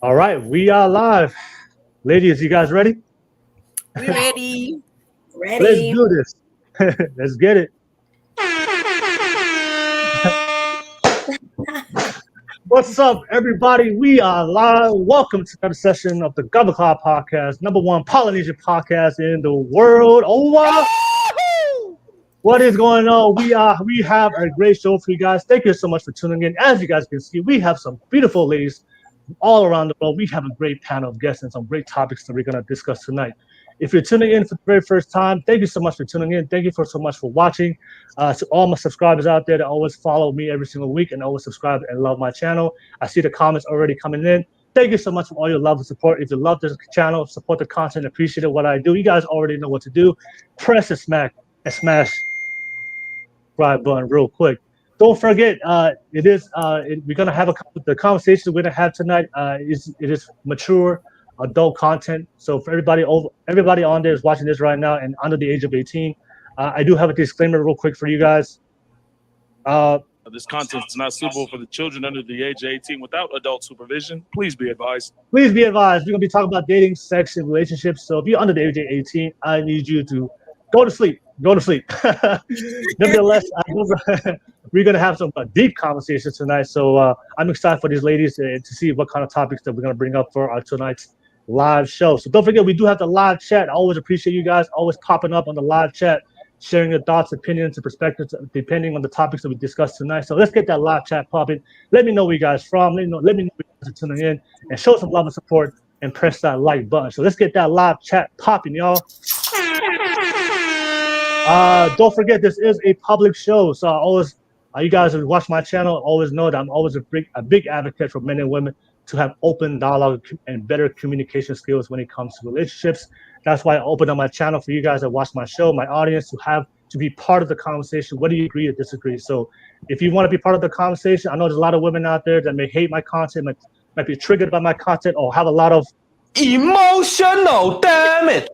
All right, we are live. Ladies, you guys ready? We ready. Let's Ready? do this. Let's get it. What's up, everybody? We are live. Welcome to another session of the Gobble Club Podcast, number one Polynesian podcast in the world. Oh, wow. What is going on? We have a great show for you guys. Thank you so much for tuning in. As you guys can see, we have some beautiful ladies all around the world. We have a great panel of guests and some great topics that we're going to discuss tonight. If you're tuning in for the very first time, thank you so much for tuning in. Thank you for so much for watching. To all my subscribers out there that always follow me every single week and always subscribe and love my channel. I see the comments already coming in. Thank you so much for all your love and support. If you love this channel, support the content, appreciate what I do. You guys already know what to do. Press and smash subscribe button real quick. Don't forget, we're gonna have the conversation we're gonna have tonight. It is mature, adult content. So for everybody on there is watching this right now and under the age of 18, I do have a disclaimer real quick for you guys. This content is not suitable for the children under the age of 18 without adult supervision. Please be advised. Please be advised. We're gonna be talking about dating, sex, and relationships. So if you're under the age of 18, I need you to go to sleep. Go to sleep. Nevertheless, we're gonna have some deep conversations tonight. So I'm excited for these ladies to see what kind of topics that we're gonna bring up for our tonight's live show. So don't forget, we do have the live chat. I always appreciate you guys always popping up on the live chat, sharing your thoughts, opinions, and perspectives depending on the topics that we discuss tonight. So let's get that live chat popping. Let me know where you guys from. Let me know where you guys are tuning in, and show some love and support and press that like button. So let's get that live chat popping, y'all. Don't forget, this is a public show, so I always, you guys who watch my channel always know that I'm always a big advocate for men and women to have open dialogue and better communication skills when it comes to relationships. That's why I opened up my channel for you guys that watch my show, my audience, to be part of the conversation, whether you agree or disagree. So if you want to be part of the conversation, I know there's a lot of women out there that may hate my content, might be triggered by my content, or have a lot of emotional damage.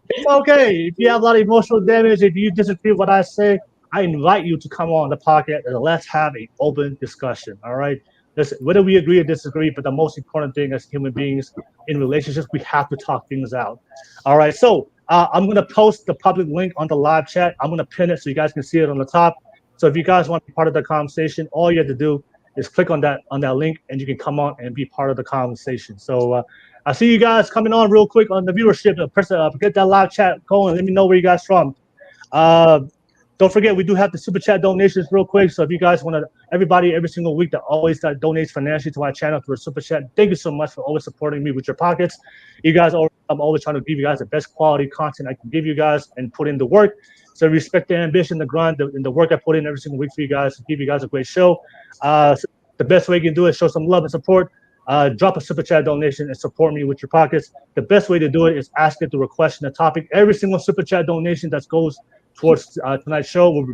It's okay. If you have a lot of emotional damage, if you disagree with what I say, I invite you to come on the podcast and let's have an open discussion. All right. Listen, whether we agree or disagree, but the most important thing as human beings in relationships, we have to talk things out. All right. So I'm going to post the public link on the live chat. I'm going to pin it so you guys can see it on the top. So if you guys want to be part of the conversation, all you have to do is click on that link and you can come on and be part of the conversation. So I see you guys coming on real quick on the viewership. Get that live chat going. Let me know where you guys from. Don't forget, we do have the super chat donations real quick. So if you guys want to, everybody every single week that always donates financially to our channel through a super chat, thank you so much for always supporting me with your pockets. You guys, I'm always trying to give you guys the best quality content I can give you guys and put in the work. So respect the ambition, the grind, and the work I put in every single week for you guys to give you guys a great show. So the best way you can do it is show some love and support. Drop a super chat donation and support me with your pockets. The best way to do it is ask it through a question, a topic. Every single super chat donation that goes towards tonight's show will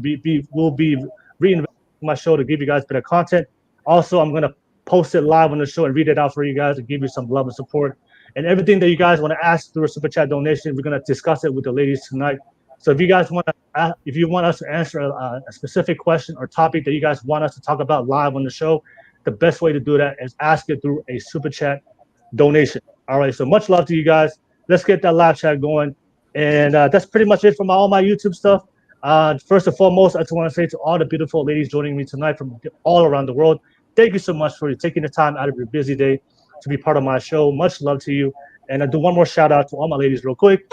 be reinvesting my show to give you guys better content. Also, I'm going to post it live on the show and read it out for you guys to give you some love and support. And everything that you guys want to ask through a super chat donation, we're going to discuss it with the ladies tonight. So if you guys if you want us to answer a specific question or topic that you guys want us to talk about live on the show, the best way to do that is ask it through a super chat donation. All right, so much love to you guys. Let's get that live chat going. And that's pretty much it from all my YouTube stuff. First and foremost, I just want to say to all the beautiful ladies joining me tonight from all around the world, thank you so much for taking the time out of your busy day to be part of my show. Much love to you. And I do one more shout out to all my ladies real quick.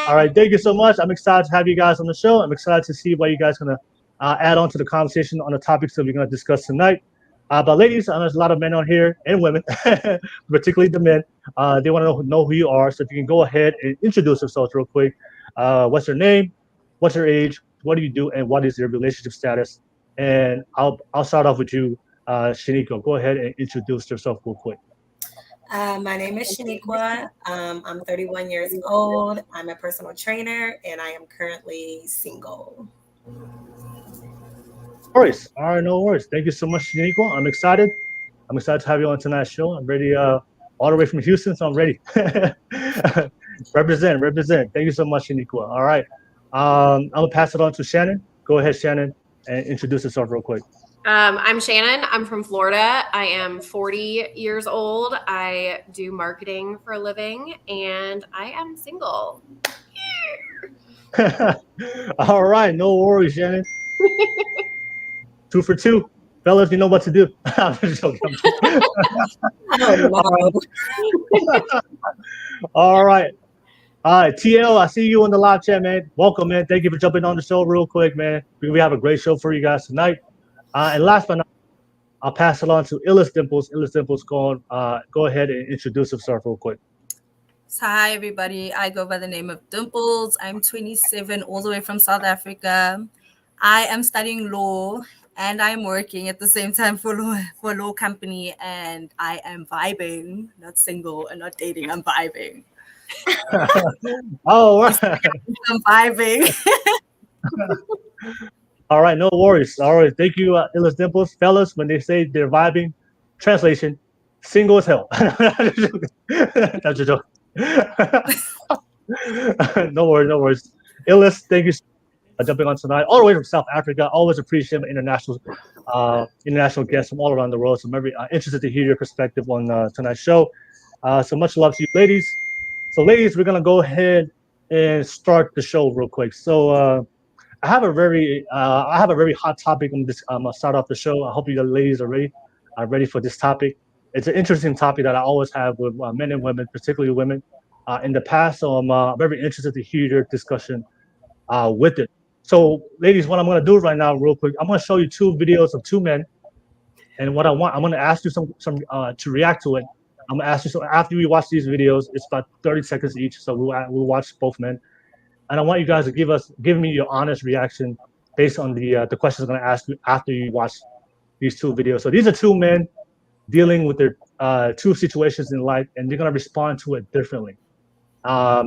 All right, thank you so much. I'm excited to have you guys on the show. I'm excited to see what you guys are going to add on to the conversation on the topics that we're going to discuss tonight. But ladies, there's a lot of men on here and women, particularly the men. They want to know who you are. So if you can go ahead and introduce yourselves real quick. What's your name? What's your age? What do you do? And what is your relationship status? And I'll start off with you, Shenequa. Go ahead and introduce yourself real quick. My name is Shenequa. I'm 31 years old. I'm a personal trainer, and I am currently single. All right, no worries. Thank you so much, Shenequa. I'm excited. I'm excited to have you on tonight's show. I'm ready, all the way from Houston, so I'm ready. represent. Thank you so much, Shenequa. All right. I'm gonna pass it on to Shannon. Go ahead, Shannon, and introduce yourself real quick. I'm Shannon. I'm from Florida. I am 40 years old. I do marketing for a living, and I am single. All right, no worries, Shannon. 2 for 2. Fellas, you know what to do. I'm just joking. Oh, no. All right. All right, TL, I see you in the live chat, man. Welcome, man. Thank you for jumping on the show real quick, man. We have a great show for you guys tonight. And last but not least, I'll pass it on to Illest Dimples. Illest Dimples, go ahead and introduce himself real quick. So hi, everybody. I go by the name of Dimples. I'm 27, all the way from South Africa. I am studying law and I'm working at the same time for a law company, and I am vibing, not single and not dating. I'm vibing. All right. I'm vibing. All right, no worries. All right, thank you, Illest Dimples. Fellas, when they say they're vibing, translation, single as hell. That's a joke. No worries. Illest, thank you for jumping on tonight, all the way from South Africa. Always appreciate international guests from all around the world. So I'm very interested to hear your perspective on tonight's show. So much love to you, ladies. So, ladies, we're gonna go ahead and start the show real quick. So, I have a very hot topic. I'm gonna start off the show. I hope you ladies are ready for this topic. It's an interesting topic that I always have with men and women, particularly women, in the past. So I'm very interested to hear your discussion with it. So, ladies, what I'm gonna do right now, real quick, I'm gonna show you 2 videos of 2 men, and what I'm gonna ask you some to react to it. I'm gonna ask you, so after we watch these videos, it's about 30 seconds each. So we'll watch both men, and I want you guys to give me your honest reaction based on the questions I'm gonna ask you after you watch these 2 videos. So these are 2 men dealing with their 2 situations in life, and they're gonna respond to it differently.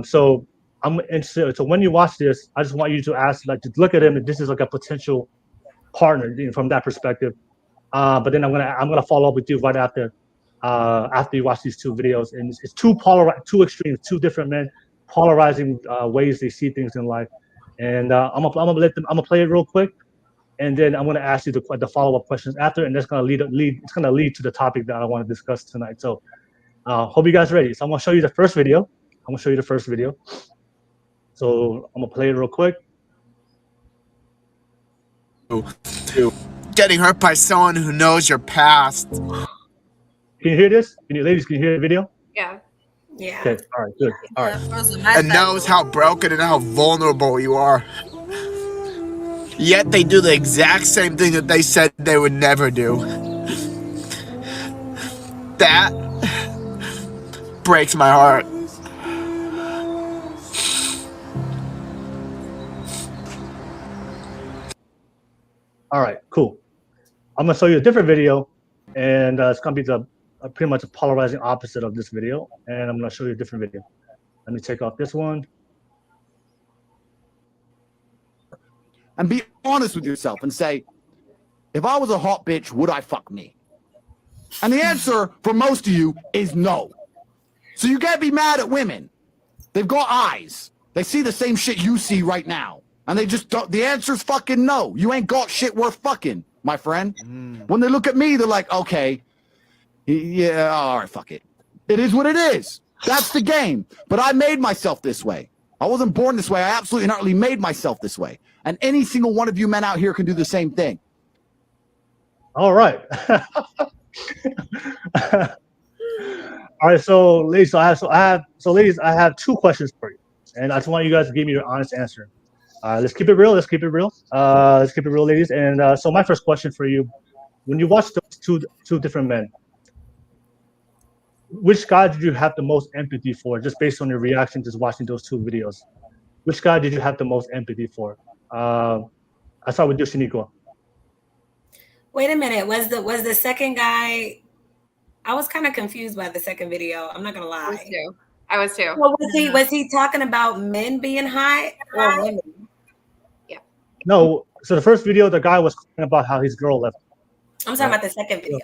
So I'm interested. So when you watch this, I just want you to to look at him, and this is like a potential partner from that perspective. But then I'm gonna follow up with you right after you watch these 2 videos, and it's 2 extremes, 2 different men, polarizing ways they see things in life. And I'm gonna play it real quick, and then I'm gonna ask you the follow-up questions after, and that's gonna lead to the topic that I want to discuss tonight. So hope you guys are ready. So I'm gonna show you the first video. So I'm gonna play it real quick. Getting hurt by someone who knows your past. Can you hear this? Can you hear the video? Yeah. Yeah. Okay. All right. Good. All right. And knows how broken and how vulnerable you are. Yet they do the exact same thing that they said they would never do. That breaks my heart. All right, cool. I'm gonna show you a different video, and it's gonna be pretty much a polarizing opposite of this video. And I'm gonna show you a different video. Let me take off this one. And be honest with yourself and say, if I was a hot bitch, would I fuck me? And the answer for most of you is no. So you can't be mad at women. They've got eyes. They see the same shit you see right now. And they just don't. The answer's fucking no. You ain't got shit worth fucking, my friend. When they look at me, they're like, okay, yeah, all right, fuck it. It is what it is. That's the game. But I made myself this way. I wasn't born this way. I absolutely and utterly made myself this way. And any single one of you men out here can do the same thing. All right. All right. So, ladies, I have 2 questions for you, and I just want you guys to give me your honest answer. Let's keep it real. Let's keep it real, ladies. And so, my first question for you: when you watch those two different men, which guy did you have the most empathy for, just based on your reaction just watching those 2 videos? Which guy did you have the most empathy for? I start with you, Shenequa. Wait a minute. Was the second guy? I was kind of confused by the second video. I'm not gonna lie. I was too. Well, was he talking about men being hot or women? Yeah. No. So the first video, the guy was talking about how his girl left. I'm talking about the second video.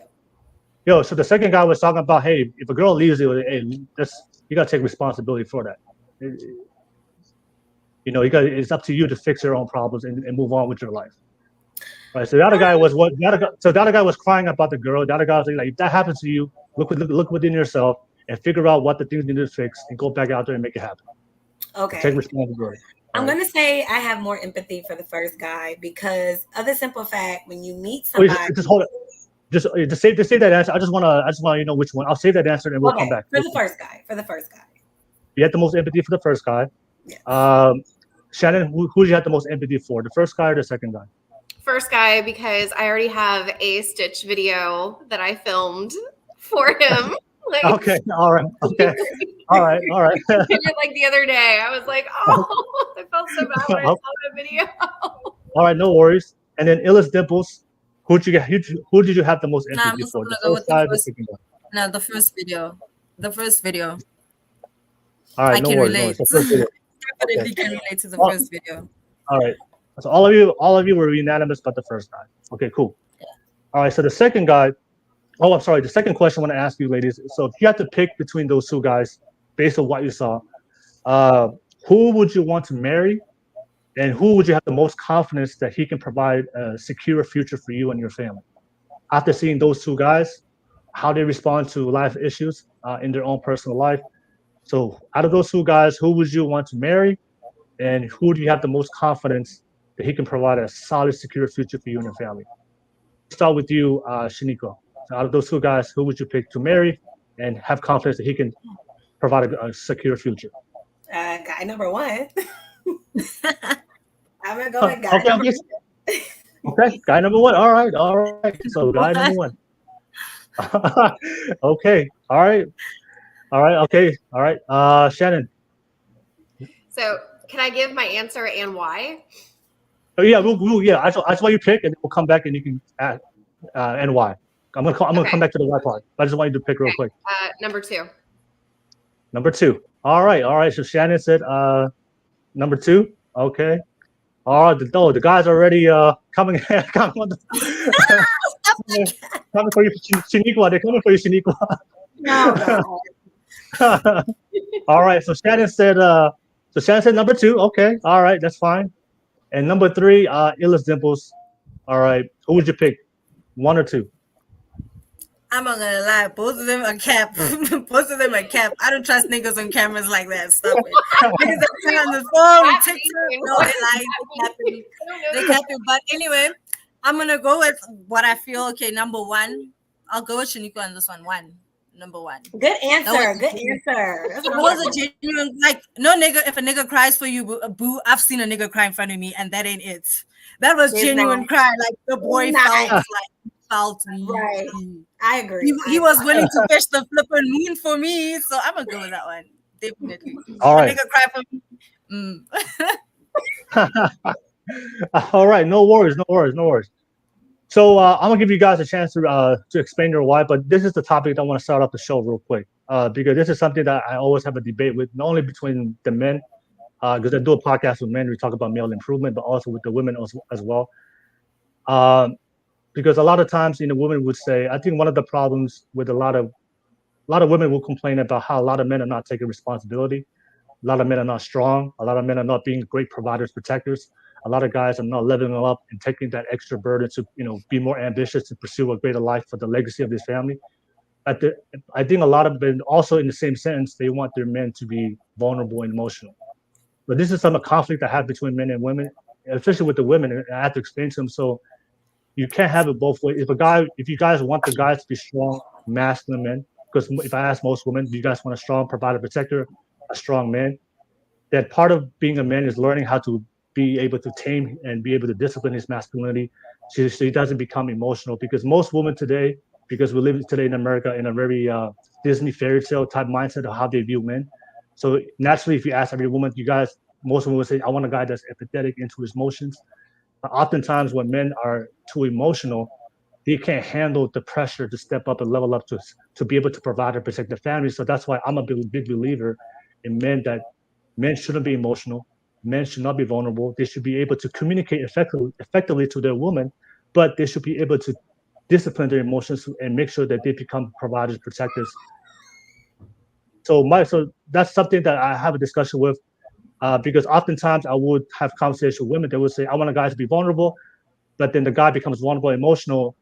Yo, so the second guy was talking about, hey, if a girl leaves you, hey, you gotta take responsibility for that. You know, it's up to you to fix your own problems and move on with your life. Right. So the other guy was what? So the other guy was crying about the girl. The other guy was like, if that happens to you, look within yourself and figure out what the things you need to fix and go back out there and make it happen. Okay. Take responsibility. I'm Right. going to say I have more empathy for the first guy because of the simple fact when you meet somebody. Just hold it. Just say that answer. I just want to know which one. I'll save that answer and we'll come back. For the first guy. You had the most empathy for the first guy. Yeah. Shannon, who do you have the most empathy for? The first guy or the second guy? First guy, because I already have a Stitch video that I filmed for him. Like, Okay. All right. Okay. All right. I did it like the other day. I was like, oh, I felt so bad when I saw that video. All right. No worries. And then Illest Dimples, who did you have the most empathy for? The first guy or the second guy? No, the first video. The first video. All right. I No can worries. relate. No worries. The first video. Definitely can relate to the first video. All right. So all of you were unanimous but the first guy. Okay, cool. All right, so the second guy, I'm sorry, the second question I want to ask you, ladies. So if you had to pick between those two guys based on what you saw, who would you want to marry and who would you have the most confidence that he can provide a secure future for you and your family? After seeing those two guys, how they respond to life issues in their own personal life. So out of those two guys, who would you want to marry and who do you have the most confidence that he can provide a solid, secure future for you and your family? Start with you, Shenequa. So out of those two guys, who would you pick to marry and have confidence that he can provide a secure future? Guy number one. I'm going to go with guy number one. Okay, guy number one. All right. So guy number one. Okay, all right. Okay, all right. Shannon. So can I give my answer and why? Oh yeah, I just want you to pick, and we'll come back, and you can add and why. I'm gonna come back to the why part. I just want you to pick real quick. Number two. Number two. All right. So Shannon said number two. Okay. All right. The guys are already coming for you, Shenequa. They're coming for you, Shenequa. No. All right. So Shannon said number two. Okay. All right. That's fine. And number three, Illest Dimples. All right. Who would you pick? One or two? I'm not gonna lie, both of them are cap. Both of them are cap. I don't trust niggas on cameras like that. Stop it. Niggas that say on the phone, TikTok, no, they lying. They capping. But anyway, I'm gonna go with what I feel. Okay, number one. I'll go with Shenequa on this one. Number one. Good answer. It was a genuine, like, no nigga, if a nigga cries for you, boo, I've seen a nigga cry in front of me, and that ain't it. That was genuine cry. Like, the boy felt me. Right. I agree. He was willing to fish the flipping moon for me, so I'm gonna go with that one. Definitely. All right. Nigga cry for me. All right. No worries. So I'm gonna give you guys a chance to explain your why, but this is the topic that I want to start off the show real quick because this is something that I always have a debate with, not only between the men, because I do a podcast with men, we talk about male improvement, but also with the women as well. Because a lot of times, women would say, I think one of the problems with a lot of women will complain about how a lot of men are not taking responsibility, a lot of men are not strong, a lot of men are not being great providers, protectors. A lot of guys are not leveling up and taking that extra burden to, be more ambitious to pursue a greater life for the legacy of his family. I think a lot of men also in the same sentence, they want their men to be vulnerable and emotional. But this is some conflict I have between men and women, especially with the women. And I have to explain to them. So you can't have it both ways. If you guys want the guys to be strong, masculine men, because if I ask most women, do you guys want a strong provider, protector, a strong man? That part of being a man is learning how to be able to tame and be able to discipline his masculinity so he doesn't become emotional. Because most women today, because we live today in America in a very Disney fairy tale type mindset of how they view men. So naturally, if you ask every woman, most women would say, I want a guy that's empathetic into his emotions. But oftentimes when men are too emotional, they can't handle the pressure to step up and level up to be able to provide and protect their family. So that's why I'm a big believer in men that men shouldn't be emotional. Men should not be vulnerable. They should be able to communicate effectively to their woman, but they should be able to discipline their emotions and make sure that they become providers, protectors. So that's something that I have a discussion with because oftentimes I would have conversations with women that would say, I want a guy to be vulnerable, but then the guy becomes vulnerable, emotional,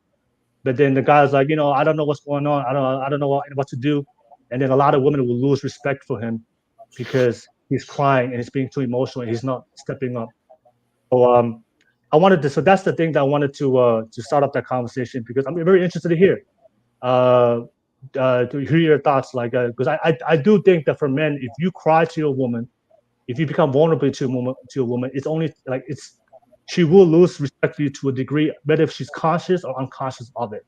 but then the guy's like, I don't know what's going on. I don't know what to do. And then a lot of women will lose respect for him because he's crying and he's being too emotional and he's not stepping up. So so that's the thing that I wanted to start up that conversation, because I'm very interested to hear your thoughts, because I do think that for men, if you cry to a woman, if you become vulnerable to a woman, it's only she will lose respect for you to a degree, whether if she's conscious or unconscious of it.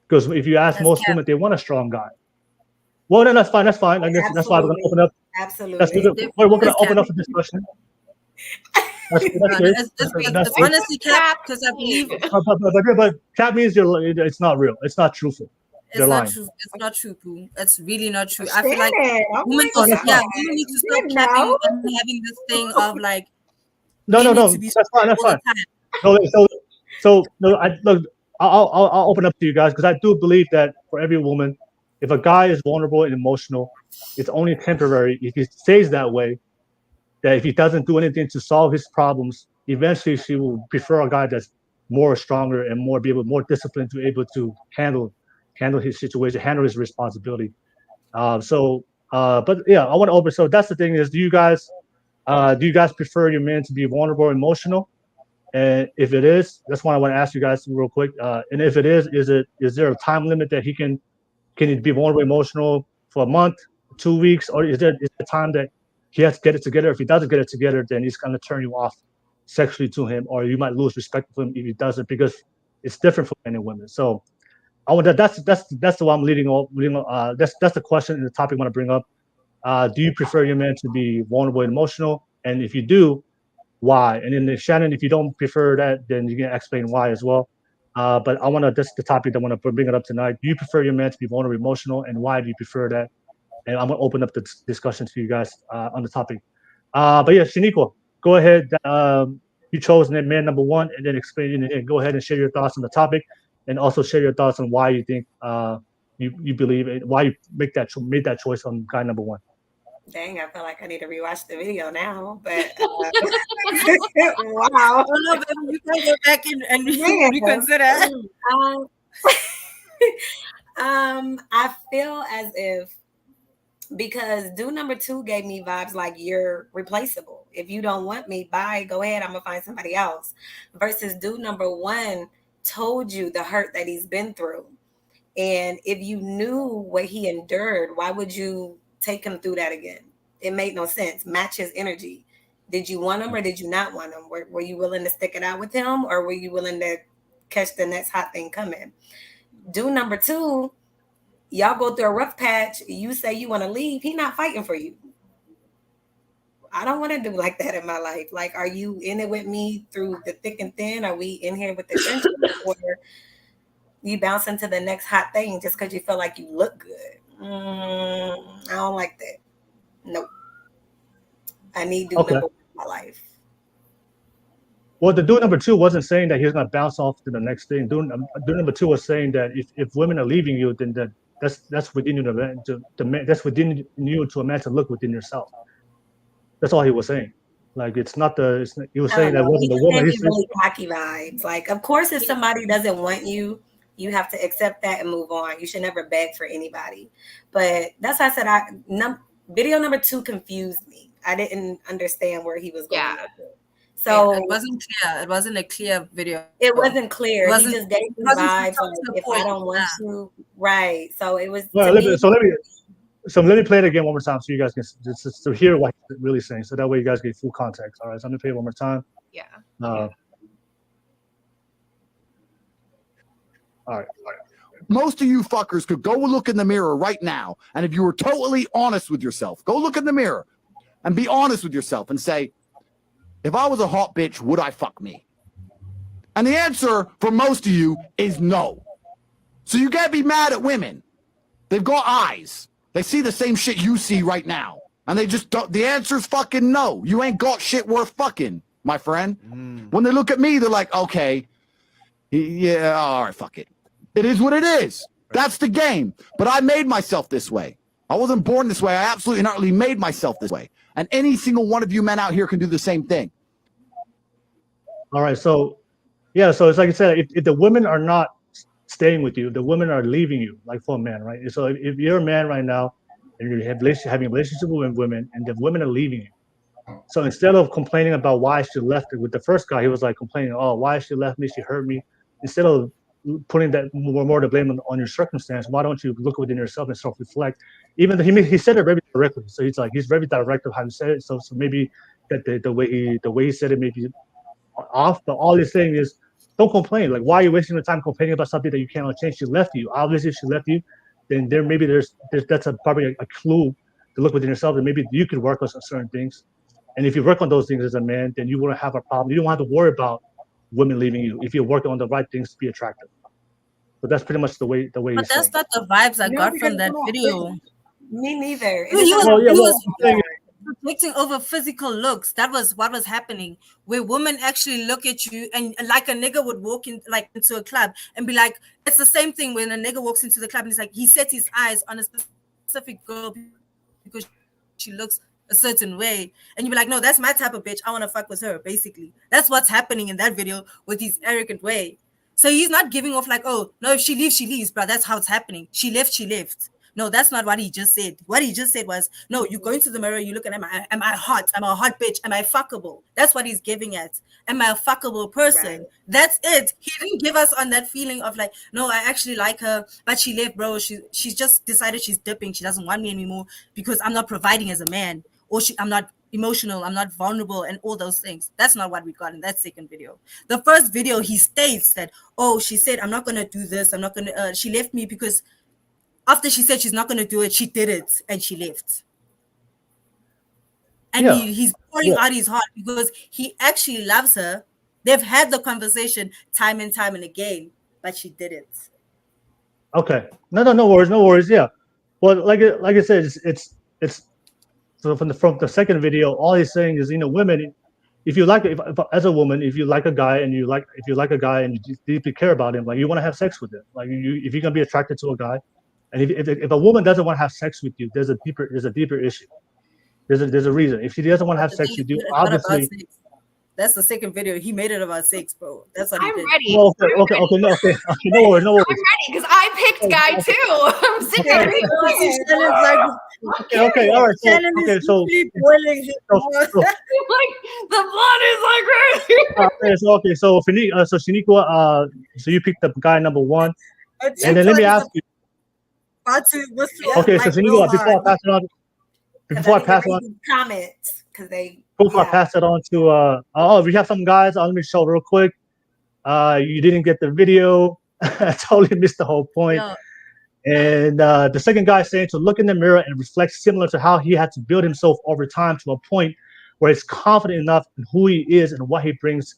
Because if you ask most women, they want a strong guy. Well, then that's fine. That's fine. That's why we're gonna open up. Absolutely. We're gonna open up the discussion. It's honestly cap, because I believe but cap means it's not real. It's not truthful. it's not true. It's not true, Pooh. It's really not true. I feel like women need to stop capping and having this thing of like. No. That's fine. That's fine. I'll open up to you guys, because I do believe that for every woman, if a guy is vulnerable and emotional, it's only temporary. If he stays that way, that if he doesn't do anything to solve his problems, eventually she will prefer a guy that's more stronger and more disciplined, to be able to handle his situation, handle his responsibility. But yeah, I want to open. So that's the thing is, do you guys prefer your men to be vulnerable or emotional? And if it is, that's what I want to ask you guys real quick. And if it is there a time limit that can he be vulnerable, emotional for a month, 2 weeks, or is there a time that he has to get it together? If he doesn't get it together, then he's going to turn you off sexually to him, or you might lose respect for him if he doesn't, because it's different for men and women. So I want that's the one I'm leading on. That's the question and the topic I want to bring up. Do you prefer your man to be vulnerable and emotional? And if you do, why? And then Shannon, if you don't prefer that, then you can explain why as well. But that's the topic that I want to bring it up tonight. Do you prefer your man to be vulnerable, emotional, and why do you prefer that? And I'm gonna open up the discussion to you guys on the topic. But yeah, Shenequa, go ahead. You chose man number one, and then explain and go ahead and share your thoughts on the topic, and also share your thoughts on why you think you believe it, why you made that choice on guy number one. Dang, I feel like I need to rewatch the video now, but wow. Oh no, baby, you can go back and reconsider. I feel as if, because dude number two gave me vibes like you're replaceable. If you don't want me, bye, go ahead, I'm gonna find somebody else. Versus dude number one told you the hurt that he's been through. And if you knew what he endured, why would you take him through that again? It made no sense. Match his energy. Did you want him or did you not want him? Were you willing to stick it out with him, or were you willing to catch the next hot thing coming? Dude number two, y'all go through a rough patch. You say you want to leave. He not fighting for you. I don't want to do like that in my life. Like, are you in it with me through the thick and thin? Are we in here with the tension, or you bounce into the next hot thing just because you feel like you look good? I don't like that. Nope. I need dude number one in my life. Well, the dude number two wasn't saying that he's gonna bounce off to the next thing. Dude number two was saying that if women are leaving you, then that's within you that's within you to a man to look within yourself. That's all he was saying. Like, he was saying that wasn't the woman. He's really cocky vibes. Like, of course, if somebody doesn't want you, you have to accept that and move on. You should never beg for anybody. But that's why I said video number two confused me. I didn't understand where he was going. Yeah. So it wasn't clear. It wasn't a clear video. It wasn't clear. He just gave me vibes like, if I don't want to, right? So it was. Well, let me play it again one more time so you guys can just to hear what he's really saying. So that way you guys get full context. All right. So I'm gonna play it one more time. Yeah. All right. Most of you fuckers could go look in the mirror right now, and if you were totally honest with yourself, go look in the mirror and be honest with yourself and say, if I was a hot bitch, would I fuck me? And the answer for most of you is no. So you can't be mad at women. They've got eyes. They see the same shit you see right now. And they just don't. The answer is fucking no. You ain't got shit worth fucking, my friend. When they look at me, they're like, okay, yeah, all right, fuck it. It is what it is. That's the game. But I made myself this way. I wasn't born this way. I absolutely and utterly made myself this way. And any single one of you men out here can do the same thing. All right. So Yeah, so it's like I said, if the women are not staying with you, the women are leaving you, like for a man, right? So if you're a man right now and you're having a relationship with women, and the women are leaving you, so instead of complaining about why she left it with the first guy, he was like complaining, oh, why she left me, she hurt me. Instead of putting that more to blame on your circumstance, why don't you look within yourself and self-reflect? Even though he said it very directly, so he's very direct of how he said it. So maybe that the way he said it maybe off, but all he's saying is don't complain. Like, why are you wasting your time complaining about something that you cannot change? She left you. Obviously, if she left you, then there's that's probably a clue to look within yourself, and maybe you could work on certain things. And if you work on those things as a man, then you wouldn't have a problem. You don't have to worry about women leaving you if you're working on the right things to be attractive. So that's pretty much the way But he's that's saying. not the vibes I No, got because from that come on, video. Me neither. No, he was, Well, yeah, he well, was I'm saying projecting over physical looks. That was what was happening. Where women actually look at you and like a nigga would walk in like into a club and be like, it's the same thing when a nigga walks into the club and he's like, he sets his eyes on a specific girl because she looks a certain way, and you be like, no, that's my type of bitch. I want to fuck with her. Basically, that's what's happening in that video with his arrogant way. So he's not giving off like, oh no, if she leaves, she leaves, bro. That's how it's happening. She left, she left. No, that's not what he just said. What he just said was, no, you go into the mirror, you look at, am I hot? Am I a hot bitch? Am I fuckable? That's what he's giving at. Am I a fuckable person? Right. That's it. He didn't give us on that feeling of like, no, I actually like her, but she left, bro. She's just decided she's dipping. She doesn't want me anymore because I'm not providing as a man, or I'm not emotional, I'm not vulnerable, and all those things. That's not what we got in that second video. The first video, he states that, oh, she said, I'm not going to do this. I'm not going to, she left me because after she said she's not going to do it, she did it and she left. And Yeah. he's pouring out his heart because he actually loves her. They've had the conversation time and time and again, but she did it. Okay. No worries. Yeah. Well, like I said, it's so from the second video, all he's saying is, women, if you like, if as a woman, if you like a guy and you deeply care about him, like you want to have sex with him, like if you're gonna be attracted to a guy, and if a woman doesn't want to have sex with you, there's a deeper issue. There's a reason. If she doesn't want to have sex with you, obviously. That's the second video. He made it about sex, bro. That's what he did. I'm ready. Well, okay, no worries. I'm ready because I picked guy too. I'm sitting there. Okay, all right. Shannon is boiling his Like the blood is like right here. Okay, so Shenequa, so you picked up guy number one, and then let me ask you. Okay, so Shenequa, before I pass on comments because they. Before I pass it on to we have some guys. Let me show real quick. You didn't get the video. I totally missed the whole point. Yeah. And the second guy saying to look in the mirror and reflect, similar to how he had to build himself over time to a point where he's confident enough in who he is and what he brings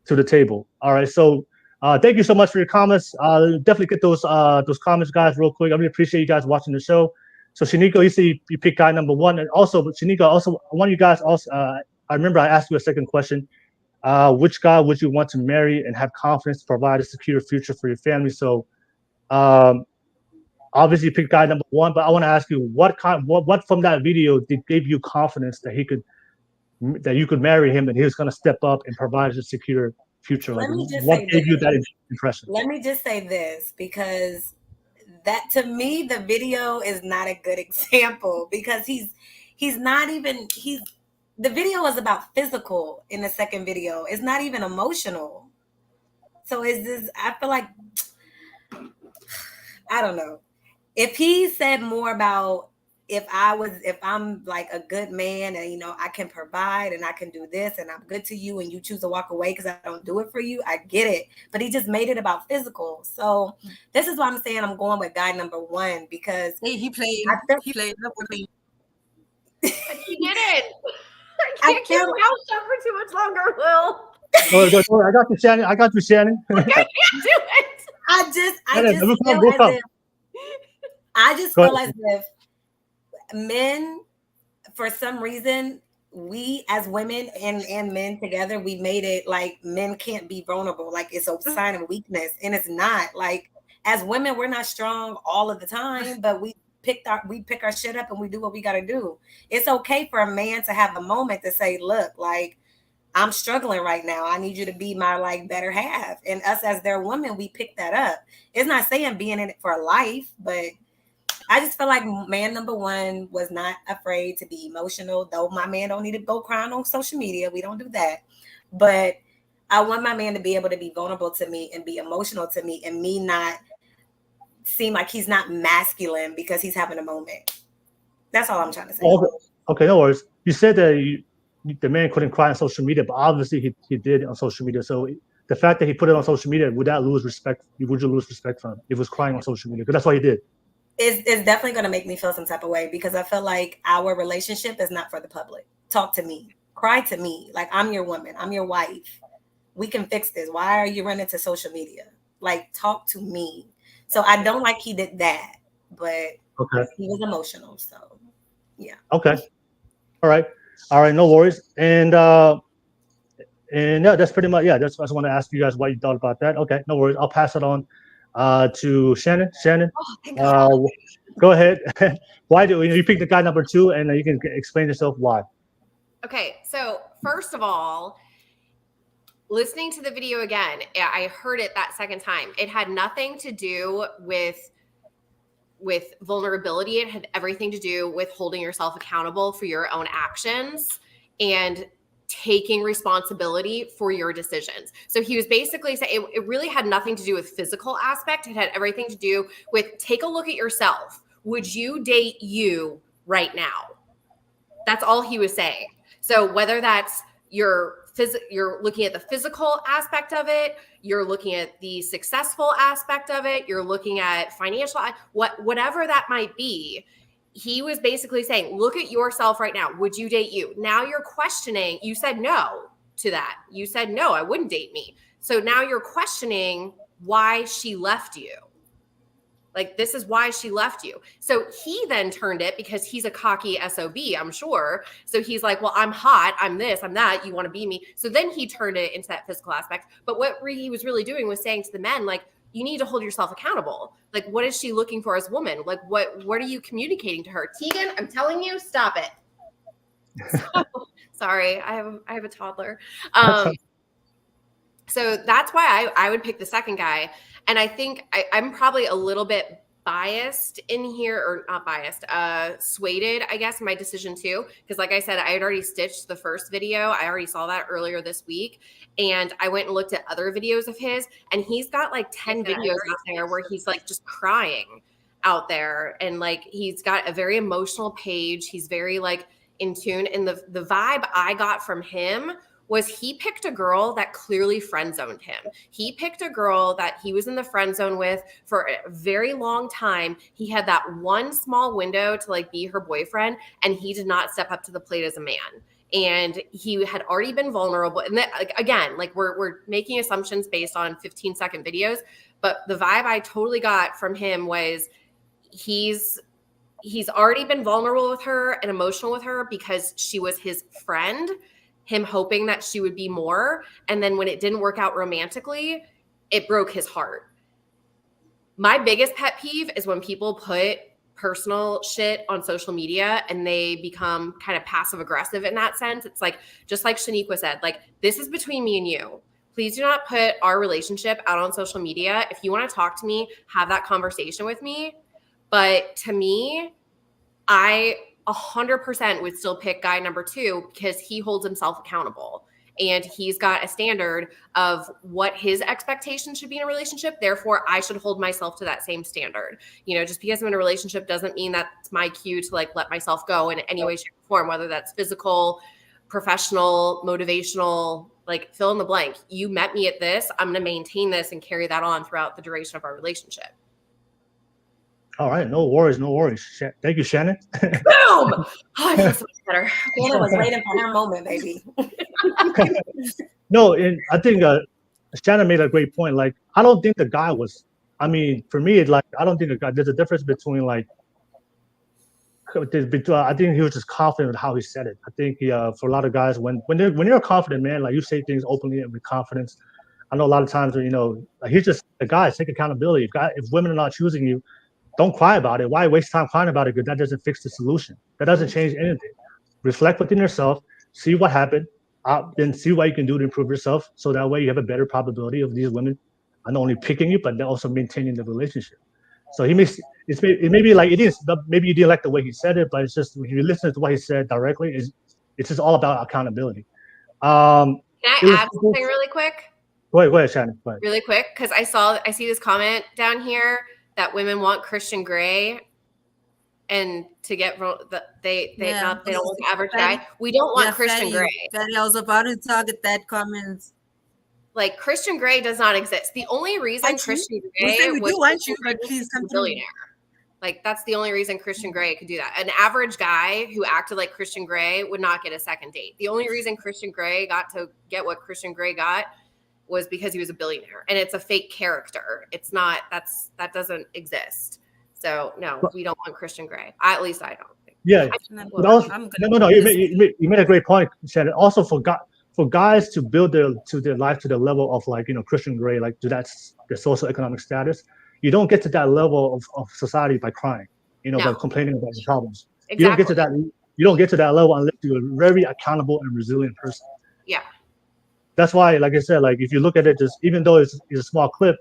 to the table. All right, so thank you so much for your comments. Definitely get those comments, guys, real quick. I really appreciate you guys watching the show. So Shenequa, you see you picked guy number one, and also Shenequa, also I want you guys also. I remember I asked you a second question. Which guy would you want to marry and have confidence to provide a secure future for your family? So, obviously you picked guy number one, but I want to ask you what from that video gave you confidence that you could marry him and he was going to step up and provide a secure future? Like, what gave you that impression? Let me just say this, because that to me the video is not a good example, because the video is about physical in the second video. It's not even emotional. So I feel like, I don't know. If he said more about if I'm like a good man and, I can provide and I can do this and I'm good to you and you choose to walk away because I don't do it for you, I get it. But he just made it about physical. So this is why I'm saying I'm going with guy number one, because he played. He did it. I can't keep my mouth shut for too much longer, Will. Go. I got you, Shannon. I can't do it. I just feel as if men, for some reason, we as women and men together, we made it like men can't be vulnerable. Like it's a sign of weakness, and it's not. Like as women, we're not strong all of the time, but we pick our shit up and we do what we got to do. It's okay for a man to have a moment to say, look, like I'm struggling right now. I need you to be my like better half. And us as their woman, we pick that up. It's not saying being in it for life, but I just feel like man number one was not afraid to be emotional. Though my man don't need to go crying on social media. We don't do that. But I want my man to be able to be vulnerable to me and be emotional to me, and me not seem like he's not masculine because he's having a moment. That's all I'm trying to say. Okay, no worries. You said that the man couldn't cry on social media, but obviously he did on social media. So the fact that he put it on social media, would that lose respect? Would you lose respect from him if he was crying on social media? Because that's what he did. It's definitely going to make me feel some type of way, because I feel like our relationship is not for the public. Talk to me. Cry to me. Like, I'm your woman. I'm your wife. We can fix this. Why are you running to social media? Like, talk to me. So I don't like he did that, but he was emotional. So, yeah. Okay. All right. No worries. And yeah, that's pretty much, I just want to ask you guys what you thought about that. Okay, no worries. I'll pass it on to Shannon. Shannon, go ahead. Why do you pick the guy number 2, and you can explain yourself why? Okay, so first of all, listening to the video again, I heard it that second time. It had nothing to do with vulnerability. It had everything to do with holding yourself accountable for your own actions and taking responsibility for your decisions. So he was basically saying it really had nothing to do with physical aspect. It had everything to do with, take a look at yourself. Would you date you right now? That's all he was saying. So whether that's you're looking at the physical aspect of it, you're looking at the successful aspect of it, you're looking at financial, whatever that might be, he was basically saying, look at yourself right now. Would you date you? Now you're questioning, you said no to that. You said, no, I wouldn't date me. So now you're questioning why she left you. Like, this is why she left you. So he then turned it, because he's a cocky SOB, I'm sure. So he's like, well, I'm hot, I'm this, I'm that, you want to be me. So then he turned it into that physical aspect. But what he was really doing was saying to the men, like, you need to hold yourself accountable. Like, what is she looking for as a woman? Like, what are you communicating to her? Tegan, I'm telling you, stop it. Sorry, I have a toddler. So that's why I would pick the second guy. And I think I'm probably a little bit biased in here, or not biased, swayed, I guess, in my decision too. Because like I said, I had already stitched the first video. I already saw that earlier this week. And I went and looked at other videos of his, and he's got like 10 videos out there where he's like just crying out there. And like, he's got a very emotional page. He's very like in tune. And the vibe I got from him was he picked a girl that clearly friend zoned him. He picked a girl that he was in the friend zone with for a very long time. He had that one small window to like be her boyfriend, and he did not step up to the plate as a man. And he had already been vulnerable. And that, again, like we're making assumptions based on 15-second videos, but the vibe I totally got from him was he's already been vulnerable with her and emotional with her because she was his friend, him hoping that she would be more. And then when it didn't work out romantically, it broke his heart. My biggest pet peeve is when people put personal shit on social media and they become kind of passive aggressive in that sense. It's like, just like Shenequa said, like, this is between me and you. Please do not put our relationship out on social media. If you want to talk to me, have that conversation with me. But to me, I 100% would still pick guy number 2 because he holds himself accountable and he's got a standard of what his expectations should be in a relationship. Therefore, I should hold myself to that same standard. You know, just because I'm in a relationship doesn't mean that's my cue to like let myself go in any way, shape, or form, whether that's physical, professional, motivational, like fill in the blank. You met me at this. I'm going to maintain this and carry that on throughout the duration of our relationship. All right, no worries. Thank you, Shannon. Boom! Oh, I feel so much better. Shannon was waiting for her moment, baby. No, and I think Shannon made a great point. Like, I don't think the guy was. I mean, for me, like, I don't think the guy. There's a difference between like. I think he was just confident with how he said it. I think for a lot of guys, when you're a confident man, like you say things openly and with confidence. I know a lot of times, you know, like he's just the guy. Take accountability. If women are not choosing you, don't cry about it. Why waste time crying about it? Because that doesn't fix the solution. That doesn't change anything. Reflect within yourself. See what happened. then see what you can do to improve yourself. So that way you have a better probability of these women not only picking you, but they're also maintaining the relationship. So it may be like it is. Maybe you didn't like the way he said it, but it's just when you listen to what he said directly, it's just all about accountability. Can I add something really quick? Go ahead, Shannon. Go ahead. Really quick, because I see this comment down here that women want Christian Grey, and to get they don't want the average guy. We don't want Christian Grey. I was about to target that comment. Like Christian Grey does not exist. The only reason Christian Grey we was do want you, but please come a billionaire. Like that's the only reason Christian Grey could do that. An average guy who acted like Christian Grey would not get a second date. The only reason Christian Grey got to get what Christian Grey got was because he was a billionaire, and it's a fake character. It's not. That doesn't exist. So no, we don't want Christian Grey. At least I don't think. Yeah. No. You made a great point, Shannon. Also for guys to build their life to the level of like Christian Grey, like to that their social economic status, you don't get to that level of society by crying, by complaining about your problems. Exactly. You don't get to that level unless you're a very accountable and resilient person. Yeah. That's why, like I said, like if you look at it, just even though it's a small clip,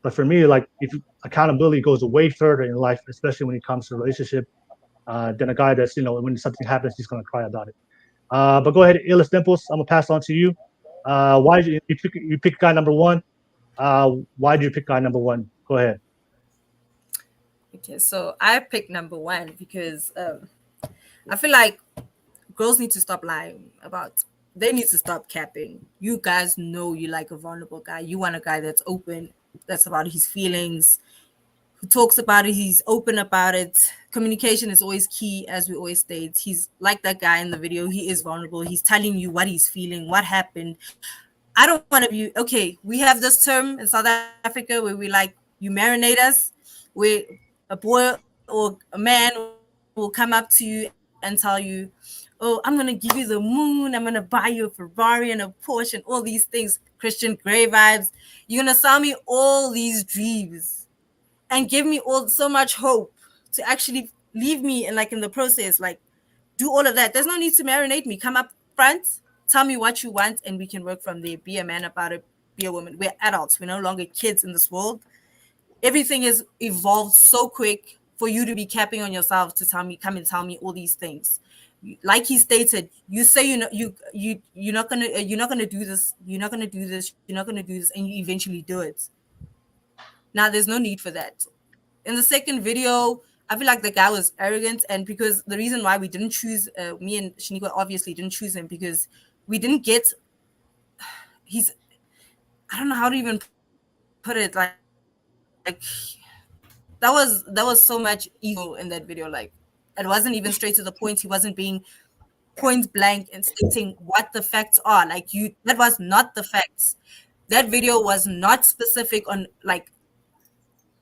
but for me, like if accountability goes way further in life, especially when it comes to relationship, than a guy that's when something happens, he's gonna cry about it. But go ahead, Illest Dimples. I'm gonna pass on to you. Why did you pick guy number one? Why did you pick guy number one? Go ahead. Okay, so I picked number one because I feel like girls need to stop lying about. They need to stop capping. You guys know you like a vulnerable guy. You want a guy that's open, that's about his feelings, who talks about it, he's open about it. Communication is always key, as we always state. He's like that guy in the video. He is vulnerable. He's telling you what he's feeling, what happened. I don't want to be, okay, we have this term in South Africa where we like, you marinate us, where a boy or a man will come up to you and tell you, oh, I'm going to give you the moon. I'm going to buy you a Ferrari and a Porsche and all these things. Christian Grey vibes. You're going to sell me all these dreams and give me so much hope to actually leave me in the process, like do all of that. There's no need to marinate me. Come up front, tell me what you want, and we can work from there. Be a man about it. Be a woman. We're adults. We're no longer kids in this world. Everything has evolved so quick for you to be capping on yourself to come and tell me all these things. Like he stated, you say you're not gonna do this, you're not gonna do this, and you eventually do it. Now there's no need for that. In the second video, I feel like the guy was arrogant, and because the reason why we didn't choose me and Shenequa obviously didn't choose him because we didn't get I don't know how to even put it, like that was so much ego in that video. Like it wasn't even straight to the point. He wasn't being point blank and stating what the facts are. That was not the facts. That video was not specific on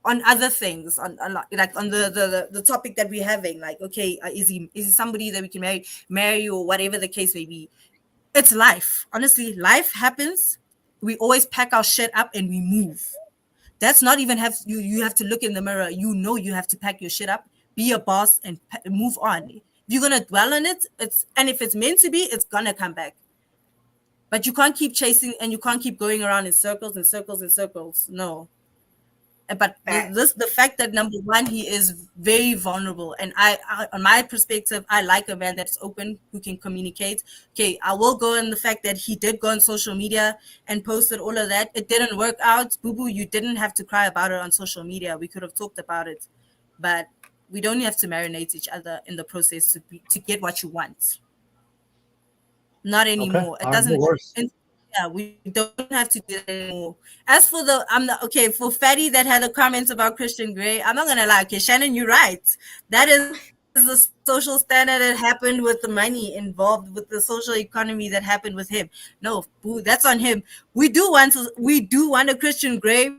other things, on the topic that we're having. Like, okay, is he somebody that we can marry or whatever the case may be? It's life. Honestly, life happens. We always pack our shit up and we move. That's not even you have to look in the mirror. You have to pack your shit up, be a boss, and move on. If you're gonna dwell on it, and if it's meant to be, it's gonna come back. But you can't keep chasing, and you can't keep going around in circles and circles and circles. No. But the fact that number one, he is very vulnerable, and I on my perspective, I like a man that's open, who can communicate. Okay, I will go on the fact that he did go on social media and posted all of that. It didn't work out. Boo boo, you didn't have to cry about it on social media. We could have talked about it, but we don't have to marinate each other in the process to get what you want. Not anymore. Okay. It doesn't. Yeah, we don't have to do that anymore. As for for Fatty that had a comment about Christian Grey, I'm not gonna lie. Okay, Shannon, you're right. That is the social standard that happened with the money involved, with the social economy that happened with him. No, boo, that's on him. We do want a Christian Grey.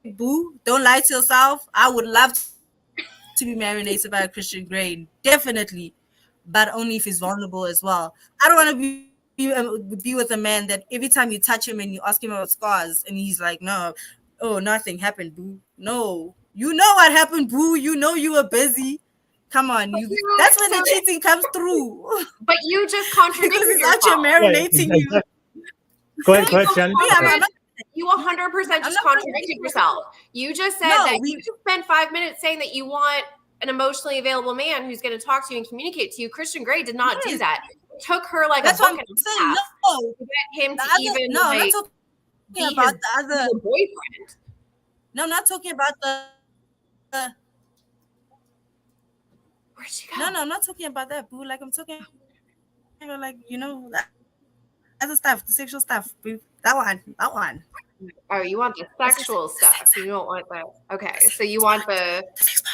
Boo, don't lie to yourself. I would love to be marinated by a Christian Grey, definitely, but only if he's vulnerable as well. I don't want to be with a man that every time you touch him and you ask him about scars and he's like, no, oh, nothing happened, boo. No, you know what happened, boo. You know you were busy. Come on, that's when the cheating comes through. But you just Because contradicted it's yourself. actually marinating you. Go ahead, Shannon. You 100% just contradicted yourself. You just said that you spent 5 minutes saying that you want an emotionally available man who's going to talk to you and communicate to you. Christian Grey did not do that. It took her like That's a what book I'm and a saying. half No, to get him to even no, I'm like not be talking about the his other. boyfriend. No, I'm not talking about the. Where'd she go? No, I'm not talking about that, boo. Like I'm talking about like the other stuff, the sexual stuff. Boo. That one. Oh, you want the sexual stuff. You don't want the okay. So you want the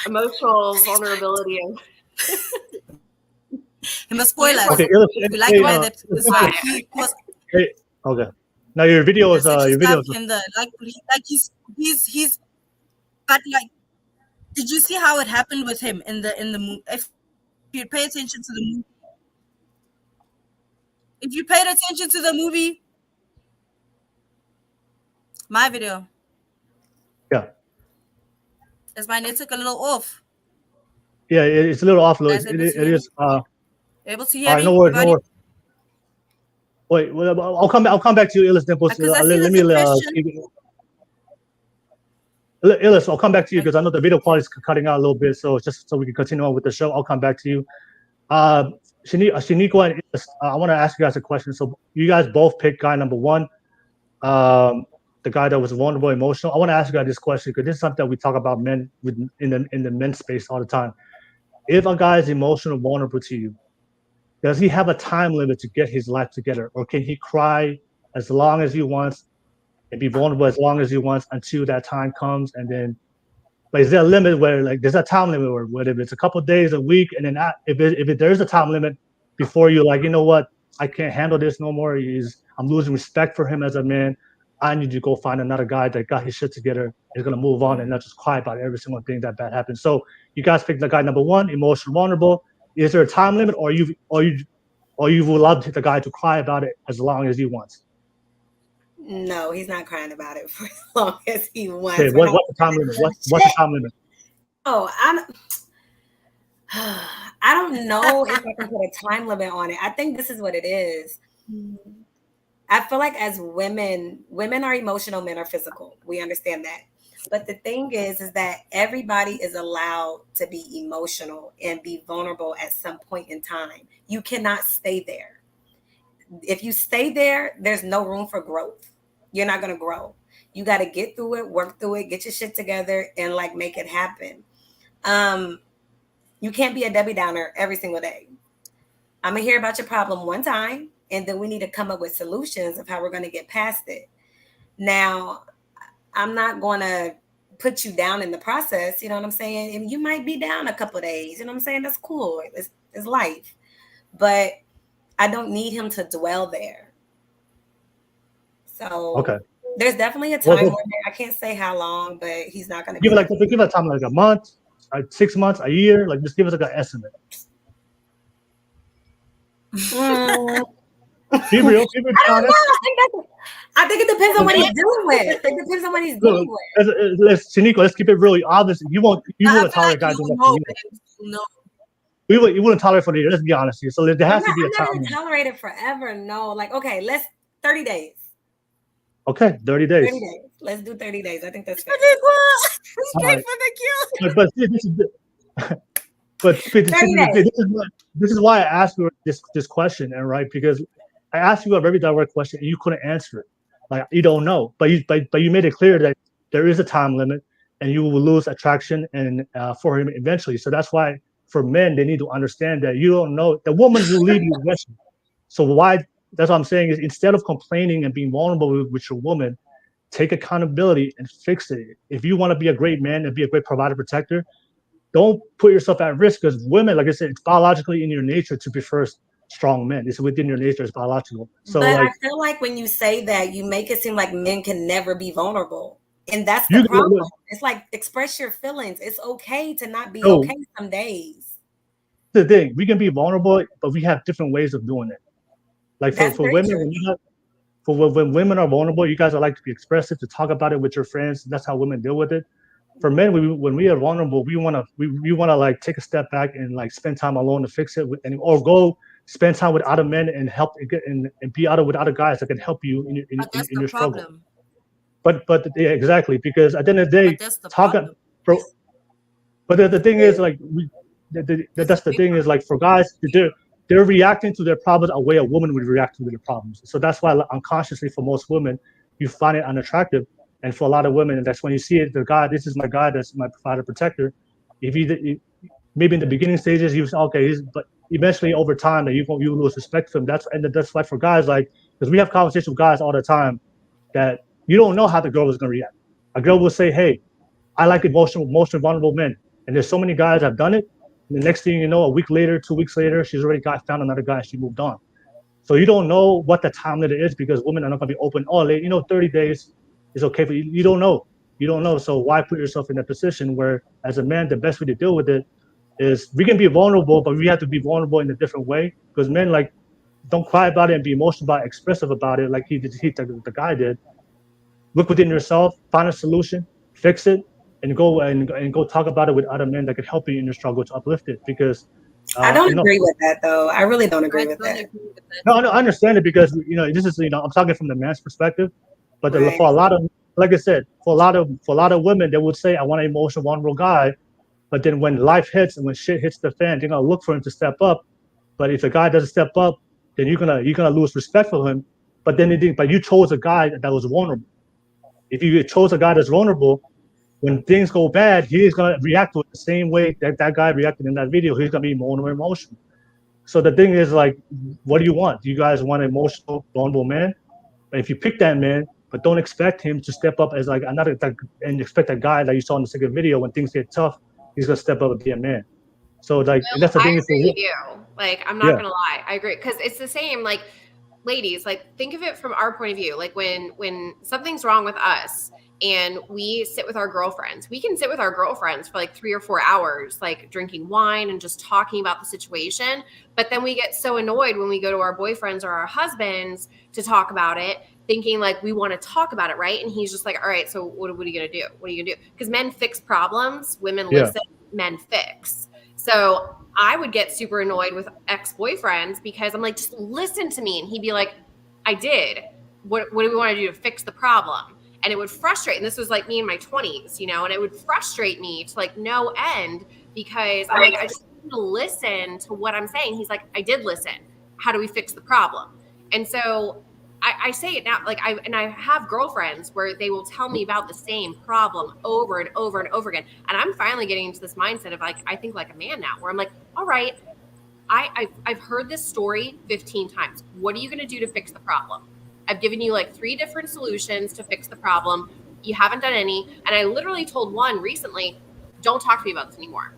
emotional vulnerability of And the spoilers. Okay, If you like where that is like he was okay. Now your video is the your sexual video. stuff in the like he's but like did you see how it happened with him in the movie? If you pay attention to the movie. If you paid attention to the movie, my video. Yeah. Is my net took a little off? Yeah, it's a little off. Guys, It is. Able to hear All right, me? no worries, no Everybody? worries. Wait, well, I'll come back to you, Illest Dimples. Because I see Let there's me a question. Illest, I'll come back to you because I know the video quality is cutting out a little bit. So just so we can continue on with the show, I'll come back to you. Shenequa and Illest, I want to ask you guys a question. So you guys both picked guy number one, the guy that was vulnerable, emotional. I want to ask you guys this question because this is something that we talk about men in the men's space all the time. If a guy is emotional, vulnerable to you, does he have a time limit to get his life together, or can he cry as long as he wants and be vulnerable as long as he wants until that time comes? And then, but is there a limit where like there's a time limit where if it's a couple of days, a week, and then if there is a time limit before you're like, you know what, I can't handle this no more. I'm losing respect for him as a man. I need to go find another guy that got his shit together, is gonna move on and not just cry about every single thing that bad happened. So you guys picked the guy number one, emotional, vulnerable. Is there a time limit, or you will allow the guy to cry about it as long as he wants? No, he's not crying about it for as long as he wants. Okay, what's the time limit? What's the time limit? Oh, I don't know if I can put a time limit on it. I think this is what it is. I feel like as women are emotional, men are physical. We understand that. But the thing is that everybody is allowed to be emotional and be vulnerable at some point in time. You cannot stay there. If you stay there, there's no room for growth. You're not going to grow. You got to get through it, work through it, get your shit together, and like make it happen. You can't be a Debbie Downer every single day. I'm going to hear about your problem one time, and then we need to come up with solutions of how we're going to get past it. Now, I'm not going to put you down in the process. You know what I'm saying? And you might be down a couple of days. You know what I'm saying? That's cool. It's life. But I don't need him to dwell there. So okay, there's definitely a time limit. I can't say how long, but he's not going to give a time like a month, 6 months, a year. Like just give us like an estimate. Be real. I don't know. I think it depends on what he's dealing with. It depends on what he's dealing with. Shenequa, let's keep it really obvious. You won't tolerate guys who no. You wouldn't tolerate for the year. Let's be honest here. So there has to be a time. I'm not tolerate it forever. No, like okay, let's 30 days. Okay, 30 days. 30 days. Let's do 30 days. I think that's fair. Right. But this is why I asked you this question, and right, because I asked you a very direct question and you couldn't answer it. Like you don't know, but you made it clear that there is a time limit and you will lose attraction and for him eventually. So that's why for men they need to understand that you don't know the woman will leave you eventually. So why? That's what I'm saying is instead of complaining and being vulnerable with your woman, take accountability and fix it. If you want to be a great man and be a great provider protector, don't put yourself at risk because women, like I said, it's biologically in your nature to prefer strong men. It's within your nature, it's biological. So but like, I feel like when you say that, you make it seem like men can never be vulnerable. And that's the problem. It's like express your feelings. It's okay to not be okay some days. The thing, we can be vulnerable, but we have different ways of doing it. Like for women, when women are vulnerable, you guys are like to be expressive, to talk about it with your friends. That's how women deal with it. for men, when we are vulnerable, we wanna like take a step back and like spend time alone to fix it, or go spend time with other men and help and be with other guys that can help you That's in the your struggle. problem. But yeah, exactly, because at the end of the day, But that's the problem. but the thing is, like, that's the thing is, like, for guys, they're reacting to their problems a way a woman would react to their problems. So that's why unconsciously for most women, you find it unattractive. And for a lot of women, that's when you see it, the guy, this is my guy, that's my provider protector. If you maybe in the beginning stages, you say, okay, but eventually over time that you lose respect for him. That's why for guys, like, because we have conversations with guys all the time that you don't know how the girl is going to react. A girl will say, hey, I like emotional vulnerable men. And there's so many guys that have done it. And the next thing you know, a week later, 2 weeks later, she's already found another guy and she moved on. So you don't know what the time limit is because women are not going to be open. 30 days is okay for you. You don't know. So why put yourself in that position where, as a man, the best way to deal with it is we can be vulnerable, but we have to be vulnerable in a different way. Because men, like, don't cry about it and be emotional about it, expressive about it, like the guy did. Look within yourself, find a solution, fix it, and go talk about it with other men that can help you in your struggle to uplift it. Because I don't agree with that, though. I really don't agree with that. No, I understand it because this is I'm talking from the man's perspective, but Right. for a lot of, like I said, for a lot of women, they would say, I want an emotional, vulnerable guy, but then when life hits and when shit hits the fan, they're gonna look for him to step up. But if the guy doesn't step up, then you're gonna lose respect for him. But you chose a guy that was vulnerable. If you chose a guy that's vulnerable, when things go bad, he's gonna react to it the same way that guy reacted in that video. He's gonna be more emotional. So the thing is, like, what do you want? Do you guys want an emotional, vulnerable man? And if you pick that man, but don't expect him to step up as like another, and expect that guy that you saw in the second video, when things get tough, he's gonna step up and be a man. So like, and that's the thing. I agree with you. Like, I'm not gonna lie, I agree, because it's the same. Like, ladies, like, think of it from our point of view. Like, when something's wrong with us and we sit with our girlfriends, we can sit with our girlfriends for like 3 or 4 hours, like drinking wine and just talking about the situation. But then we get so annoyed when we go to our boyfriends or our husbands to talk about it, thinking like we want to talk about it, right? And he's just like, all right, so what are you gonna do? What are you gonna do? Because men fix problems, women listen, men fix. So I would get super annoyed with ex-boyfriends because I'm like, just listen to me. And he'd be like, I did. What do we want to do to fix the problem? And it would frustrate. And this was like me in my 20s, and it would frustrate me to like no end because I'm like, I just need to listen to what I'm saying. He's like, I did listen. How do we fix the problem? And so I say it now, like I have girlfriends where they will tell me about the same problem over and over and over again. And I'm finally getting into this mindset of like, I think like a man now, where I'm like, all right, I've heard this story 15 times. What are you going to do to fix the problem? I've given you like 3 different solutions to fix the problem. You haven't done any. And I literally told one recently, don't talk to me about this anymore.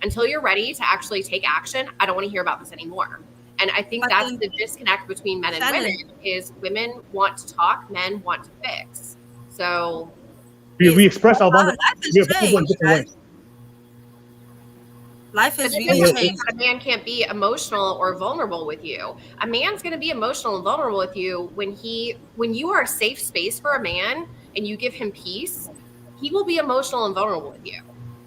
Until you're ready to actually take action, I don't want to hear about this anymore. And I think that's the disconnect between men and women is women want to talk, men want to fix. So we express our life has really changed. A man can't be emotional or vulnerable with you. A man's going to be emotional and vulnerable with you when you are a safe space for a man and you give him peace, he will be emotional and vulnerable with you.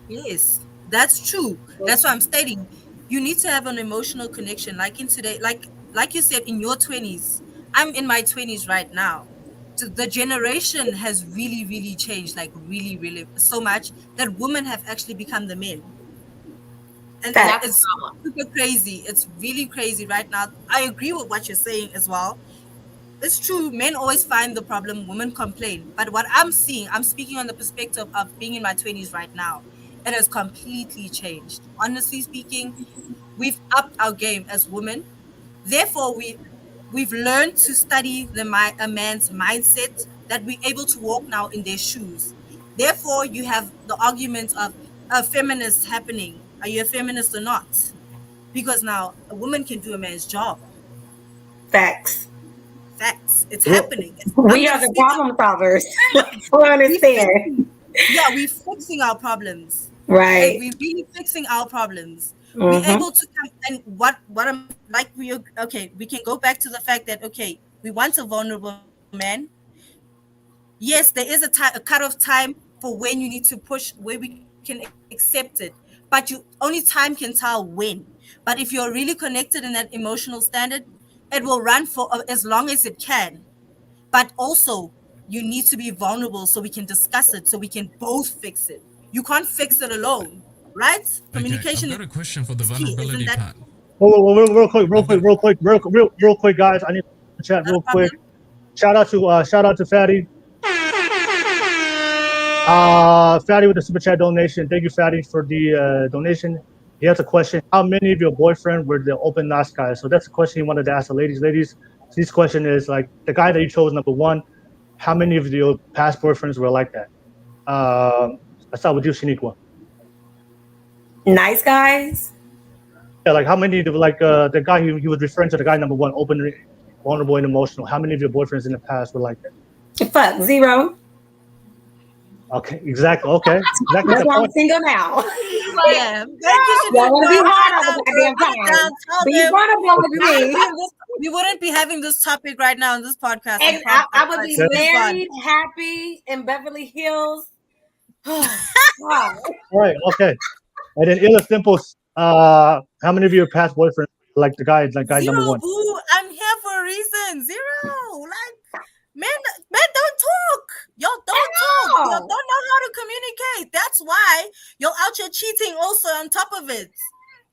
Yes, that's true. That's what I'm stating. You need to have an emotional connection. Like in today, like you said, in your 20s, I'm in my 20s right now. So the generation has really, really changed, like really, really so much that women have actually become the men. And it's super crazy. It's really crazy right now. I agree with what you're saying as well. It's true. Men always find the problem. Women complain. But what I'm seeing, I'm speaking on the perspective of being in my 20s right now. It has completely changed. Honestly speaking, we've upped our game as women. Therefore, we've learned to study a man's mindset, that we're able to walk now in their shoes. Therefore, you have the argument of a feminist happening. Are you a feminist or not? Because now a woman can do a man's job. Facts. It's happening. We are the problem solvers. We understand. We're fixing our problems. Right. We're really fixing our problems. We're able to come, and what I'm like, we can go back to the fact that, we want a vulnerable man. Yes, there is a cutoff time for when you need to push, where we can accept it. But only time can tell when. But if you're really connected in that emotional standard, it will run for as long as it can. But also, you need to be vulnerable so we can discuss it, so we can both fix it. You can't fix it alone, right? Okay, Communication I've got a question for the is key, vulnerability isn't that- part. Real quick, guys. I need to chat real quick. Shout out to Fatty. Fatty with the super chat donation. Thank you, Fatty, for the donation. He has a question. How many of your boyfriend were the open nice guys? So that's the question he wanted to ask the ladies. Ladies, this question is like the guy that you chose number one. How many of your past boyfriends were like that? Let's start with you, Shenequa. Nice guys. Yeah, like how many of the guy he was referring to, the guy number one, open, vulnerable, and emotional. How many of your boyfriends in the past were like that? Fuck, 0. Okay, exactly. Okay, exactly. That's why I'm single now. Yeah. Y'all want to be hard all the goddamn time. Be vulnerable with me. We wouldn't be having this topic right now in this podcast. And I would be married, happy in Beverly Hills. All right, okay. And then Illest Dimples, how many of your past boyfriends like the guy number one? Boo, I'm here for a reason. 0. Like, men don't talk. Y'all don't talk. Y'all don't know how to communicate. That's why you're out here cheating also on top of it.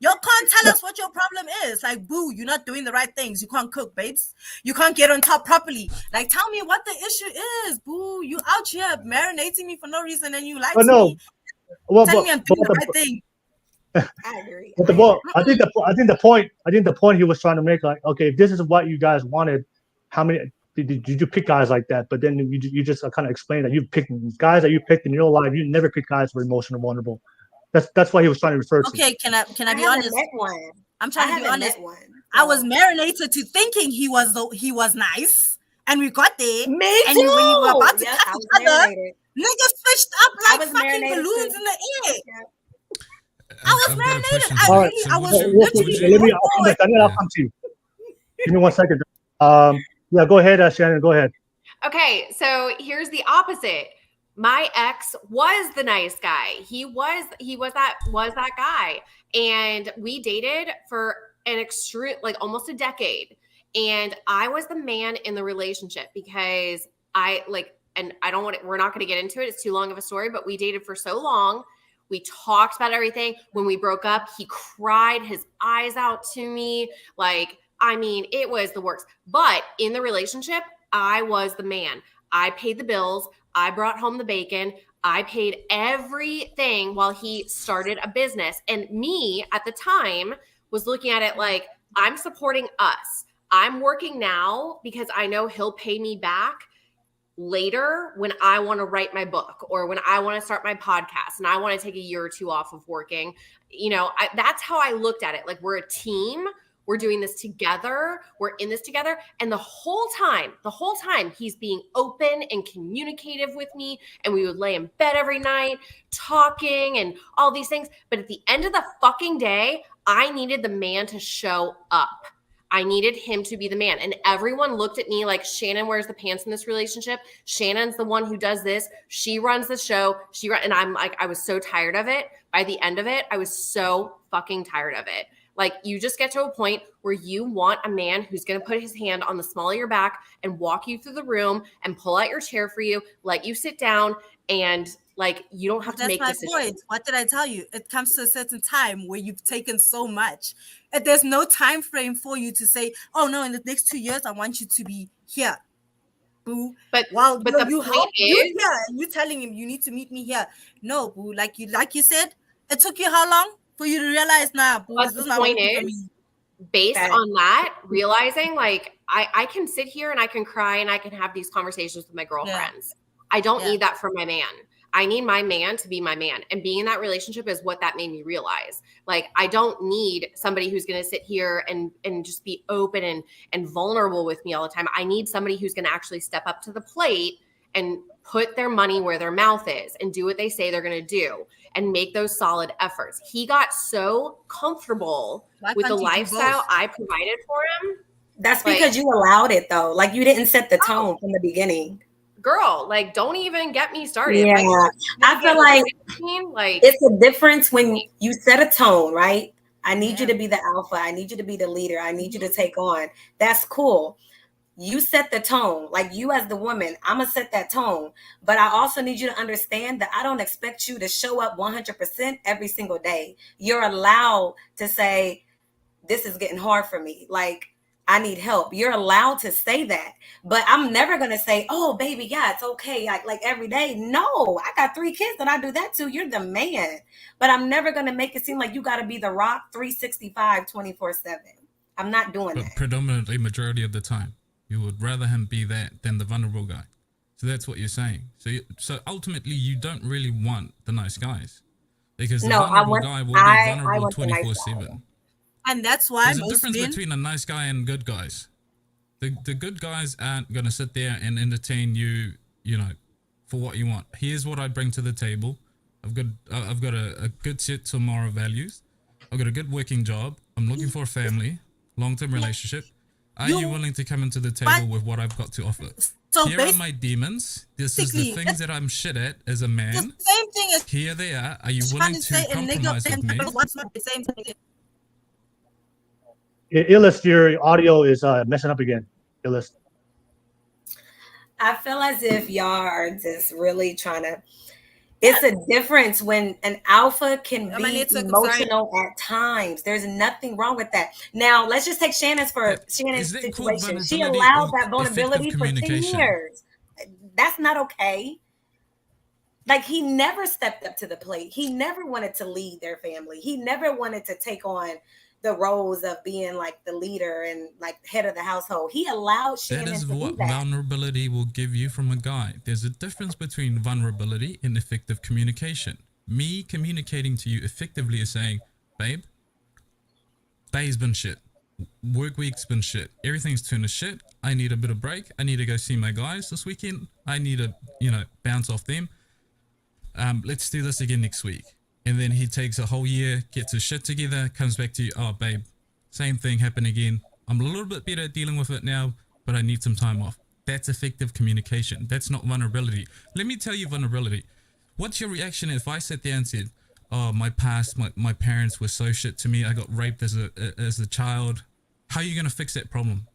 Y'all can't tell us what your problem is. Like, boo, you're not doing the right things. You can't cook, babes. You can't get on top properly. Like, tell me what the issue is, boo. You out here marinating me for no reason and you like me. Tell me I'm doing the right thing. I agree. But I think the point he was trying to make, like, okay, if this is what you guys wanted, how many did you pick guys like that? But then you just kind of explained that you picked guys that you picked in your life. You never picked guys who were emotional, vulnerable. That's what he was trying to refer to. Okay, can I be honest? I'm trying to be honest. One, so. I was marinated to thinking he was nice, and we got there. Me and too. when we were about to cut each other, niggas switched up like fucking balloons in the air. Yeah. I was marinated. I'll come to you. Give me 1 second. Yeah, go ahead, Shannon. Go ahead. Okay, so here's the opposite. My ex was the nice guy. He was that guy, and we dated for an extreme, like almost a decade. And I was the man in the relationship because we're not going to get into it. It's too long of a story, but we dated for so long. We talked about everything. When we broke up, he cried his eyes out to me. Like, I mean, it was the worst. But in the relationship, I was the man. I paid the bills. I brought home the bacon. I paid everything while he started a business. And me at the time was looking at it like, I'm supporting us. I'm working now because I know he'll pay me back later when I want to write my book or when I want to start my podcast and I want to take a year or two off of working. That's how I looked at it. Like, we're a team. We're doing this together. We're in this together. And the whole time, he's being open and communicative with me. And we would lay in bed every night talking and all these things. But at the end of the fucking day, I needed the man to show up. I needed him to be the man. And everyone looked at me like, Shannon wears the pants in this relationship. Shannon's the one who does this. She runs the show. And I'm like, I was so tired of it. By the end of it, I was so fucking tired of it. Like, you just get to a point where you want a man who's going to put his hand on the small of your back and walk you through the room and pull out your chair for you, let you sit down, and like, you don't have to make decisions. That's my point. What did I tell you? It comes to a certain time where you've taken so much. And there's no time frame for you to say, oh no, in the next 2 years, I want you to be here. Boo. But the point is, you're telling him you need to meet me here. No, boo. Like you said, it took you how long for you to realize now? But the point is, based on that, realizing like I can sit here and I can cry and I can have these conversations with my girlfriends. Yeah. I don't need that from my man. I need my man to be my man. And being in that relationship is what that made me realize. Like, I don't need somebody who's going to sit here and just be open and vulnerable with me all the time. I need somebody who's going to actually step up to the plate and put their money where their mouth is and do what they say they're going to do and make those solid efforts. He got so comfortable with the lifestyle I provided for him. That's because you allowed it, though. Like, you didn't set the tone from the beginning. girl, like, don't even get me started. Yeah, Like, I feel like like it's a difference when you set a tone, right? I need you Yeah. to be the alpha. I need you to be the leader. I need you to take on. That's cool. You set the tone. Like, you as the woman, I'm going to set that tone. But I also need you to understand that I don't expect you to show up 100% every single day. You're allowed to say, this is getting hard for me. Like, I need help. You're allowed to say that. But I'm never going to say, oh, baby, yeah, it's okay. Like every day. No, I got 3 kids that I do that to. You're the man. But I'm never going to make it seem like you got to be the rock 365, 24/7. I'm not doing But that. predominantly, majority of the time, you would rather him be that than the vulnerable guy. So that's what you're saying. So ultimately, you don't really want the nice guys, because the No, vulnerable guy will be vulnerable want the nice 24/7. And that's why There's a most difference men, between a nice guy and good guys. The good guys aren't gonna sit there and entertain you, you know, for what you want. Here's what I bring to the table. I've got a good set of moral values. I've got a good working job. I'm looking for a family, long-term relationship. Are you willing to come into the table with what I've got to offer? so Here are my demons. This is the basically, things that I'm shit at as a man. the same thing as Here they are. Are you trying willing to to say a nigga compromise with and me? what's not the same thing. Illest, your audio is messing up again. Illest. I feel as if y'all are just really trying to. It's a difference when an alpha can I mean, be it's a- emotional at times. There's nothing wrong with that. Now, let's just take Shannon's Is that called situation. She vulnerability allowed or that vulnerability effective for 10 communication? years. That's not okay. Like, he never stepped up to the plate. He never wanted to lead their family. He never wanted to take on the roles of being like the leader and like head of the household. He allowed Shannon That is to do what that. vulnerability will give you from a guy. There's a difference between vulnerability and effective communication. Me communicating to you effectively is saying, babe, day's been shit. Work week's been shit. Everything's turned to shit. I need a bit of break. I need to go see my guys this weekend. I need to, bounce off them. Let's do this again next week. And then he takes a whole year, gets his shit together, comes back to you, oh, babe, same thing happened again. I'm a little bit better at dealing with it now, but I need some time off. That's effective communication. That's not vulnerability. Let me tell you vulnerability. What's your reaction if I sat there and said, oh, my past, my parents were so shit to me. I got raped as a child. How are you going to fix that problem?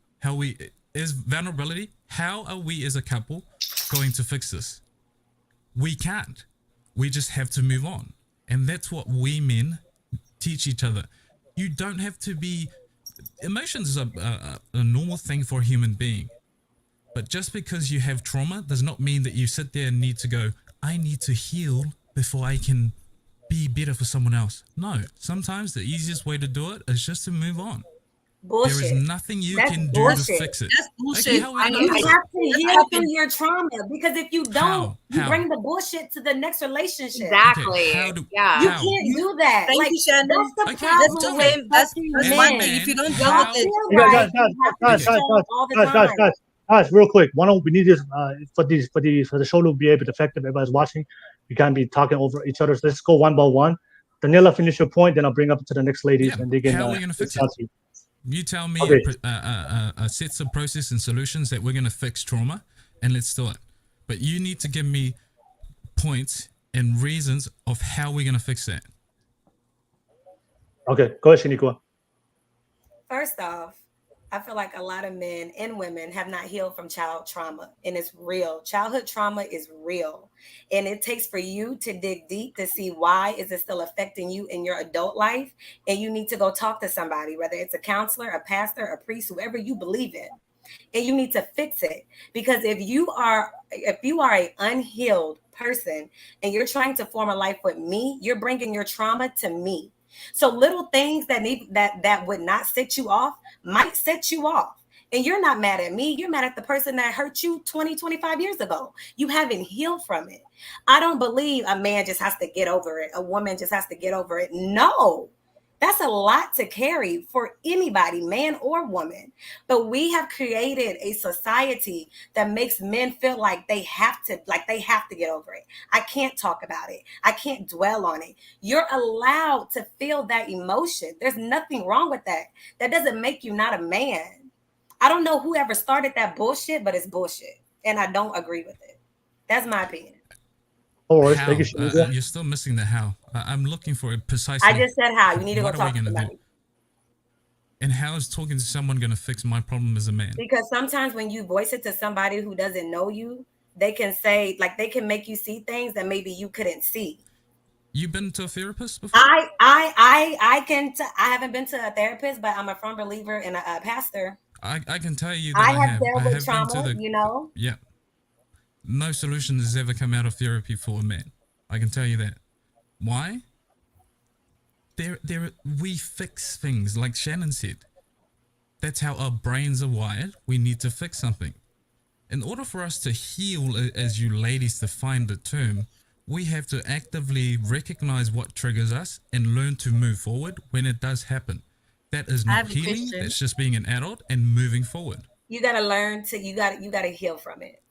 Is vulnerability, how are we as a couple going to fix this? We can't. We just have to move on. And that's what we men teach each other. You don't have to be... Emotions is a normal thing for a human being. But just because you have trauma does not mean that you sit there and need to go, I need to heal before I can be better for someone else. No, sometimes the easiest way to do it is just to move on. Bullshit. There is nothing you That's can bullshit. do to fix it. That's bullshit. Okay, how are we I know gonna You fix that's have it? to heal happened. through your trauma, because if you don't, you How? bring the bullshit to the next relationship. exactly. Okay, how do- Yeah. You How? can't do that. Thank like, you, Shannon. that's the Okay, problem tell with me. That's fucking one men. thing. If you don't deal Y'all with it, feel You like guys, you have to show up all the time. guys, real quick. We need this for the show to be able to effective. Everybody's watching. You can't be talking over each other. So let's go one by one. Daniela, finish your point, then I'll bring up to the next ladies, Yeah, and they can. how are we gonna fix it? discuss you. You tell me Okay. a sets of process and solutions that we're going to fix trauma, and let's do it. But you need to give me points and reasons of how we're going to fix that. Okay, go ahead, Shenequa. First off, I feel like a lot of men and women have not healed from child trauma, and it's real. Childhood trauma is real, and it takes for you to dig deep to see why is it still affecting you in your adult life, and you need to go talk to somebody, whether it's a counselor, a pastor, a priest, whoever you believe in, and you need to fix it. Because if you are an unhealed person and you're trying to form a life with me, you're bringing your trauma to me. So little things that would not set you off might set you off. And you're not mad at me. You're mad at the person that hurt you 20, 25 years ago. You haven't healed from it. I don't believe a man just has to get over it. A woman just has to get over it. No, that's a lot to carry for anybody, man or woman. But we have created a society that makes men feel like they have to get over it. I can't talk about it. I can't dwell on it. You're allowed to feel that emotion. There's nothing wrong with that. That doesn't make you not a man. I don't know whoever started that bullshit, but it's bullshit. And I don't agree with it. That's my opinion. Oh, How? thank you, Shenequa. You're still missing the how. I'm looking for it precisely. I just said how. You need to go What are we talk to gonna do? somebody. And how is talking to someone going to fix my problem as a man? Because sometimes when you voice it to somebody who doesn't know you, they can say, like, they can make you see things that maybe you couldn't see. You been to a therapist before? I haven't been to a therapist, but I'm a firm believer in a pastor. I can tell you that I I have dealt I with have trauma, been to the, you know. Yeah. No solution has ever come out of therapy for a man. I can tell you that. Why? We fix things, like Shannon said. That's how our brains are wired. We need to fix something. In order for us to heal, as you ladies define the term, we have to actively recognize what triggers us and learn to move forward when it does happen. That is not healing. That's just being an adult and moving forward. You gotta learn to. You gotta heal from it.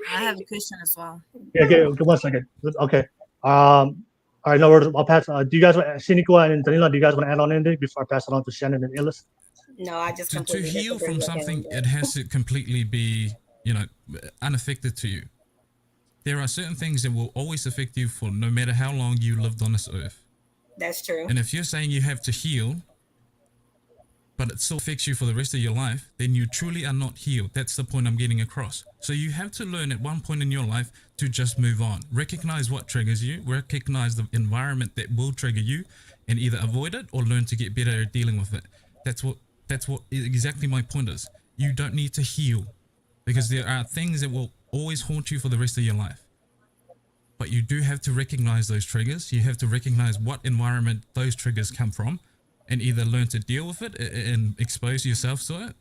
I have a question as well. Yeah, okay, 1 second. Okay. All right, no worries. I'll pass. Do you guys want Shenequa and Danila? Do you guys want to add on anything before I pass it on to Shannon and Illest? No, I just To heal from something, it has to completely be, unaffected to you. There are certain things that will always affect you for no matter how long you lived on this earth. That's true. And if you're saying you have to heal, but it still affects you for the rest of your life, then you truly are not healed. That's the point I'm getting across. So you have to learn at one point in your life to just move on. Recognize what triggers you, recognize the environment that will trigger you, and either avoid it or learn to get better at dealing with it. That's what exactly my point is. You don't need to heal, because there are things that will always haunt you for the rest of your life. But you do have to recognize those triggers. You have to recognize what environment those triggers come from, and either learn to deal with it and expose yourself to it,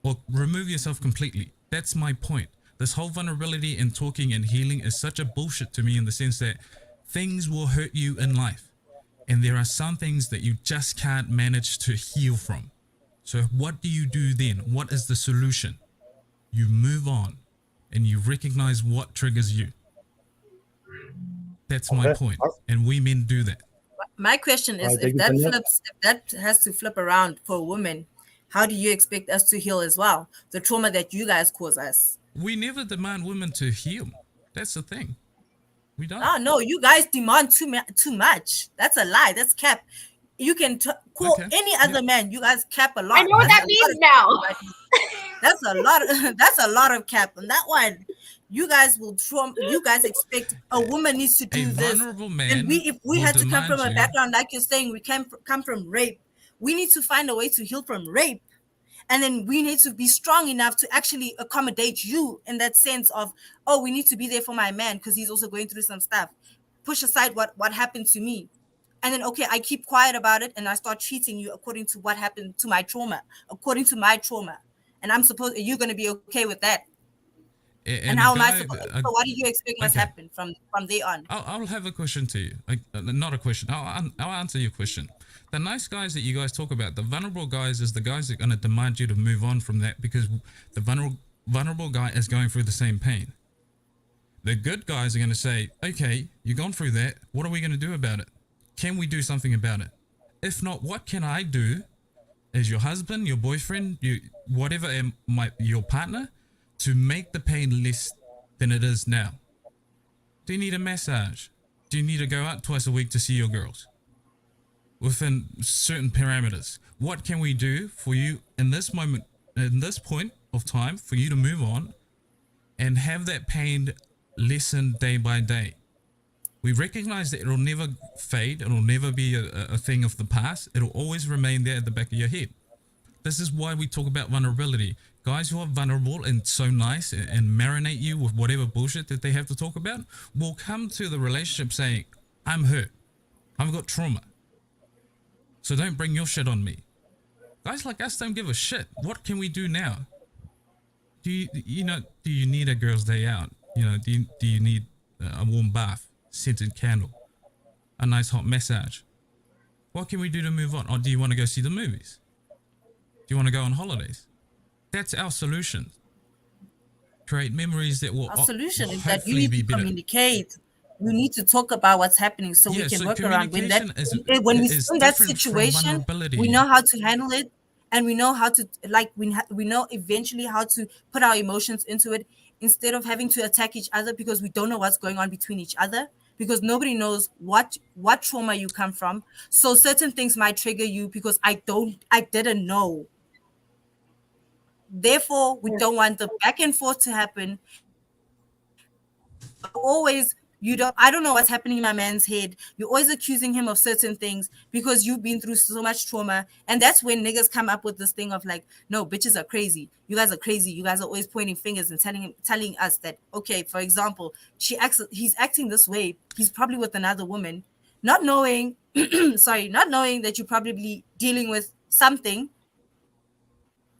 or remove yourself completely. That's my point. This whole vulnerability and talking and healing is such a bullshit to me, in the sense that things will hurt you in life, and there are some things that you just can't manage to heal from. So what do you do then? What is the solution? You move on and you recognize what triggers you. That's my point. And we men do that. My question is, if that has to flip around for a woman, how do you expect us to heal as well? The trauma that you guys cause us. We never demand women to heal. That's the thing. We don't. Oh no, you guys demand too much. That's a lie. That's cap. You can call any other man. You guys cap a lot. I know what that means now. That's a lot. That's a lot of cap. And that one, you guys will trauma. You guys expect a woman needs to do this. Man, and if we had to come from a background like you're saying, we can come from rape. We need to find a way to heal from rape. And then we need to be strong enough to actually accommodate you in that sense of, oh, we need to be there for my man because he's also going through some stuff. Push aside what happened to me. And then, okay, I keep quiet about it and I start treating you according to what happened to my trauma, according to my trauma. And you're going to be okay with that. And how am I supposed to? So what do you expect must happen from there on? I'll have a question to you. Not a question. I'll answer your question. The nice guys that you guys talk about, the vulnerable guys, is the guys that are going to demand you to move on from that, because the vulnerable guy is going through the same pain. The good guys are going to say, okay, you've gone through that. What are we going to do about it? Can we do something about it? If not, what can I do as your husband, your boyfriend, your partner, to make the pain less than it is now? Do you need a massage? Do you need to go out twice a week to see your girls? Within certain parameters. What can we do for you in this moment, in this point of time, for you to move on and have that pain lessen day by day? We recognize that it'll never fade. It'll never be a thing of the past. It'll always remain there at the back of your head. This is why we talk about vulnerability. Guys who are vulnerable and so nice and marinate you with whatever bullshit that they have to talk about will come to the relationship saying, I'm hurt. I've got trauma. So don't bring your shit on me. Guys like us don't give a shit. What can we do now? Do you need a girl's day out? Do you need a warm bath, scented candle, a nice hot massage? What can we do to move on? Or do you want to go see the movies? Do you want to go on holidays? That's our solution. Create memories that will. Our solution is that you need to communicate. We need to talk about what's happening so we can work around when we see that situation. We know how to handle it, and we know how to we know eventually how to put our emotions into it instead of having to attack each other because we don't know what's going on between each other, because nobody knows what trauma you come from. So certain things might trigger you because I didn't know. Therefore, we don't want the back and forth to happen. Always, I don't know what's happening in my man's head. You're always accusing him of certain things because you've been through so much trauma. And that's when niggas come up with this thing of like, no, bitches are crazy. You guys are crazy. You guys are always pointing fingers and telling us that, okay, for example, he's acting this way. He's probably with another woman, not knowing that you're probably dealing with something.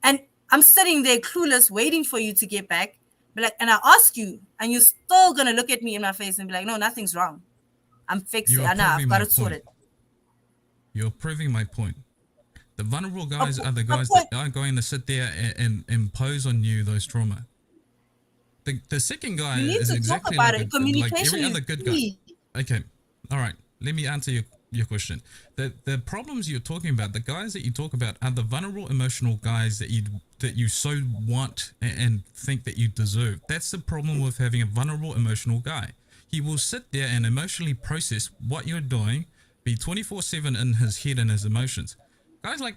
And I'm sitting there clueless, waiting for you to get back. But like, and I ask you, and you're still gonna look at me in my face and be like, "No, nothing's wrong. I'm fixed. You're I've got proving my it sorted." point. You're proving my point. The vulnerable guys are the guys that are going to sit there and impose on you those trauma. The second guy You need is to exactly talk about like, it. Communication every other is good guy. key. Okay, all right. Let me answer your question. The problems you're talking about, the guys that you talk about, are the vulnerable, emotional guys that you so want and think that you deserve. That's the problem with having a vulnerable, emotional guy. He will sit there and emotionally process what you're doing, be 24/7 in his head and his emotions. Guys like,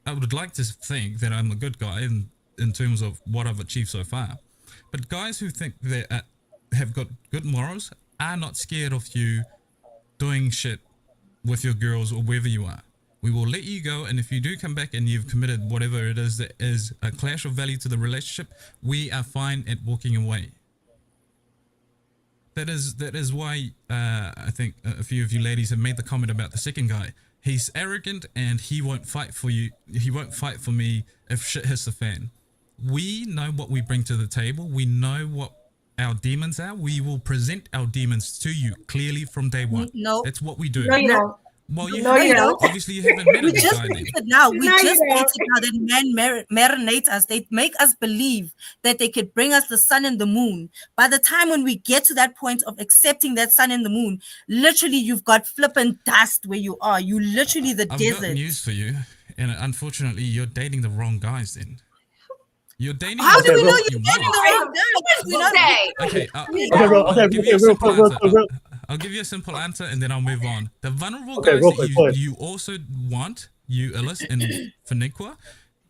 I would like to think that I'm a good guy in terms of what I've achieved so far. But guys who think they have got good morals are not scared of you doing shit with your girls or wherever you are. We will let you go, and if you do come back and you've committed whatever it is that is a clash of value to the relationship, we are fine at walking away. That is why I think a few of you ladies have made the comment about the second guy. He's arrogant and he won't fight for you. He won't fight for me if shit hits the fan. We know what we bring to the table. We know what our demons are. We will present our demons to you clearly from day one. No, that's what we do. No, you don't. Well, you No, you don't. obviously you haven't met We a just guy then. stated now. We No, you just don't. stated now that men marinate us. They make us believe that they could bring us the sun and the moon. By the time when we get to that point of accepting that sun and the moon, literally you've got flippin' dust where you are. You literally the I've desert. got news for you, and unfortunately, you're dating the wrong guys. Then you're dating. How the do we guys know that you're you dating want. the wrong guy? We don't Okay. Okay, Okay, bro. I'll give you a real simple quick, answer. I'll give you a simple answer, and then I'll move on. The vulnerable Okay, guys real that quick, go ahead. you also want, you Illest and Shenequa,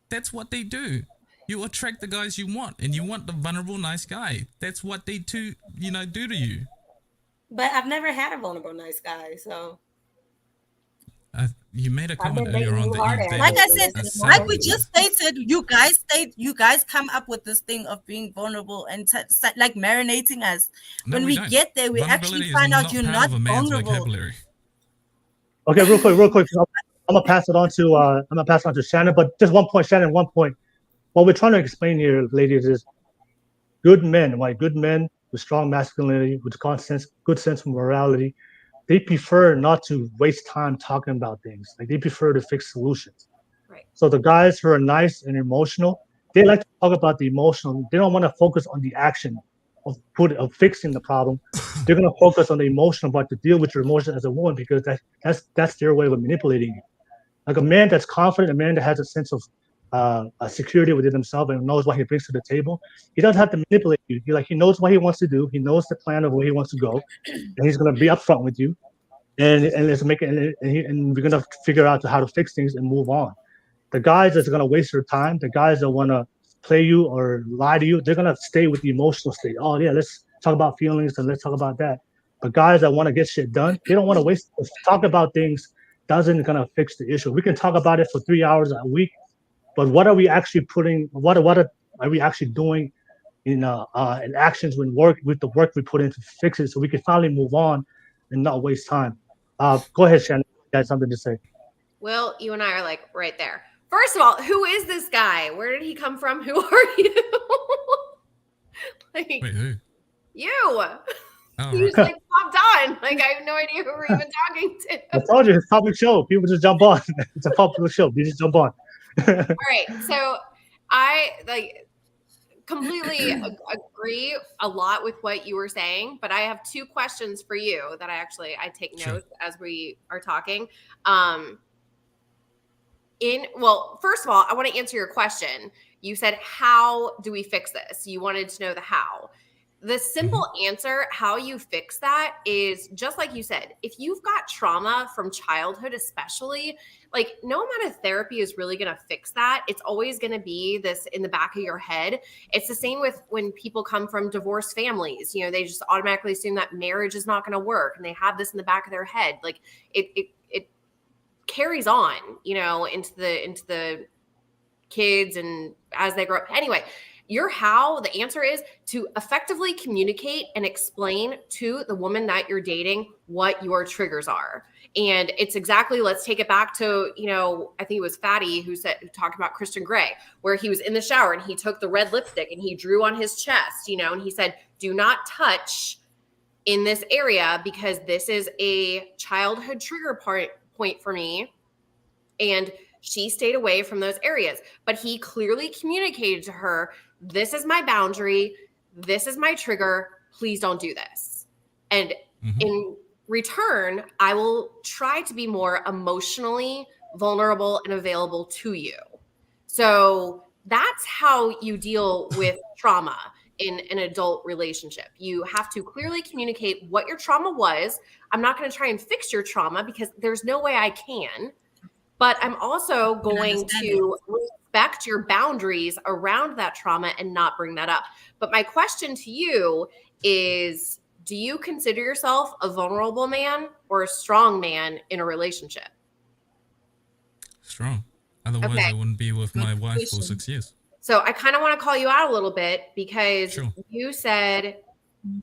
that's what they do. You attract the guys you want, and you want the vulnerable, nice guy. That's what they do to you. But I've never had a vulnerable nice guy, so You made a comment been earlier dating on you that hard you ass. dated Like I said, a like we son. just stated, you guys come up with this thing of being vulnerable and like marinating us. No, When we we don't. get there, we Vulnerability actually is find out you're part not of a man's vulnerable. vocabulary. Okay, real quick. I'm gonna pass it on to Shannon. But just one point, Shannon. One point. What we're trying to explain here, ladies, is good men, right? Good men with strong masculinity, with good sense of morality. They prefer not to waste time talking about things. Like they prefer to fix solutions. Right. So the guys who are nice and emotional, they like to talk about the emotional. They don't want to focus on the action of fixing the problem. They're gonna focus on the emotional part to deal with your emotions as a woman because that's their way of manipulating you. Like a man that's confident, a man that has a sense of security within himself and knows what he brings to the table, he doesn't have to manipulate you. He knows what he wants to do. He knows the plan of where he wants to go, and he's gonna be upfront with you. And we're gonna figure out how to fix things and move on. The guys that's gonna waste your time, the guys that wanna play you or lie to you, they're gonna stay with the emotional state. Oh yeah, let's talk about feelings and let's talk about that. But guys that want to get shit done, they don't want to talk about things. Doesn't gonna fix the issue. We can talk about it for 3 hours a week, but what are we actually putting? What are we actually doing in actions with the work we put in to fix it, so we can finally move on and not waste time. Go ahead, Shannon. You had something to say. Will, you and I are like right there. First of all, who is this guy? Where did he come from? Who are you? Like, Wait, who? you. Oh, You just right. like popped on. Like I have no idea who we're even talking to. I told you it's a public show. People just jump on. It's a public show. You just jump on. All right. So I completely agree a lot with what you were saying, but I have two questions for you that I take notes as we are talking. Well, first of all, I want to answer your question. You said, how do we fix this? You wanted to know the how. The simple answer, how you fix that, is just like you said, if you've got trauma from childhood, especially, like no amount of therapy is really going to fix that. It's always going to be this in the back of your head. It's the same with when people come from divorced families. You know, they just automatically assume that marriage is not going to work, and they have this in the back of their head. Like it carries on, you know, into the kids and as they grow up. Anyway, your how, the answer is to effectively communicate and explain to the woman that you're dating what your triggers are. And it's exactly, let's take it back to, you know, I think it was Fatty who talked about Christian Grey, where he was in the shower and he took the red lipstick and he drew on his chest, you know, and he said, do not touch in this area because this is a childhood trigger point for me. And she stayed away from those areas, but he clearly communicated to her, this is my boundary. This is my trigger. Please don't do this. And in return, I will try to be more emotionally vulnerable and available to you. So that's how you deal with trauma in an adult relationship. You have to clearly communicate what your trauma was. I'm not going to try and fix your trauma because there's no way I can. But I'm also going to respect your boundaries around that trauma and not bring that up. But my question to you is, do you consider yourself a vulnerable man or a strong man in a relationship? Strong. Otherwise, I wouldn't be with my wife for 6 years. So I kind of want to call you out a little bit because you said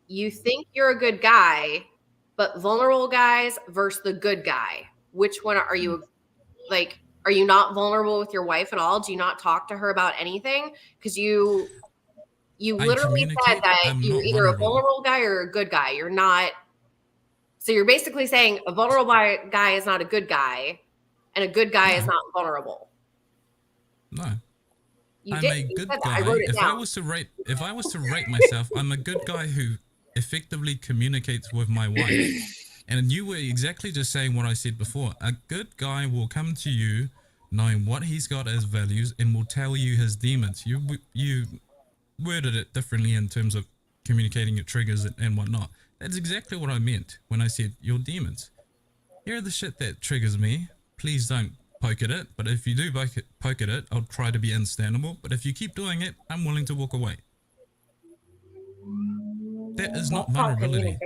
you think you're a good guy, but vulnerable guys versus the good guy. Which one are you? Like, are you not vulnerable with your wife at all? Do you not talk to her about anything? Because you literally said that you're either a vulnerable guy or a good guy. You're not. So you're basically saying a vulnerable guy is not a good guy, and a good guy is not vulnerable. No. I'm a good guy. If I was to rate myself, I'm a good guy who effectively communicates with my wife. And you were exactly just saying what I said before. A good guy will come to you knowing what he's got as values and will tell you his demons. You worded it differently in terms of communicating your triggers and whatnot. That's exactly what I meant when I said your demons. Here are the shit that triggers me. Please don't poke at it. But if you do poke at it, I'll try to be understandable. But if you keep doing it, I'm willing to walk away. That is not vulnerability.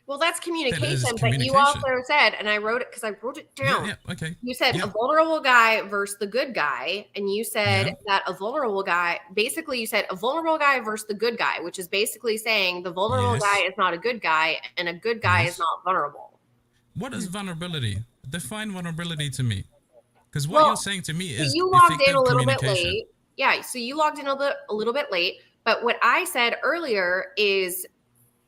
Well, that's communication, but you also said, and I wrote it because I wrote it down. Yeah, okay. You said a vulnerable guy versus the good guy, and you said that a vulnerable guy, basically you said a vulnerable guy versus the good guy, which is basically saying the vulnerable guy is not a good guy, and a good guy is not vulnerable. What is vulnerability? Define vulnerability to me. Because what you're saying to me is you logged in a little bit late. Yeah, so you logged in a little bit late, but what I said earlier is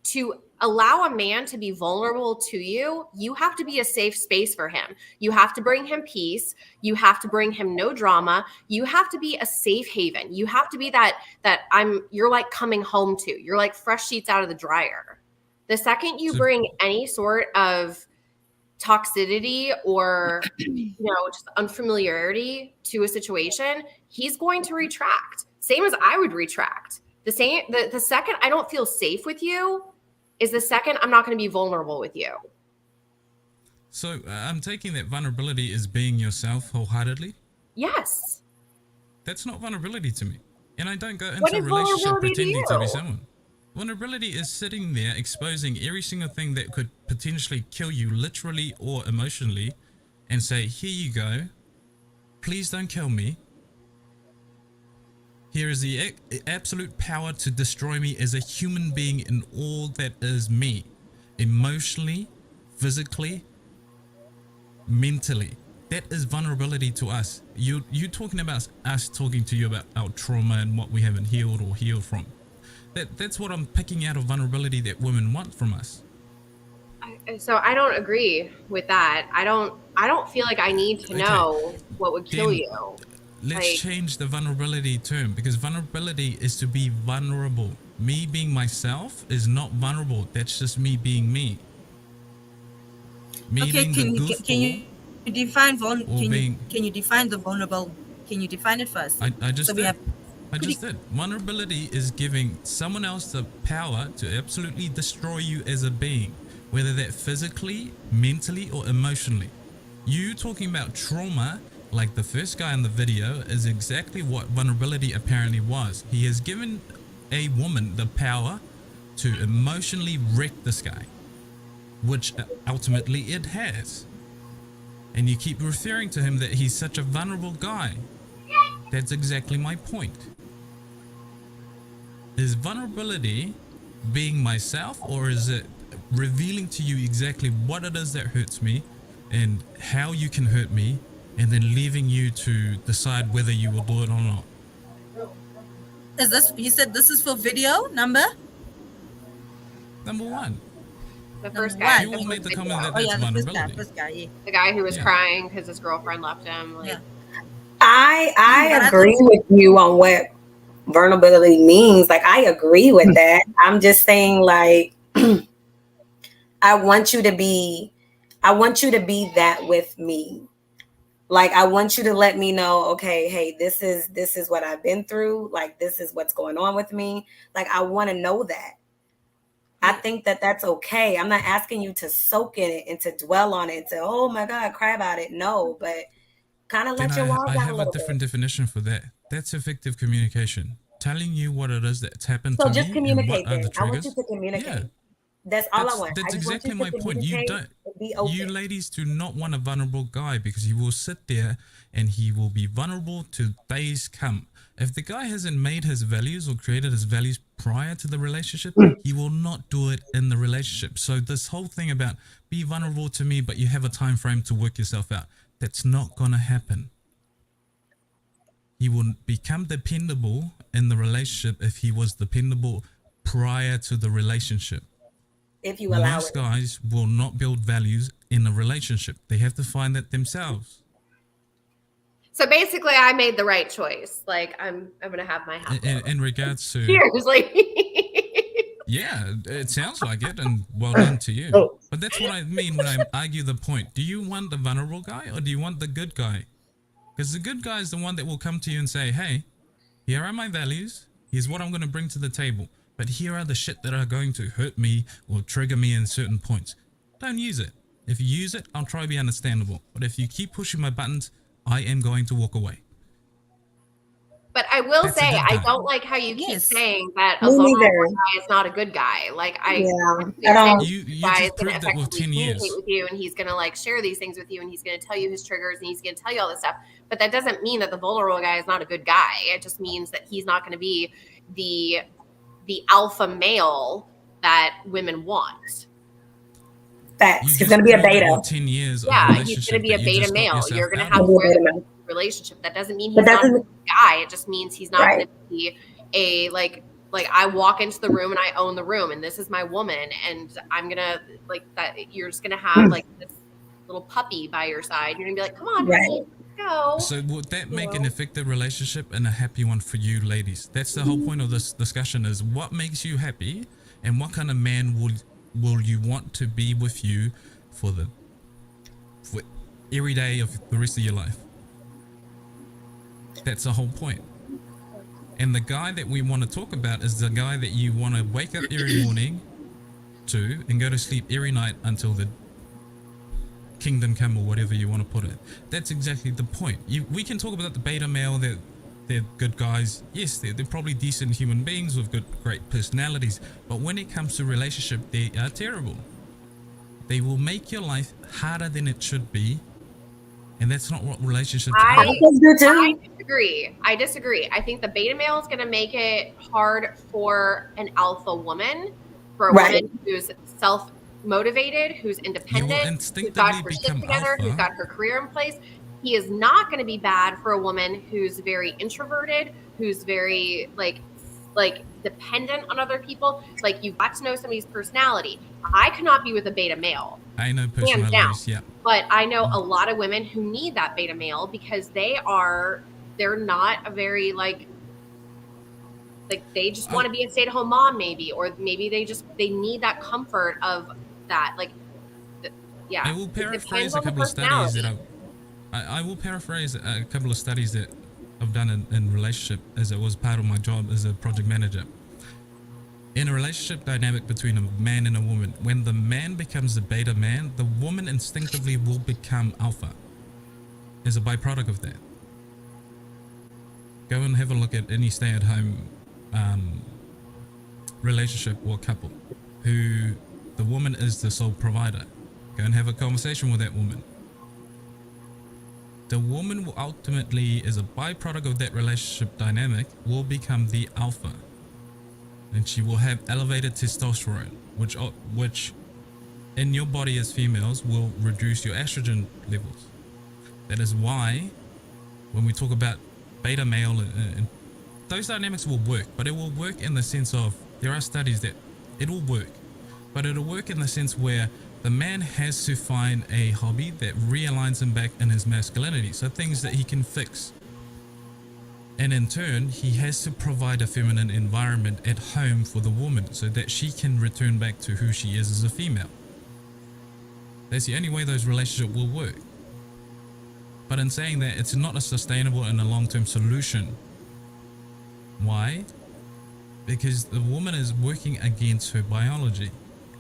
to allow a man to be vulnerable to you, you have to be a safe space for him. You have to bring him peace. You have to bring him no drama. You have to be a safe haven. You have to be that you're like coming home to. You're like fresh sheets out of the dryer. The second you bring any sort of toxicity or just unfamiliarity to a situation, he's going to retract. Same as I would retract. The second I don't feel safe with you is the second I'm not going to be vulnerable with you. So I'm taking that vulnerability is being yourself wholeheartedly? Yes. That's not vulnerability to me. And I don't go into a relationship pretending to be someone. Vulnerability is sitting there exposing every single thing that could potentially kill you literally or emotionally and say, here you go. Please don't kill me. Here is the absolute power to destroy me as a human being in all that is me. Emotionally, physically, mentally. That is vulnerability to us. You talking about us talking to you about our trauma and what we haven't healed or healed from. That's what I'm picking out of vulnerability that women want from us. So I don't agree with that. I don't feel like I need to know what would kill you. Let's change the vulnerability term, because vulnerability is to be vulnerable. Me being myself is not vulnerable. That's just me being me. Can you define can you define the vulnerable Can you define it first? I just So we did. have I just did. Vulnerability is giving someone else the power to absolutely destroy you as a being, whether that physically, mentally, or emotionally. You talking about trauma, like the first guy in the video, is exactly what vulnerability apparently was. He has given a woman the power to emotionally wreck this guy, which ultimately it has. And you keep referring to him that he's such a vulnerable guy. That's exactly my point. Is vulnerability being myself, or is it revealing to you exactly what it is that hurts me and how you can hurt me, and then leaving you to decide whether you will do it or not? Is this, you said this is for video number? Number one. The first Number guy. You all made the comment that Oh that's yeah, the vulnerability. first guy, yeah. The guy who was Yeah. crying because his girlfriend left him. Like, Yeah. I But agree with you on what vulnerability means. Like, I agree with that. I'm just saying, like, I want you to be that with me. Like, I want you to let me know, okay, hey, this is what I've been through. Like, this is what's going on with me. Like, I want to know that. I think that that's okay. I'm not asking you to soak in it and to dwell on it and to, oh my God, cry about it. No, but kind of Then let your walls I down have a a little different bit. definition for that. That's effective communication. Telling you what it is that's happened So to just me and communicate what are the then. I want you triggers. to communicate. Yeah. That's all I want. That's I just want exactly you my to point. You communicate don't. and be open. You ladies do not want a vulnerable guy, because he will sit there and he will be vulnerable to days come. If the guy hasn't made his values or created his values prior to the relationship, he will not do it in the relationship. So this whole thing about be vulnerable to me, but you have a time frame to work yourself out, that's not gonna happen. He will become dependable in the relationship if he was dependable prior to the relationship. If you allow Most it. guys will not build values in a relationship. They have to find that themselves. so basically, I made the right choice. Like, I'm gonna have my house. In regards to, Cheers, like. yeah, it sounds like it, and well done to you. Oh. But that's what I mean when I argue the point. Do you want the vulnerable guy, or do you want the good guy? Because the good guy is the one that will come to you and say, hey, here are my values. Here's what I'm going to bring to the table. But here are the shit that are going to hurt me or trigger me in certain points. Don't use it. If you use it, I'll try to be understandable. But if you keep pushing my buttons, I am going to walk away. But I will That's a say, good I guy. don't like how you keep Yes. saying that a Me vulnerable neither. guy is not a good guy. Like, I don't. You guy is just going proved to it with effectively 10 communicate years. with you, and he's going to like share these things with you, and he's going to tell you his triggers, and he's going to tell you all this stuff. But that doesn't mean that the vulnerable guy is not a good guy. It just means that he's not going to be the alpha male that women want. Facts. You He's just going to be a proved it beta. with 10 years of Yeah, he's relationship going to be a that you beta just got male. yourself You're going to out have of. to He'll be a wear beta the male. relationship. That doesn't mean But he's that not a doesn't- good guy. It just means he's not Right. going to be a like I walk into the room and I own the room, and this is my woman, and I'm gonna like that. You're just gonna have like this little puppy by your side. You're gonna be like, come on, Right. honey, let's go. So would that make an effective relationship and a happy one for you ladies? That's the whole point of this discussion, is what makes you happy and what kind of man will you want to be with you for every day of the rest of your life? That's the whole point. And the guy that we want to talk about is the guy that you want to wake up every morning to and go to sleep every night until the kingdom come, or whatever you want to put it. That's exactly the point. We can talk about the beta male, they're good guys. Yes, they're probably decent human beings with great personalities. But when it comes to relationship, they are terrible. They will make your life harder than it should be. And that's not what relationships are. I do too. I disagree. I think the beta male is going to make it hard for an alpha woman, for a Right. woman who's self-motivated, who's independent, who's got instinctively her shit become together, who's alpha. got her career in place. He is not going to be bad for a woman who's very introverted, who's very like dependent on other people. Like, you've got to know somebody's personality. I could not be with a beta male. I know Hands down. personalities, yeah. But I know a lot of women who need that beta male because they're not a very like they just want to be a stay-at-home mom, maybe, or maybe they need that comfort of that. Like, yeah. I will paraphrase a couple of studies that I will paraphrase a couple of studies that I've done in relationship, as it was part of my job as a project manager. In a relationship dynamic between a man and a woman, when the man becomes the beta man, the woman instinctively will become alpha as a byproduct of that. Go and have a look at any stay-at-home relationship or couple who the woman is the sole provider. Go and have a conversation with that woman. The woman will ultimately, as a byproduct of that relationship dynamic, will become the alpha. And she will have elevated testosterone, which in your body as females will reduce your estrogen levels. That is why when we talk about beta male, and those dynamics will work, but it will work in the sense of, there are studies that it will work, but it'll work in the sense where the man has to find a hobby that realigns him back in his masculinity, so things that he can fix. And in turn, he has to provide a feminine environment at home for the woman so that she can return back to who she is as a female. That's the only way those relationships will work. But in saying that, it's not a sustainable and a long-term solution. Why? Because the woman is working against her biology.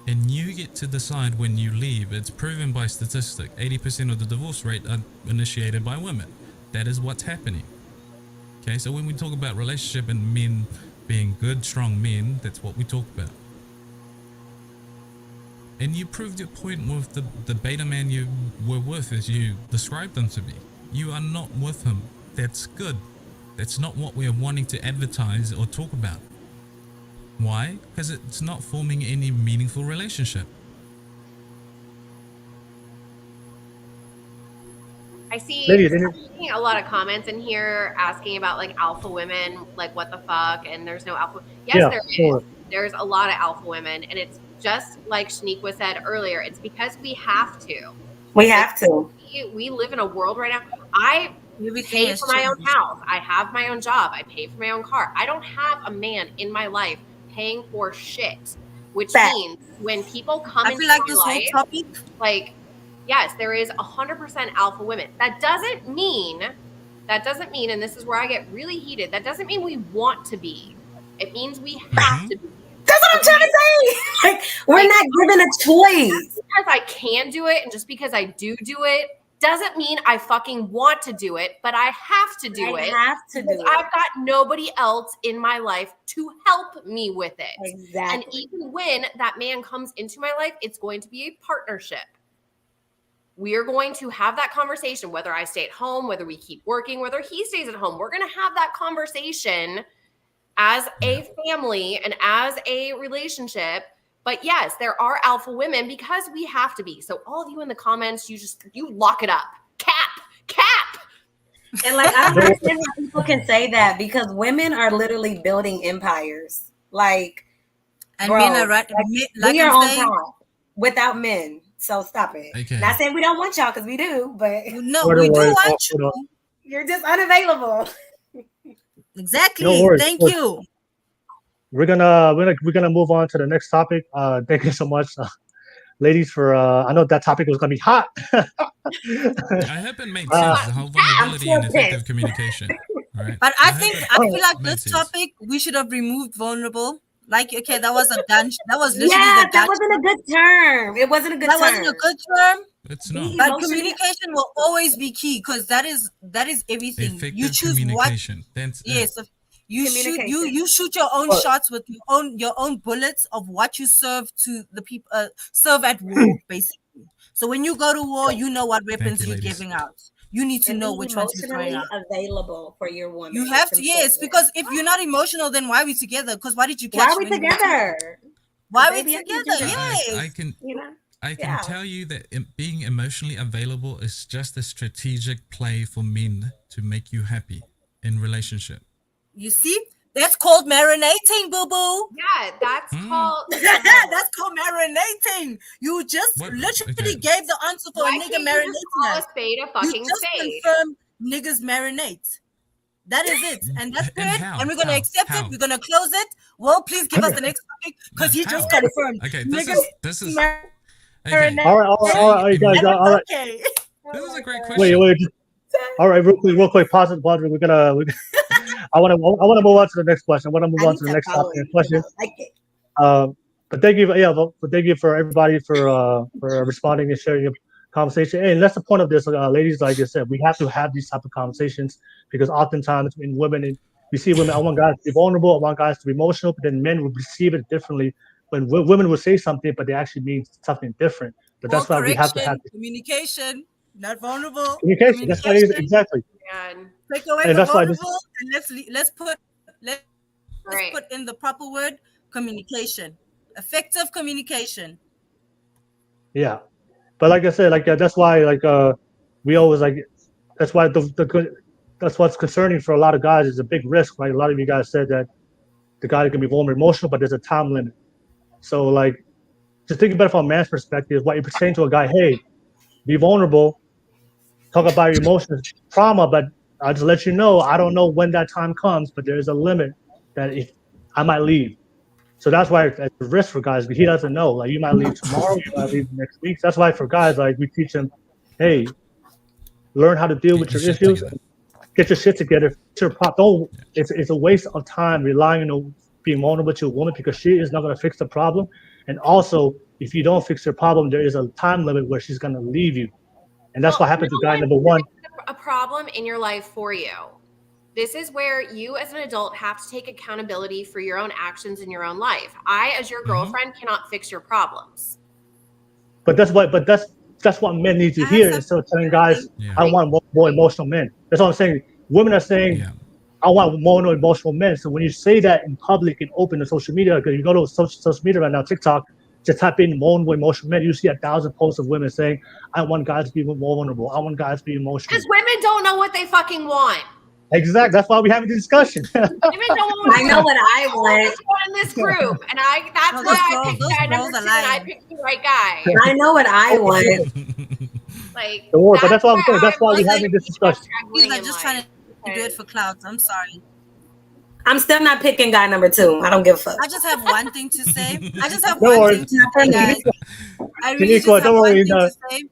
And you get to decide when you leave. It's proven by statistic, 80% of the divorce rate are initiated by women. That is what's happening. Okay, so when we talk about relationship and men being good, strong men, that's what we talk about. And you proved your point with the beta man you were with, as you described them to be. You are not with him. That's good. That's not what we are wanting to advertise or talk about. Why? Because it's not forming any meaningful relationship. I see Ladies, a lot of comments in here asking about like alpha women, like what the fuck, and there's no alpha. Yes, Yeah, there is. sure. There's a lot of alpha women, and it's just like Shenequa said earlier. It's because we have to. We have to. We live in a world right now. I pay for my own house. I have my own job. I pay for my own car. I don't have a man in my life paying for shit, which means when people come into my life, like, yes, there is 100% alpha women. That doesn't mean, and this is where I get really heated, that doesn't mean we want to be. It means we have to be. That's what I'm trying to say. Like, we're not given a choice. Just because I can do it and just because I do it doesn't mean I fucking want to do it, but I have to do it. I have to do it. I've got nobody else in my life to help me with it. Exactly. And even when that man comes into my life, it's going to be a partnership. We are going to have that conversation, whether I stay at home, whether we keep working, whether he stays at home. We're going to have that conversation as a family and as a relationship. But yes, there are alpha women because we have to be. So all of you in the comments, you lock it up. Cap. And like, I don't understand how people can say that, because women are literally building empires. Like, and bro, men are right. like we are on top without men. So stop it. Okay. Not saying we don't want y'all, because we do, but no, we do want you. You're just unavailable. Exactly. No worries. Thank you. We're gonna move on to the next topic. Thank you so much, ladies, for I know that topic was gonna be hot. I hope it made sense. The whole vulnerability and effective communication. Right? But I feel like this topic we should have removed vulnerable. Like, okay, that was literally that wasn't a good term. It wasn't a good term. That wasn't a good term. It's not. But communication will always be key, because that is everything. Effective You choose communication. Yes. You shoot your own shots with your own bullets of what you serve to the people, serve at war, basically. So when you go to war, you know what weapons you're giving out. You need to know which ones you're throwing out. Available for your woman. You have to, yes, because if you're not emotional, then why are we together? Because why did you catch? Why are we together? Why are we together? Yes. I can tell you that being emotionally available is just a strategic play for men to make you happy in relationship. You see, that's called marinating, boo boo. Yeah, that's called. That's called marinating. You just literally gave the answer for a nigga marinating. You just confirmed niggas marinate. That is it, and that's it. And we're gonna accept it. We're gonna close it. Well, please give us the next topic, because he just confirmed. Okay, this is. Okay. All right, guys. All right. Okay. This is a great question. Wait. All right, real quick, pause it, Audrey. I want to move on to the next question. I want to move on to the next topic and question. Like it. But thank you, thank you for everybody for responding and sharing your conversation. And that's the point of this, ladies. Like I said, we have to have these type of conversations because oftentimes in women, we see women. I want guys to be vulnerable. I want guys to be emotional, but then men will receive it differently. When women will say something, but they actually mean something different. But that's why we have to have communication, not vulnerable. Communication. That's why it is, exactly. Take away and the that's why vulnerable, and let's put in the proper word: communication, effective communication. Yeah, but like I said, that's why we always that's why that's what's concerning for a lot of guys is a big risk. Right, a lot of you guys said that the guy can be vulnerable, emotional, but there's a time limit. So just think about it from a man's perspective. What you're saying to a guy, hey, be vulnerable, talk about your emotions, trauma, but I'll just let you know, I don't know when that time comes, but there's a limit that if I might leave. So that's why it's a risk for guys, but he doesn't know. Like, you might leave tomorrow, you might leave next week. That's why for guys, we teach them, hey, learn how to deal with your issues, get your shit together. It's a waste of time relying on being vulnerable to a woman because she is not going to fix the problem. And also, if you don't fix her problem, there is a time limit where she's going to leave you. And that's what happened to guy number one. A problem in your life for you. This is where you as an adult have to take accountability for your own actions in your own life. I, as your girlfriend, cannot fix your problems. But that's what men need to hear instead of telling guys, I want more emotional men. That's what I'm saying. Women are saying, I want more emotional men. So when you say that in public and open to social media, because you go to social media right now, TikTok, just type in more emotional men, you see 1,000 posts of women saying, I want guys to be more vulnerable. I want guys to be emotional. Because women don't know what they fucking want. Exactly. That's why we having this discussion. Women don't want I know what I want in this group. And that's why I picked guy number 2 and I picked the right guy. I know what I want. Don't worry, but that's why I'm saying. That's why we're having this discussion. He's just trying to do it for clouds. I'm sorry. I'm still not picking guy number 2. I don't give a fuck. I just have one thing to say. I just have Don't one worry. thing to say, guys. I really just have one thing to say.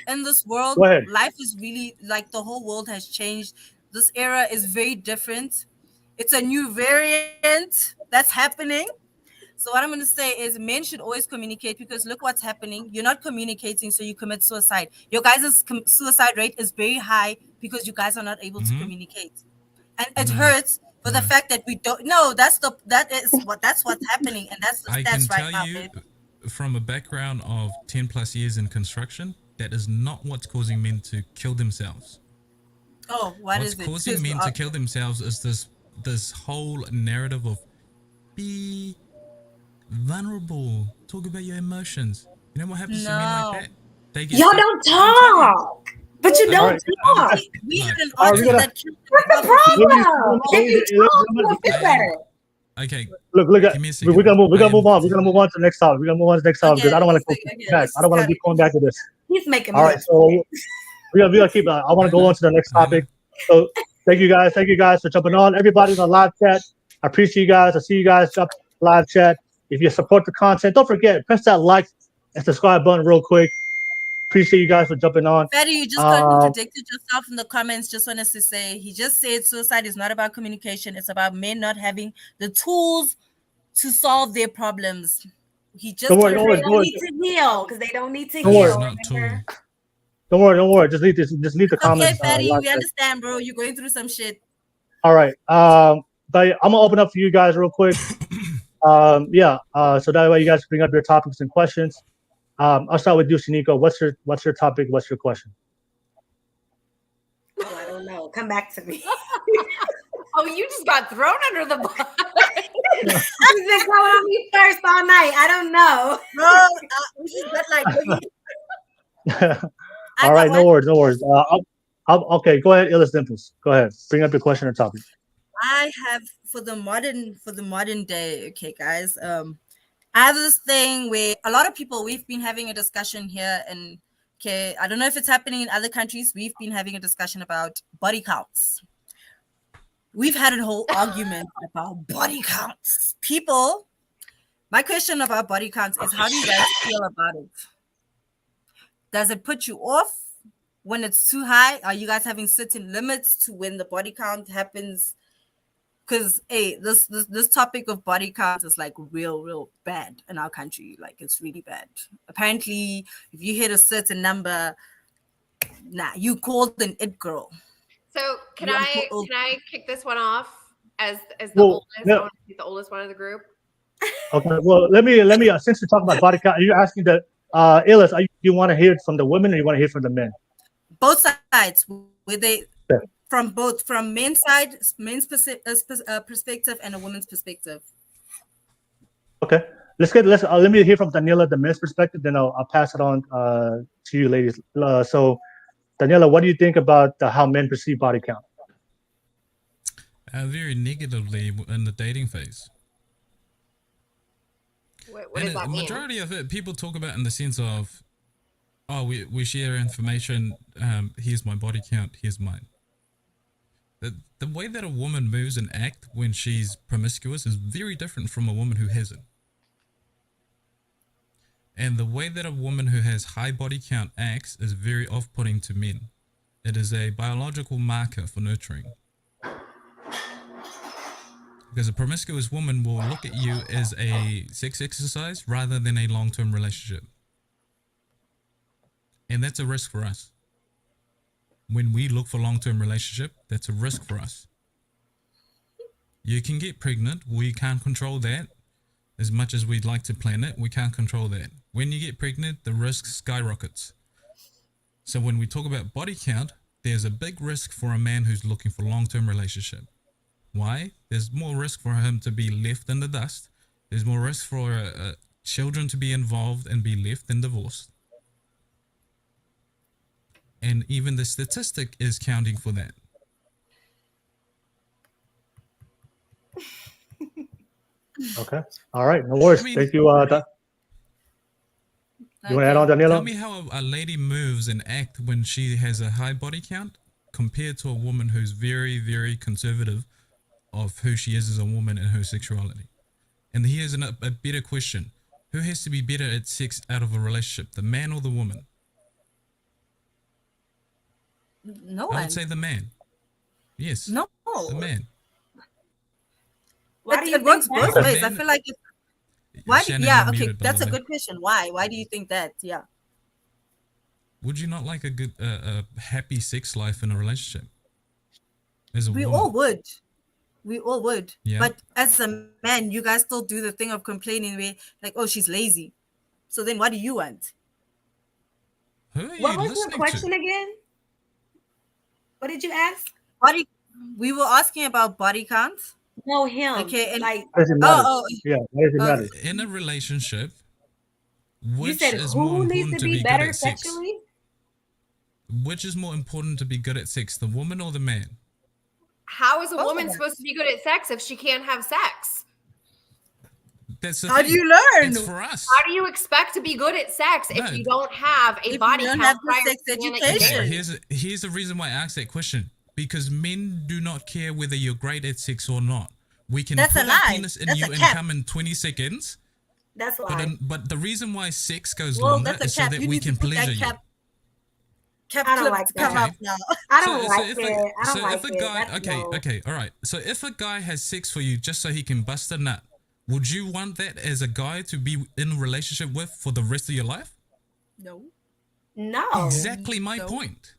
In this world, life is really the whole world has changed. This era is very different. It's a new variant that's happening. So what I'm going to say is men should always communicate because look what's happening. You're not communicating, so you commit suicide. Your guys' suicide rate is very high because you guys are not able to communicate. And it hurts for the fact that we don't know. That's what's happening. And that's the stats right now, babe. From a background of 10 plus years in construction, that is not what's causing men to kill themselves. Oh, what's causing men to kill themselves is this whole narrative of be vulnerable, talk about your emotions. You know what happens to men like that? They get y'all don't talk, but you don't talk. We had an artist that killed. What's the problem? If you talk, you'll feel better. Okay. Look. We're gonna move. We're gonna move on. We're gonna move on to the next topic. We're gonna move on to the next topic because I don't want to go back. I don't want to keep going back to this. He's making. All right. So we're gonna keep. I want to go on to the next topic. So thank you guys for jumping on. Everybody in the live chat, I appreciate you guys. I see you guys jump live chat. If you support the content, don't forget press that like and subscribe button real quick. Appreciate you guys for jumping on. Betty, you just contradicted yourself in the comments. Just wanted to say, he just said suicide is not about communication. It's about men not having the tools to solve their problems. He just don't need to heal because they don't need to heal. Don't worry. Just leave the comments. Okay, Betty, we understand, bro. You're going through some shit. All right. But I'm gonna open up for you guys real quick. So that way you guys bring up your topics and questions. I'll start with you, Shenequa. What's your topic? What's your question? Oh, I don't know. Come back to me. Oh, you just got thrown under the bus. You've been calling on me first all night. I don't know. No, we just got all right, no worries. Okay, go ahead, Illest Dimples. Go ahead, bring up your question or topic. I have for the modern day. Okay, guys. I have this thing where a lot of people, we've been having a discussion here, and I don't know if it's happening in other countries. We've been having a discussion about body counts. We've had a whole argument about body counts. People, my question about body counts is, how do you guys feel about it? Does it put you off? when it's too high? Are you guys having certain limits to when the body count happens? Because this topic of body count is like real bad in our country. Like it's really bad. Apparently, if you hit a certain number, you called an it girl. So can I kick this one off as the Well, oldest? yeah. I want to be the oldest one of the group. Okay. Well, let me. Since we're talking about body count, are you asking the Illest? Do you want to hear it from the women or you want to hear it from the men? Both sides. Were they Yeah. from men's side, men's perspective, and a woman's perspective? Okay. Let me hear from Daniela, the men's perspective. Then I'll pass it on to you, ladies. So, Daniela, what do you think about how men perceive body count? Very negatively in the dating phase. What does that mean? Majority of it, people talk about in the sense of, oh, we share information. Here's my body count. Here's mine. The way that a woman moves and acts when she's promiscuous is very different from a woman who hasn't. And the way that a woman who has high body count acts is very off-putting to men. It is a biological marker for nurturing. Because a promiscuous woman will look at you as a sex exercise rather than a long-term relationship. And that's a risk for us. When we look for long-term relationship, that's a risk for us. You can get pregnant. We can't control that. As much as we'd like to plan it, we can't control that. When you get pregnant, the risk skyrockets. So when we talk about body count, there's a big risk for a man who's looking for long-term relationship. Why? There's more risk for him to be left in the dust. There's more risk for children to be involved and be left and divorced. And even the statistic is counting for that. Okay. All right. No worries. Thank you. You want to add on, Daniela? Tell me how a lady moves and acts when she has a high body count compared to a woman who's very, very conservative of who she is as a woman and her sexuality. And here's a better question. Who has to be better at sex out of a relationship, the man or the woman? No I one. would say the man. Yes. No. The man. Why do you It works think both that? ways. I feel like why? Shannon, Yeah. you're Okay. muted, by That's the a way. good question. Why? Why do you think that? Yeah. Would you not like a good, happy sex life in a relationship? As a We woman? all would. We all would. Yeah. But as a man, you guys still do the thing of complaining where like, oh, she's lazy. So then what do you want? Who are you What was your listening question to? again? What did you ask? We were asking about body count. No, him. Okay, and like Why does it matter? oh, Yeah. Why does it matter? In a relationship, you which said, is more who needs important to to be be good better at sex? sexually? Which is more important to be good at sex, the woman or the man? How is a Both of woman them. supposed to be good at sex if she can't have sex? That's the how thing. do you learn? It's for us. How do you expect to be good at sex No. if you don't have a If body you don't count have the prior sex to being at education? your Okay, here's the reason why I asked that question. Because men do not care whether you're great at sex or not. We can That's put a our lie. penis in That's you a and cap. come in 20 seconds. That's why. But the reason why sex goes Well, longer that's a is so cap. that You we need to can put that pleasure you. cap I don't clip like to come that. up now. I don't So like if it. I don't like if a it. guy, That's okay, no. okay, all right. So if a guy has sex for you just so he can bust a nut, would you want that as a guy to be in a relationship with for the rest of your life? No. No. Exactly my No. point.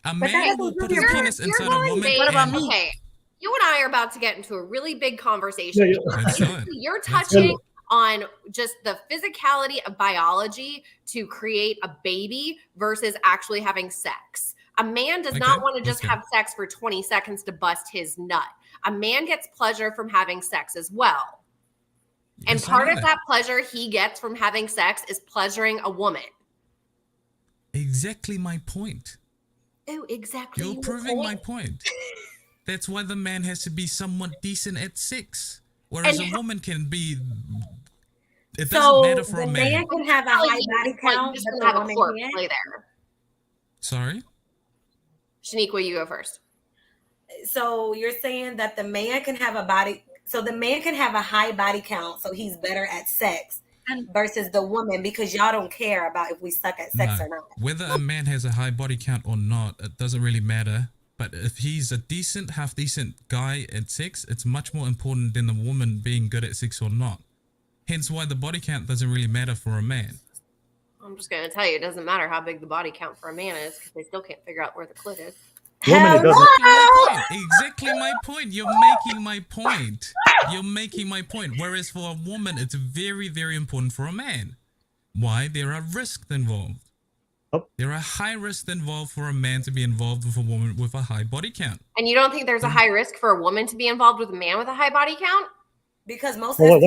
A that man doesn't will do put his your- penis you're inside a going, woman. babe. What about and- me? Okay, you and I are about to get into a really big conversation. Oh, because That's basically fine. You're That's touching on just the physicality of biology to create a baby versus actually having sex. A man does not Okay, want to just let's go. have sex for 20 seconds to bust his nut. A man gets pleasure from having sex as well. And Yes, I part know of that pleasure he gets from having sex is pleasuring a woman. Exactly my point. Oh, exactly. You're your proving my point. point. That's why the man has to be somewhat decent at sex, whereas And a woman can be. It doesn't So matter for the a man man. can have a Telling high you, body like, you count, just but don't have the a woman cork can't. play there. Sorry. Shenequa, you go first. So you're saying that the man can have a body, so the man can have a high body count, so he's better at sex, versus the woman because y'all don't care about if we suck at sex or not. Whether a man has a high body count or not, it doesn't really matter. But if he's a decent, half-decent guy at sex, it's much more important than the woman being good at sex or not. Hence why the body count doesn't really matter for a man. I'm just going to tell you, it doesn't matter how big the body count for a man is because they still can't figure out where the clit is. Woman, it doesn't. Exactly my point. You're making my point. You're making my point. Whereas for a woman, it's very, very important for a man. Why? There are risks involved. There are high risks involved for a man to be involved with a woman with a high body count. And you don't think there's a high risk for a woman to be involved with a man with a high body count? Because most what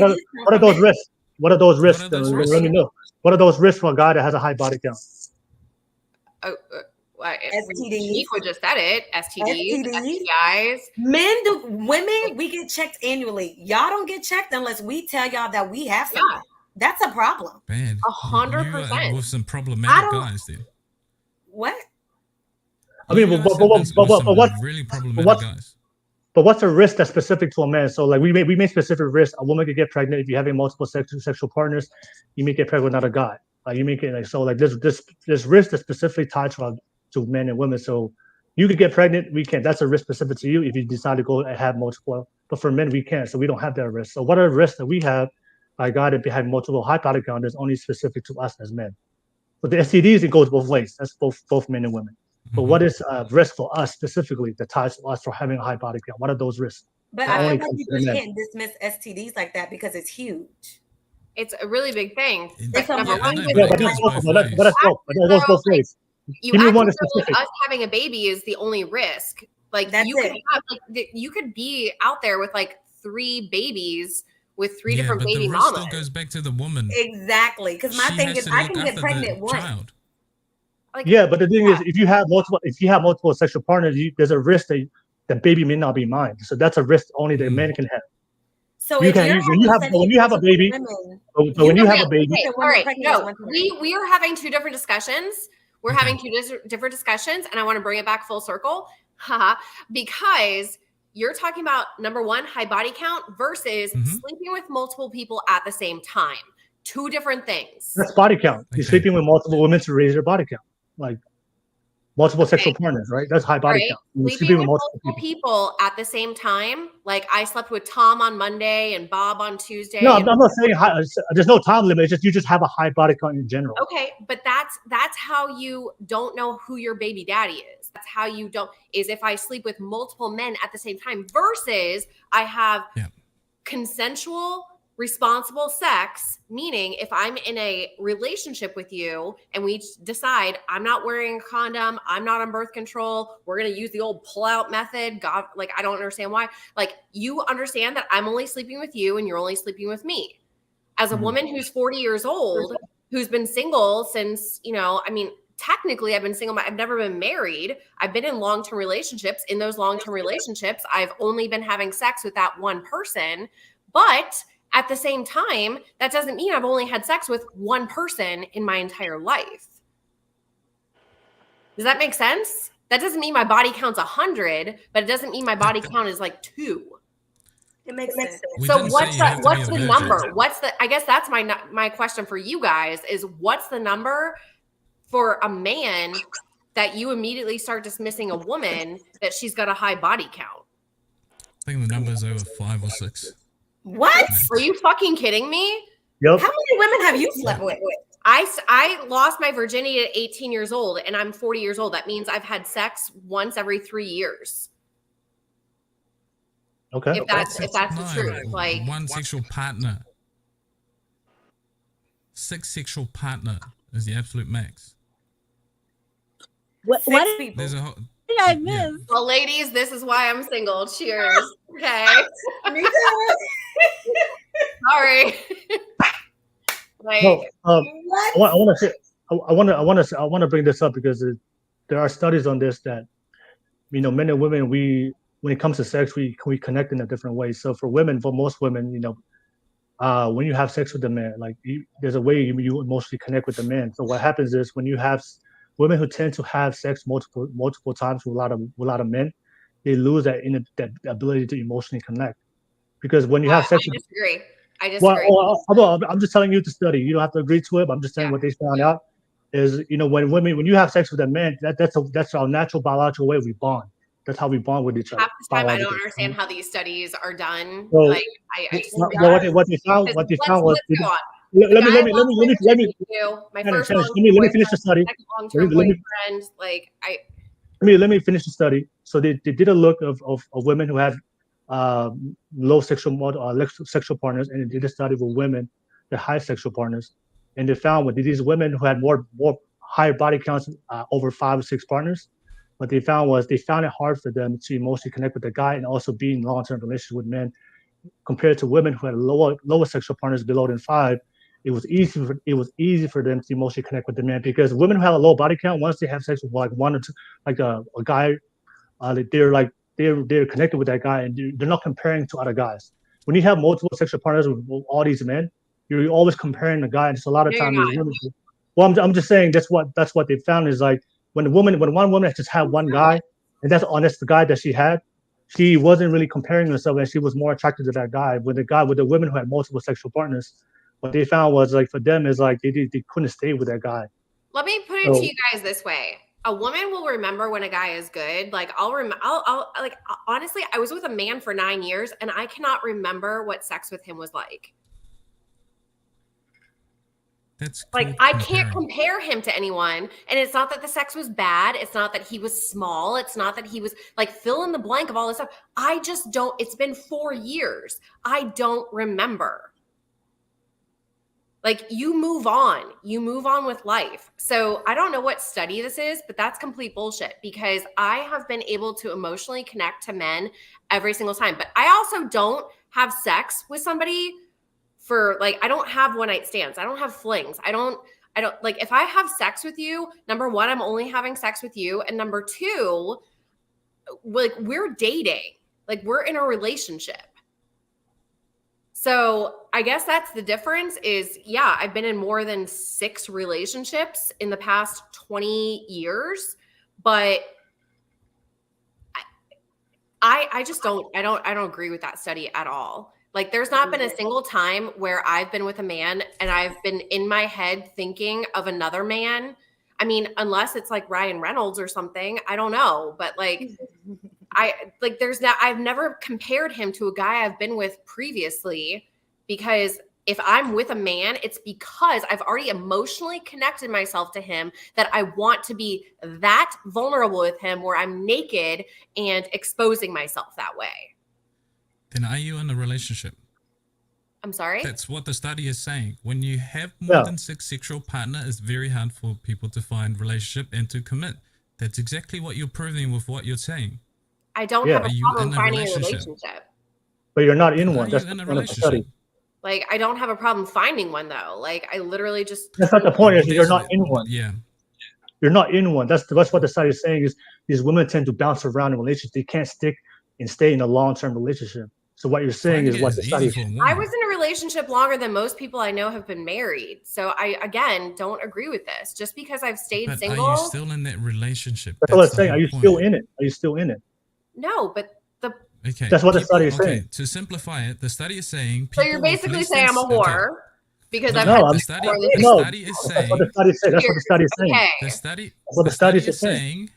are those risks? What are those risks? Let me know. What are those risks for a guy that has a high body count? STDs. Shenequa just said it. STDs, STIs. Women, we get checked annually. Y'all don't get checked unless we tell y'all that we have something. Yeah. That's a problem. Man, 100%. With some problematic guys, then. What? I mean, but really problematic guys. But what's a risk that's specific to a man? So, like, we make specific risks. A woman could get pregnant if you're having multiple sexual partners. You may get pregnant with another guy. You make it like so. Like this risk that's specifically tied to men and women. So, you could get pregnant. We can't. That's a risk specific to you if you decide to go and have multiple. But for men, we can't. So we don't have that risk. So what are the risks that we have? I got to have multiple high body count is only specific to us as men. But the STDs, it goes both ways. That's both men and women. But what is risk for us specifically that ties to us for having a high body count? What are those risks? But I feel like you just can't dismiss STDs like that because it's huge. It's a really big thing. But that's both ways. You act as though us having a baby is the only risk. Like you could be out there with like 3 babies with 3 different baby mamas. Still goes back to the woman. Exactly, because my thing is I can get pregnant once. Like, but the thing is, if you have multiple sexual partners, there's a risk that the baby may not be mine. So that's a risk only that men can have. So when you have a baby, all right, no, we are having 2 different discussions. We're having 2 different discussions, and I want to bring it back full circle, because you're talking about number 1, high body count versus sleeping with multiple people at the same time. 2 different things. That's body count. You're sleeping with multiple women to raise your body count, like multiple sexual partners, right? That's high body count. Sleeping with multiple people at the same time. Like I slept with Tom on Monday and Bob on Tuesday. No, I'm not saying high, there's no time limit. It's just you just have a high body count in general. Okay, but that's how you don't know who your baby daddy is. That's how you don't is if I sleep with multiple men at the same time versus I have consensual, responsible sex, meaning if I'm in a relationship with you and we decide I'm not wearing a condom, I'm not on birth control, we're going to use the old pull-out method. God, like, I don't understand why. Like, you understand that I'm only sleeping with you and you're only sleeping with me. As a woman who's 40 years old, who's been single since, technically I've been single. I've never been married. I've been in long-term relationships. In those long-term relationships, I've only been having sex with that one person. But at the same time, that doesn't mean I've only had sex with one person in my entire life. Does that make sense? That doesn't mean my body count's 100, but it doesn't mean my body count is like 2. It makes sense. So what's the number? I guess that's my question for you guys is what's the number for a man that you immediately start dismissing a woman that she's got a high body count? I think the number is over 5 or 6. What? Are you fucking kidding me? Yep. How many women have you slept with? I lost my virginity at 18 years old and I'm 40 years old. That means I've had sex once every 3 years. Okay. If that's the truth. Like 1 sexual partner. 6 sexual partner is the absolute max. What people? There's a did I miss? Yeah. Well, ladies, this is why I'm single. Cheers. Okay. Me too. Sorry. Like, no, I want to bring this up because there are studies on this that men and women when it comes to sex we connect in a different way. So for most women, when you have sex with the man, like there's a way you emotionally connect with the man. So what happens is when you have women who tend to have sex multiple times with a lot of men, they lose that ability to emotionally connect. Because when you have sex, I disagree. I disagree. I'm just telling you to study. You don't have to agree to it. But I'm just saying what they found out is, when you have sex with a man, that's our natural biological way we bond. That's how we bond with each other. Half the time, I don't understand how these studies are done. So, like, I just what they found was. let's go on. Let me finish the study. Long-term boyfriend, like Let me finish the study. So they did a look of women who had low sexual partners, and they did a study with women that high sexual partners, and they found with these women who had more higher body counts, over 5 or 6 partners. What they found it hard for them to emotionally connect with the guy and also be in long-term relationship with men, compared to women who had lower sexual partners below than 5. It was easy for them to emotionally connect with the man, because women who have a low body count, once they have sex with like one or two, like a guy, they're connected with that guy, and they're not comparing to other guys. When you have multiple sexual partners with all these men, you're always comparing the guy, and so a lot of times, well, I'm just saying that's what they found is like when one woman just had one guy, and that's the guy that she had, she wasn't really comparing herself, and she was more attracted to that guy. With the women who had multiple sexual partners, what they found was like for them is like they couldn't stay with that guy. Let me put it to you guys this way. A woman will remember when a guy is good. Like honestly, I was with a man for 9 years and I cannot remember what sex with him was like. That's like I can't compare him to anyone. And it's not that the sex was bad. It's not that he was small. It's not that he was like fill in the blank of all this stuff. I just don't. It's been 4 years. I don't remember. Like you move on with life. So I don't know what study this is, but that's complete bullshit, because I have been able to emotionally connect to men every single time. But I also don't have sex with somebody for like, I don't have one night stands. I don't have flings. I don't like, if I have sex with you, number one, I'm only having sex with you. And number two, like we're dating, like we're in a relationship. So I guess that's the difference is, yeah, I've been in more than 6 relationships in the past 20 years, but I just don't agree with that study at all. Like there's not been a single time where I've been with a man and I've been in my head thinking of another man. I mean, unless it's like Ryan Reynolds or something, I don't know, but like I've never compared him to a guy I've been with previously, because if I'm with a man, it's because I've already emotionally connected myself to him that I want to be that vulnerable with him where I'm naked and exposing myself that way. Then are you in a relationship? I'm sorry? That's what the study is saying. When you have more than 6 sexual partners, it's very hard for people to find relationship and to commit. That's exactly what you're proving with what you're saying. I don't have a problem finding a relationship. But you're not in one. That's in a relationship. Like, I don't have a problem finding one, though. Like, I literally just... That's not the point. Is you're not in one. Yeah. You're not in one. That's what the study is saying is these women tend to bounce around in relationships. They can't stick and stay in a long-term relationship. So what you're saying is what the study is. I was in a relationship longer than most people I know have been married. So I, again, don't agree with this. Just because I've stayed single... Are you still in that relationship? That's what I'm saying. Are you still in it? Are you still in it? No, but that's what the study is saying. To simplify it, the study is saying... So you're basically saying I'm a whore because I've had the study is saying... That's what the study is saying. That's what the study is saying. Okay. The study is saying.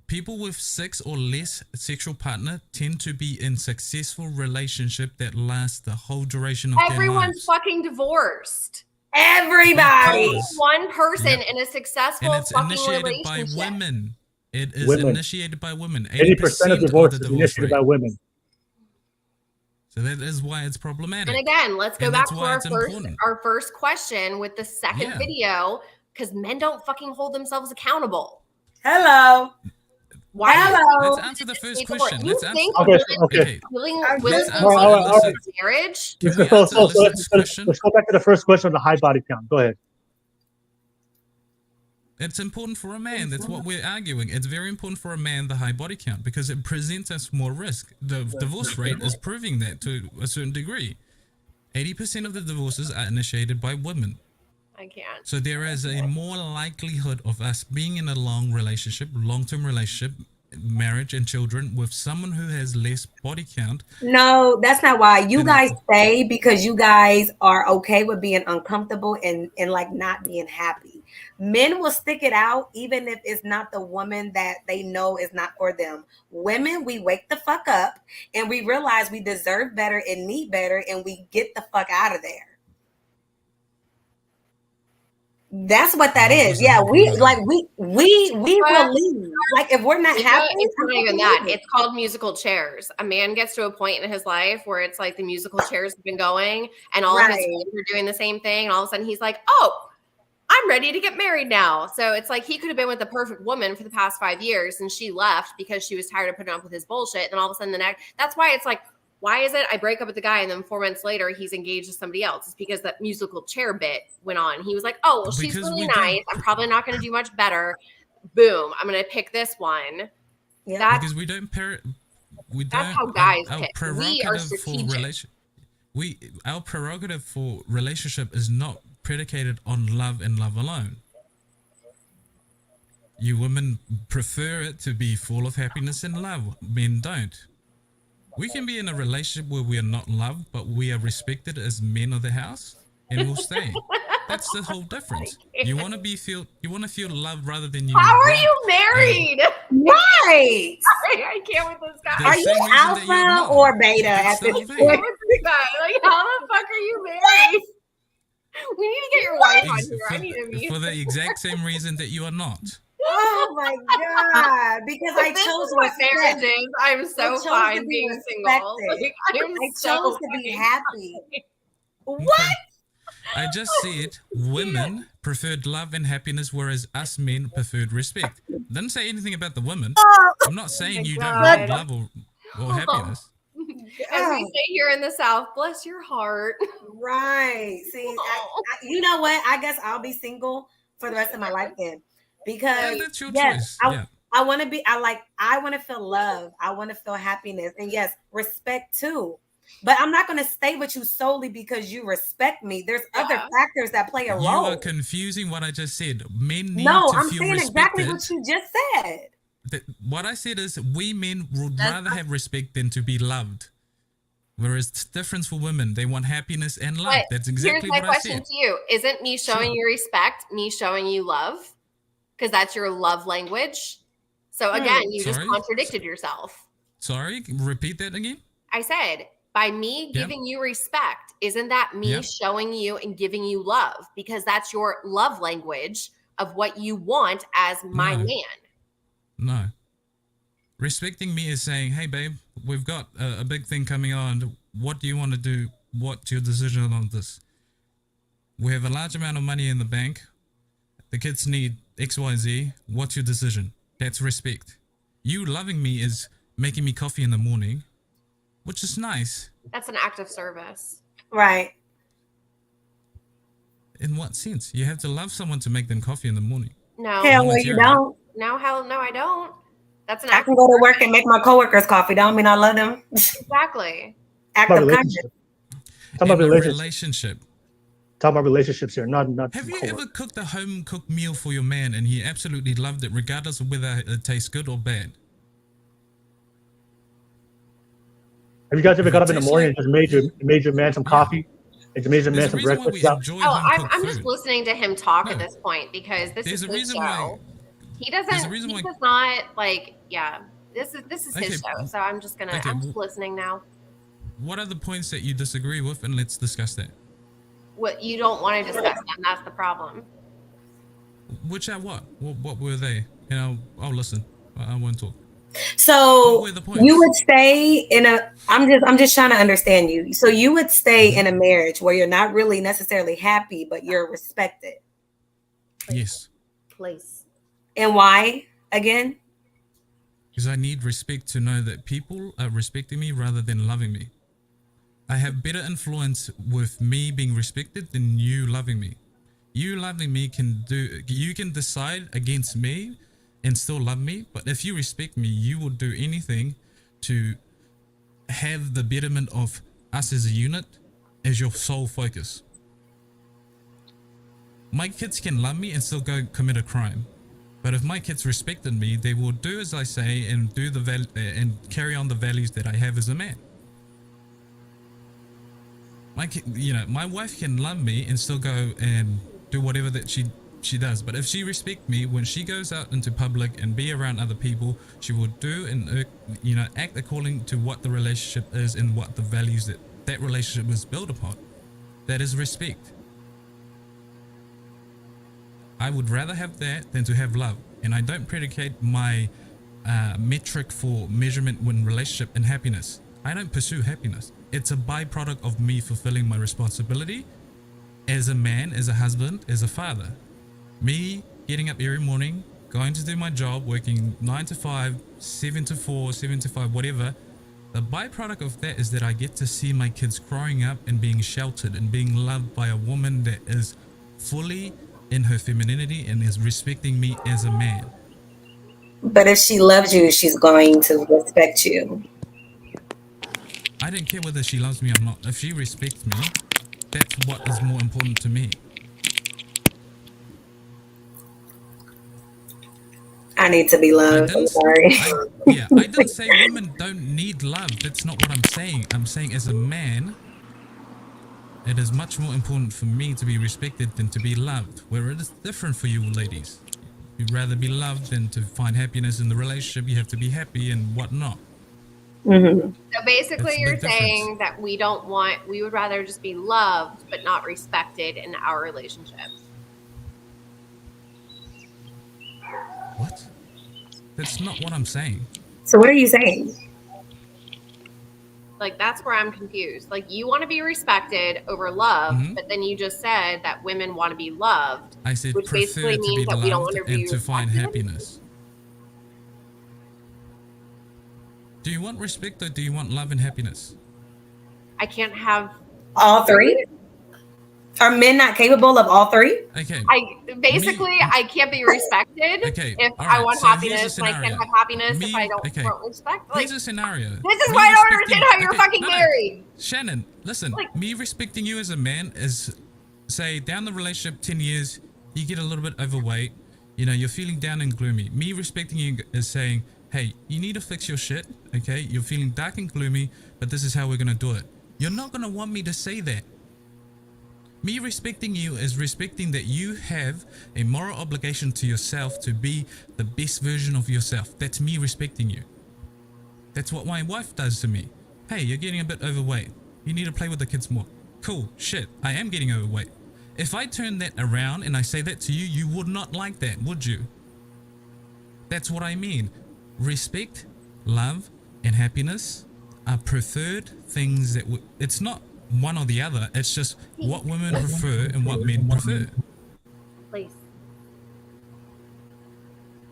People with 6 or less sexual partner tend to be in successful relationship that lasts the whole duration of their lives. Everyone's fucking divorced. Everybody. One person in a successful and it's fucking initiated relationship. by women. It is initiated by women. 80% of divorces is initiated by women. So that is why it's problematic. And again, let's go back to our first question with the second video, because men don't fucking hold themselves accountable. Hello. Let's answer the first question. Let's okay. Marriage. Let's go back to the first question on the high body count. Go ahead. It's important for a man. That's what we're arguing. It's very important for a man, the high body count, because it presents us more risk. The divorce rate is proving that to a certain degree. 80% of the divorces are initiated by women. I can't. So there is a more likelihood of us being in a long-term relationship, marriage and children with someone who has less body count. No, that's not why. You guys stay because you guys are okay with being uncomfortable and like not being happy. Men will stick it out even if it's not the woman that they know is not for them. Women, we wake the fuck up and we realize we deserve better and need better and we get the fuck out of there. That's what that is. Yeah, we will leave. Like if we're not happy, it's not even that. It's called musical chairs. A man gets to a point in his life where it's like the musical chairs have been going, and all of his friends are doing the same thing, and all of a sudden he's like, "Oh, I'm ready to get married now." So it's like he could have been with the perfect woman for the past 5 years, and she left because she was tired of putting up with his bullshit. And then all of a sudden that's why it's like, why is it I break up with the guy and then 4 months later he's engaged to somebody else? It's because that musical chair bit went on. He was like, oh, well, she's really nice. I'm probably not going to do much better. Boom. I'm going to pick this one. Yeah. Because that's how guys pick. We are strategic. Our prerogative for relationship is not predicated on love and love alone. You women prefer it to be full of happiness and love. Men don't. We can be in a relationship where we are not loved, but we are respected as men of the house, and we'll stay. That's the whole difference. You want to feel loved rather than you. How are you married? Right. I can't with this guy. Are you alpha or beta at this point? Like, how the fuck are you married? We need to get your wife on here. I need to meet. For the exact same reason that you are not. Oh my God! Because I chose what marriage is. I'm so fine being single. Like, I chose to be happy. What? I just said women preferred love and happiness, whereas us men preferred respect. Didn't say anything about the women. I'm not saying you don't want love or happiness. As we say here in the South, bless your heart. Right. See, you know what? I guess I'll be single for the rest of my life then. Because that's your choice. I want to be, I want to feel love. I want to feel happiness. And yes, respect too. But I'm not going to stay with you solely because you respect me. There's other factors that play a role. You are confusing what I just said. Men need I'm feel saying respected. Exactly what you just said. What I said is we men would rather have respect than to be loved. Whereas it's different for women. They want happiness and love. That's exactly what I said. Here's my question to you. Isn't me showing you respect, me showing you love? Because that's your love language. So again, you just contradicted yourself. Sorry, repeat that again. I said, by me giving you respect, isn't that me showing you and giving you love? Because that's your love language of what you want as my man. No. Respecting me is saying, hey, babe, we've got a big thing coming on. What do you want to do? What's your decision on this? We have a large amount of money in the bank. The kids need XYZ. What's your decision? That's respect. You loving me is making me coffee in the morning, which is nice. That's an act of service. Right. In what sense? You have to love someone to make them coffee in the morning. No. Hell no, you don't. No, hell no, I don't. That's an I can go to work and make my coworkers coffee. Don't mean I love them. Exactly. Act of kindness. Talk about relationship. Talk about relationships here, not. Have you ever cooked a home cooked meal for your man and he absolutely loved it, regardless of whether it tastes good or bad? Have you guys ever got up in the morning and just made your man some coffee? And just made your man some breakfast? I'm just listening to him talk at this point because this is his show. He does not like. Yeah, this is his show. So I'm just listening now. What are the points that you disagree with, and let's discuss that. What you don't want to discuss them, that's the problem. Which are what? What were they? You know, I'll listen. I won't talk. So you would stay in a. I'm just trying to understand you. So you would stay in a marriage where you're not really necessarily happy, but you're respected. Yes. Place. And why again? Because I need respect to know that people are respecting me rather than loving me. I have better influence with me being respected than you loving me. You loving me you can decide against me and still love me, but if you respect me, you will do anything to have the betterment of us as a unit as your sole focus. My kids can love me and still go commit a crime, But if my kids respected me, they will do as I say and do and carry on the values that I have as a man. My wife can love me and still go and do whatever that she does. But if she respects me, when she goes out into public and be around other people, she will do and act according to what the relationship is and what the values that relationship is built upon. That is respect. I would rather have that than to have love. And I don't predicate my metric for measurement when relationship and happiness. I don't pursue happiness. It's a byproduct of me fulfilling my responsibility as a man, as a husband, as a father. Me getting up every morning, going to do my job, working 9 to 5, 7 to 4, 7 to 5, whatever. The byproduct of that is that I get to see my kids growing up and being sheltered and being loved by a woman that is fully in her femininity and is respecting me as a man. But if she loves you, she's going to respect you. I don't care whether she loves me or not. If she respects me, that's what is more important to me. I need to be loved. I'm sorry. I didn't say women don't need love. That's not what I'm saying. I'm saying as a man, it is much more important for me to be respected than to be loved. Where it is different for you ladies. You'd rather be loved than to find happiness in the relationship. You have to be happy and whatnot. Mm-hmm. So basically That's you're the saying that we would rather just be loved but not respected in our relationships. What? That's not what I'm saying. So what are you saying? Like, that's where I'm confused. Like, you want to be respected over love, Mhm. but then you just said that women want to be loved. I said Which prefer basically to be means that we don't loved want to and be to find respected? happiness. Do you want respect or do you want love and happiness? I can't have All three? Are men not capable of all three? Okay. I can't be respected Okay, if all I right, want so here's a happiness, and I can't scenario. have happiness if Me- I don't okay. want respect. Like, Here's a scenario. this is Me why I don't respecting- understand how you're okay, fucking no. married. Shannon, listen. Like- Me respecting you as a man is, say, down the relationship 10 years, you get a little bit overweight. You're feeling down and gloomy. Me respecting you is saying, hey, you need to fix your shit, okay? You're feeling dark and gloomy, but this is how we're going to do it. You're not going to want me to say that. Me respecting you is respecting that you have a moral obligation to yourself to be the best version of yourself. That's me respecting you. That's what my wife does to me. Hey, you're getting a bit overweight. You need to play with the kids more. Cool, shit, I am getting overweight. If I turn that around and I say that to you, you would not like that, would you? That's what I mean. Respect, love, and happiness are preferred things that it's not one or the other. It's just what women prefer and what men prefer. Please.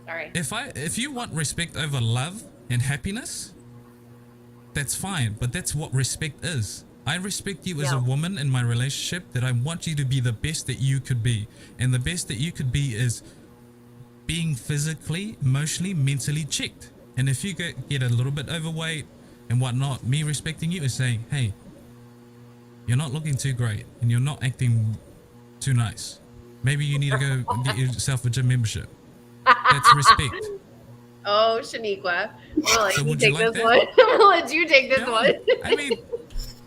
Sorry. If you want respect over love and happiness, that's fine, but that's what respect is. I respect you as a woman in my relationship, that I want you to be the best that you could be. And the best that you could be is being physically, emotionally, mentally checked. And if you get a little bit overweight and whatnot, me respecting you is saying, hey, you're not looking too great and you're not acting too nice. Maybe you need to go get yourself a gym membership. That's respect. Oh, Shenequa. I'll let So you would you take like this that? one. I'll let you take this No, one. I mean,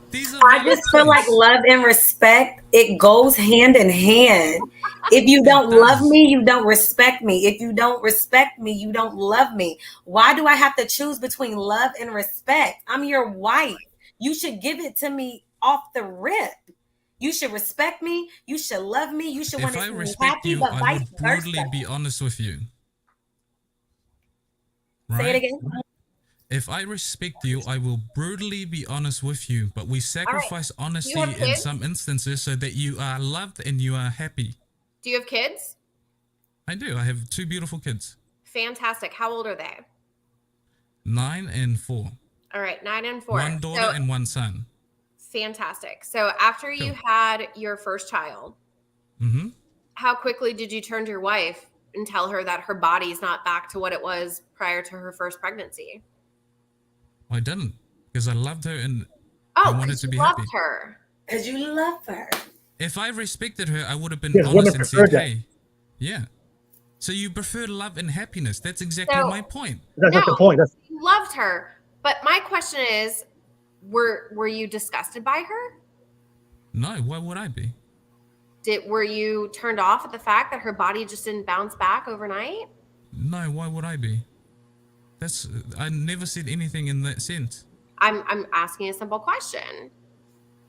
these are I just feel like love and respect, it goes hand in hand. If you don't love me, you don't respect me. If you don't respect me, you don't love me. Why do I have to choose between love and respect? I'm your wife. You should give it to me off the rip. You should respect me. You should love me. You should want If to I see me respect happy, you, but I vice would brutally versa. be honest with you. Say it Right? again. If I respect you, I will brutally be honest with you, but we sacrifice honesty have in kids? some instances so that you are loved and you are happy. Do you have kids? I do. I have 2 beautiful kids, Fantastic. How old are they? 9 and 4. All right, 9 and 4. One daughter So, and 1 son. fantastic. So after you Cool. had your first child, Mm-hmm. how quickly did you turn to your wife and tell her that her body's not back to what it was prior to her first pregnancy? I didn't, because I loved her and Oh, I wanted because to you be loved happy. her. Because you love her. If I respected her, I would have been Yes, women honest and prefer said, that. hey, yeah. So you prefer love and happiness. That's exactly my point. That's No. not the point. That's You loved her, but my question is, were you disgusted by her? No, why would I be? Were you turned off at the fact that her body just didn't bounce back overnight? No, why would I be? I never said anything in that sense. I'm asking a simple question.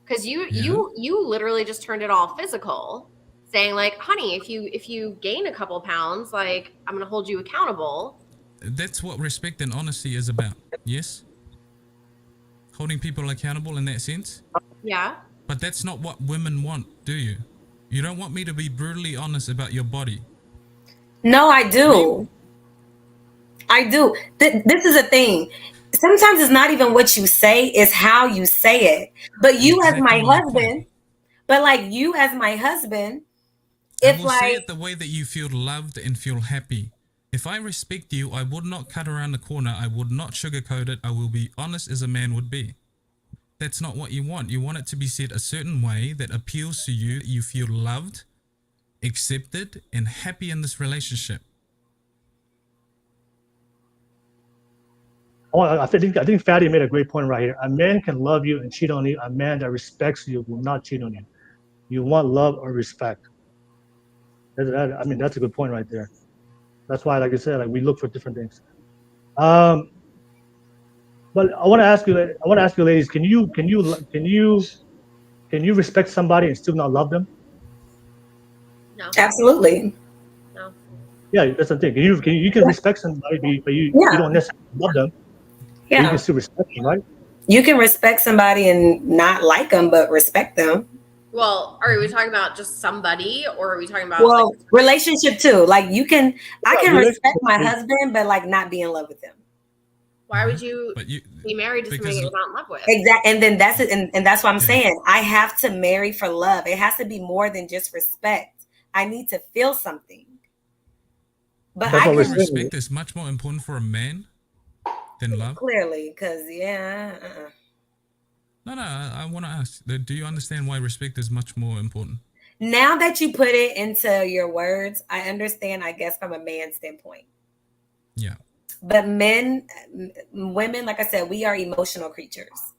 Because you literally just turned it all physical, saying like, honey, if you gain a couple pounds, like I'm gonna hold you accountable. That's what respect and honesty is about. Yes? Holding people accountable in that sense? Yeah. But that's not what women want, do you? You don't want me to be brutally honest about your body. No, I do. I do. This is a thing. Sometimes it's not even what you say, it's how you say it. But you as my husband, but like you as my husband, if like say it the way that you feel loved and feel happy. If I respect you, I would not cut around the corner. I would not sugarcoat it. I will be honest as a man would be. That's not what you want. You want it to be said a certain way that appeals to you. You feel loved, accepted, and happy in this relationship. Oh, I think Fatty made a great point right here. A man can love you and cheat on you. A man that respects you will not cheat on you. You want love or respect. I mean, that's a good point right there. That's why, like I said, like we look for different things. But I want to ask you, ladies, can you respect somebody and still not love them? No. Absolutely. No. Yeah, that's the thing. You can respect somebody, but you don't necessarily love them. Yeah. You can still respect them, right? You can respect somebody and not like them, but respect them. Well, are we talking about just somebody, or are we talking about relationship too? Like I can respect my husband, but like not be in love with him. Why would you be married to somebody you're not in love with? Exactly, and then that's it, and that's what I'm saying. I have to marry for love. It has to be more than just respect. I need to feel something. But I can respect is much more important for a man than love. Clearly, because No, I want to ask, do you understand why respect is much more important? Now that you put it into your words, I understand, I guess, from a man's standpoint. Yeah. But women, like I said, we are emotional creatures.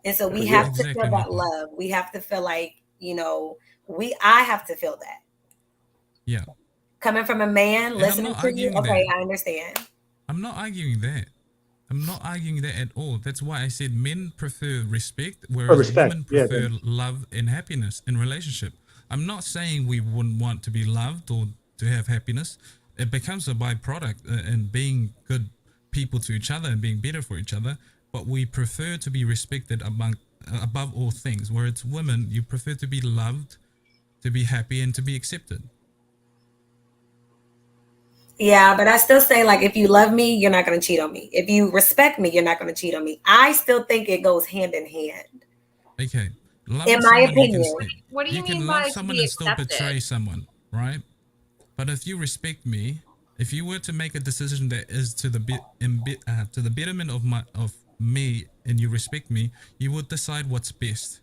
And so we have to feel that love. We have to feel like, I have to feel that. Yeah. Coming from a man, listening to you, okay, I understand. I'm not arguing that. I'm not arguing that at all. That's why I said men prefer respect, whereas women prefer love and happiness in relationship. I'm not saying we wouldn't want to be loved or to have happiness. It becomes a byproduct and being good people to each other and being better for each other. But we prefer to be respected above all things. Whereas women, you prefer to be loved, to be happy, and to be accepted. Yeah, but I still say, like, if you love me, you're not going to cheat on me. If you respect me, you're not going to cheat on me. I still think it goes hand in hand. Okay. In my opinion. What do you mean can by love someone and still betray someone, right? But if you respect me, if you were to make a decision that is to the betterment of me, and you respect me, you would decide what's best.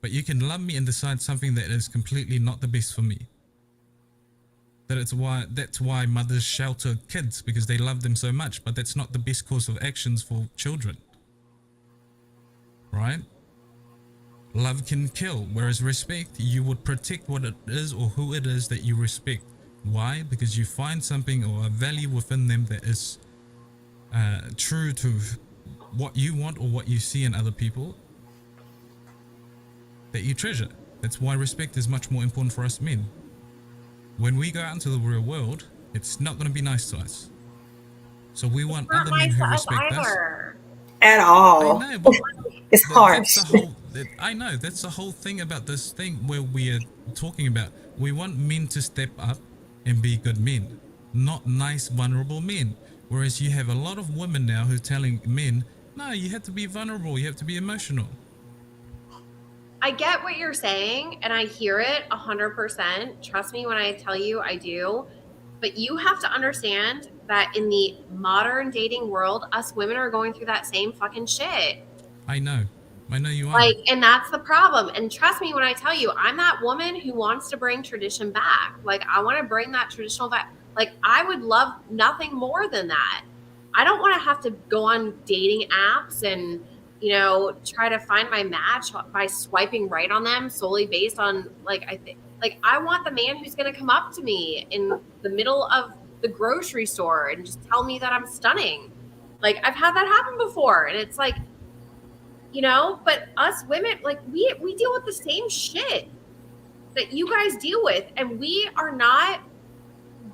But you can love me and decide something that is completely not the best for me. That's why mothers shelter kids, because they love them so much, but that's not the best course of actions for children. Right? Love can kill, whereas respect, you would protect what it is or who it is that you respect. Why? Because you find something or a value within them that is true to what you want or what you see in other people that you treasure. That's why respect is much more important for us men. When we go out into the real world, it's not going to be nice to us. So we want other men who respect us. At all. I know, but it's harsh. I know, that's the whole thing about this thing where we are talking about. We want men to step up and be good men, not nice, vulnerable men. Whereas you have a lot of women now who are telling men, no, you have to be vulnerable, you have to be emotional. I get what you're saying, and I hear it 100%. Trust me when I tell you I do. But you have to understand that in the modern dating world, us women are going through that same fucking shit. I know. I know you are. Like, and that's the problem. And trust me when I tell you, I'm that woman who wants to bring tradition back. Like, I want to bring that traditional back. Like, I would love nothing more than that. I don't want to have to go on dating apps and, you know, try to find my match by swiping right on them solely based on, like, I want the man who's going to come up to me in the middle of the grocery store and just tell me that I'm stunning. Like, I've had that happen before. And it's like, you know, but us women, like, we deal with the same shit that you guys deal with, and we are not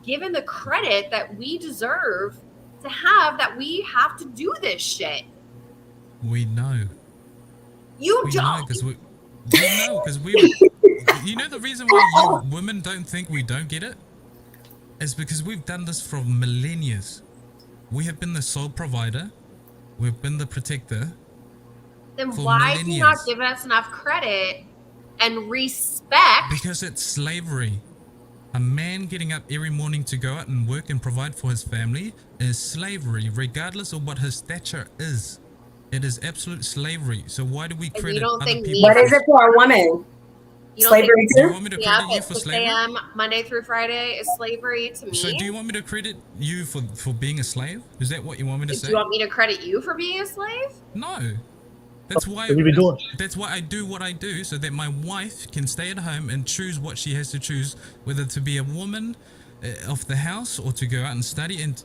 given the credit that we deserve to have, that we have to do this shit. We know. You We don't. know because we know because we. You know the reason why you women don't think we don't get it is because we've done this for millennia. We have been the sole provider. We've been the protector. Then for why do you not millennials. give us enough credit and respect? Because it's slavery. A man getting up every morning to go out and work and provide for his family is slavery, regardless of what his stature is. It is absolute slavery. So why do we And credit you don't other think people? What is it for a woman? You don't Slavery think Do you too? want me to yeah, credit you for 6 slavery? a.m. Monday through Friday is slavery to me? So do you want me to credit you for being a slave? Is that what you want me to Do say? you want me to credit you for being a slave? No. That's why What have you been doing? that's why I do what I do, so that my wife can stay at home and choose what she has to choose, whether to be a woman of the house or to go out and study, and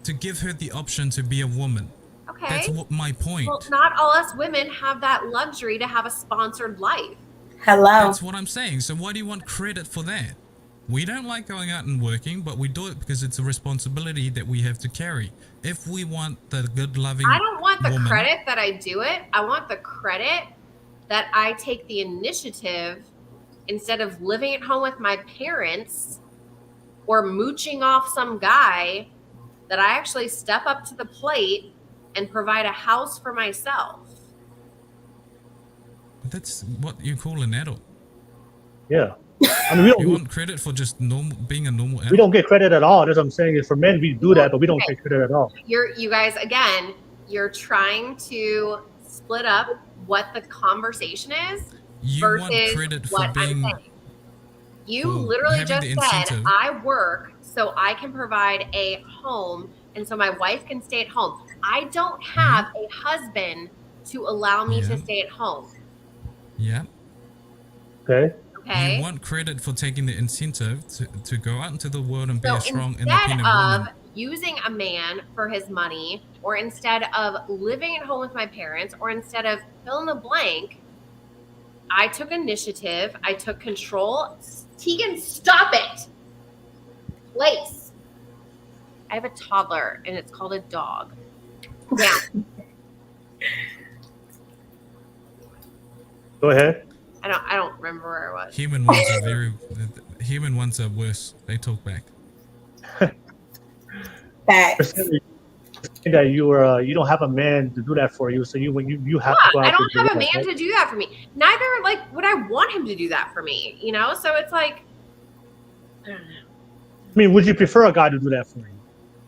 to give her the option to be a woman. Okay. That's what my point. Well, not all us women have that luxury to have a sponsored life. Hello. That's what I'm saying. So why do you want credit for that? We don't like going out and working, but we do it because it's a responsibility that we have to carry. If we want the good, loving I don't want the woman, credit that I do it. I want the credit that I take the initiative instead of living at home with my parents or mooching off some guy, that I actually step up to the plate and provide a house for myself. that's what you call an adult. Yeah. I mean, You want credit for just being a normal adult? we don't get credit at all. That's what I'm saying. Is for men, we do that, but we don't Okay. get credit at all. You guys, again, you're trying to split up what the conversation is You versus want credit for what being I'm saying. You for literally having just the said, incentive. I work so I can provide a home and so my wife can stay at home. I don't have a husband to allow me to Yeah. stay at home. Yeah. Okay. Okay. You want credit for taking the incentive to go out into the world and be So a strong, instead independent of woman. using a man for his money, or instead of living at home with my parents, or instead of fill in the blank, I took initiative. I took control. Tegan, stop it. Place. I have a toddler and it's called a dog. Yeah. Go ahead. I don't remember where I was. Human ones are worse. They talk back. Facts. That you don't have a man to do that for you, so you have to go out I don't there have a and do man that, to do that for me. Neither like would I want him to do that for me, you know? So it's like, I don't know. I mean, would you prefer a guy to do that for you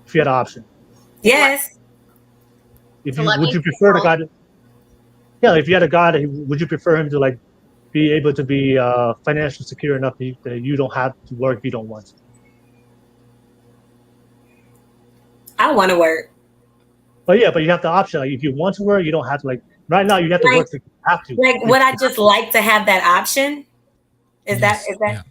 if you had an option? Yes. If To you let would me you prefer the control. guy to? Yeah, if you had a guy that would you prefer him to like be able to be financially secure enough that you don't have to work if you don't want to? I want to work. But yeah, but you have the option. Like, if you want to work, you don't have to. Like right now, you have to Like- work. To have to. Like, would I just like to have that option? Is Yes, that? yeah.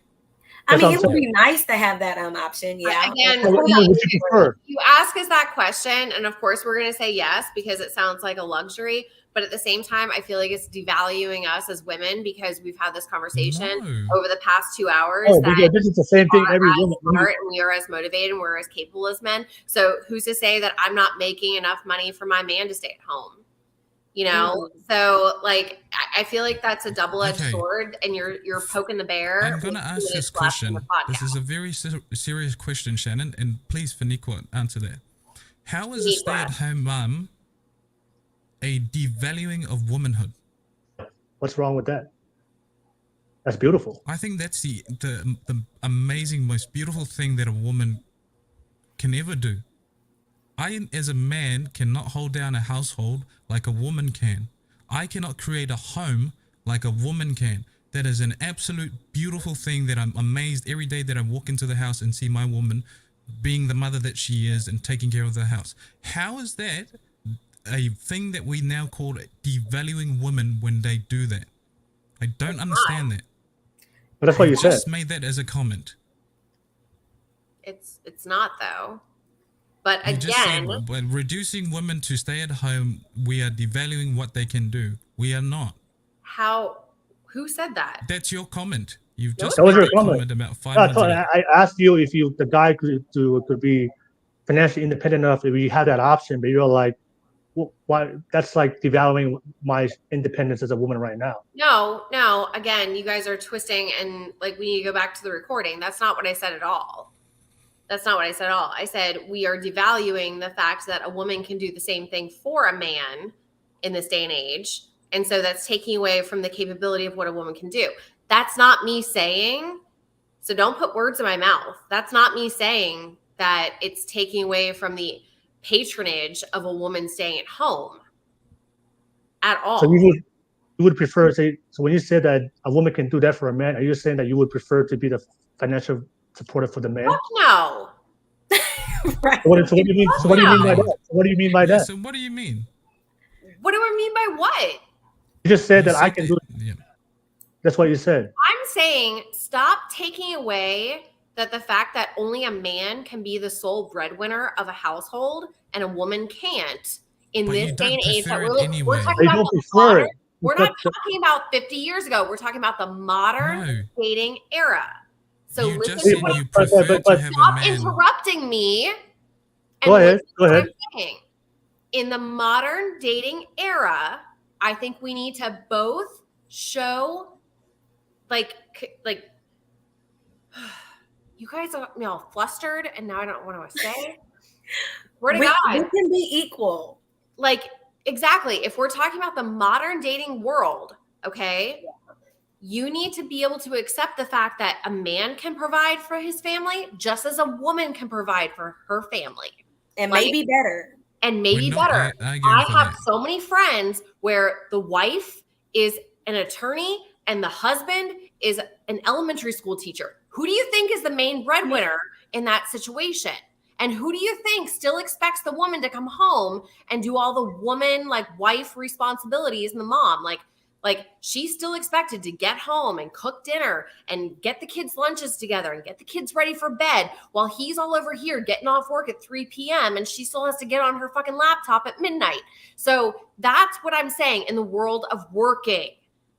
I That's mean, what it I'm would be nice to have that option. Yeah. Again, What would you prefer? you ask us that question, and of course we're going to say yes because it sounds like a luxury. But at the same time, I feel like it's devaluing us as women because we've had this conversation No. over the past 2 hours. Oh, that because this is the same thing every are as woman. smart and we are as motivated and we're as capable as men. So who's to say that I'm not making enough money for my man to stay at home? You know, so like I feel like that's a double-edged Okay. sword, and you're poking the bear. I'm going to with 2 ask this minutes left in question. the This is podcast. a very serious question, Shannon, and please, Shenequa, answer that. How is a Shenequa. stay-at-home mum a devaluing of womanhood? What's wrong with that? That's beautiful. I think that's the amazing, most beautiful thing that a woman can ever do. I, as a man, cannot hold down a household like a woman can. I cannot create a home like a woman can. That is an absolute beautiful thing that I'm amazed every day that I walk into the house and see my woman being the mother that she is and taking care of the house. How is that a thing that we now call devaluing women when they do that? I don't understand that. But that's what you said. Just made that as a comment. It's not though. But You just said, again, by reducing women to stay at home, we are devaluing what they can do. We are not. who said that? That's your comment. You've just That was made your that comment. about 5 I, minutes told, ago. I asked you if the guy could be financially independent enough if we have that option, but you're like, well, why? That's like devaluing my independence as a woman right now. No. Again, you guys are twisting, and like we need to go back to the recording. That's not what I said at all. I said we are devaluing the fact that a woman can do the same thing for a man in this day and age. And so that's taking away from the capability of what a woman can do. That's not me saying, so don't put words in my mouth. That's not me saying that it's taking away from the patronage of a woman staying at home at all. So you would prefer, so when you say that a woman can do that for a man, are you saying that you would prefer to be the financial supporter for the man? Fuck no. Right. So what do you mean? So what do you mean by that? What do you mean by Yeah, that? so what do you mean? What do I mean by what? You just said You that I said can that- do. yeah. That's what you said. I'm saying stop taking away that the fact that only a man can be the sole breadwinner of a household and a woman can't in But this you day and don't age that prefer we're it anyway. talking They about don't the prefer modern, it. we're not talking about 50 years ago. We're talking about the modern No. dating era. So You listen just to said what you but- prefer but- to have a stop man. interrupting me. And Go ahead. listen to Go what ahead. I'm saying. In the modern dating era, I think we need to both show like you guys are all flustered and now I don't know what to say. Where to We God? can be equal. Like exactly. If we're talking about the modern dating world, okay, you need to be able to accept the fact that a man can provide for his family just as a woman can provide for her family. And Like- maybe better. And maybe We're not better. arguing I for have that. so many friends where the wife is an attorney and the husband is an elementary school teacher. Who do you think is the main breadwinner in that situation? And who do you think still expects the woman to come home and do all the woman like wife responsibilities and the mom? Like she's still expected to get home and cook dinner and get the kids' lunches together and get the kids ready for bed while he's all over here getting off work at 3 p.m. and she still has to get on her fucking laptop at midnight. So that's what I'm saying in the world of working.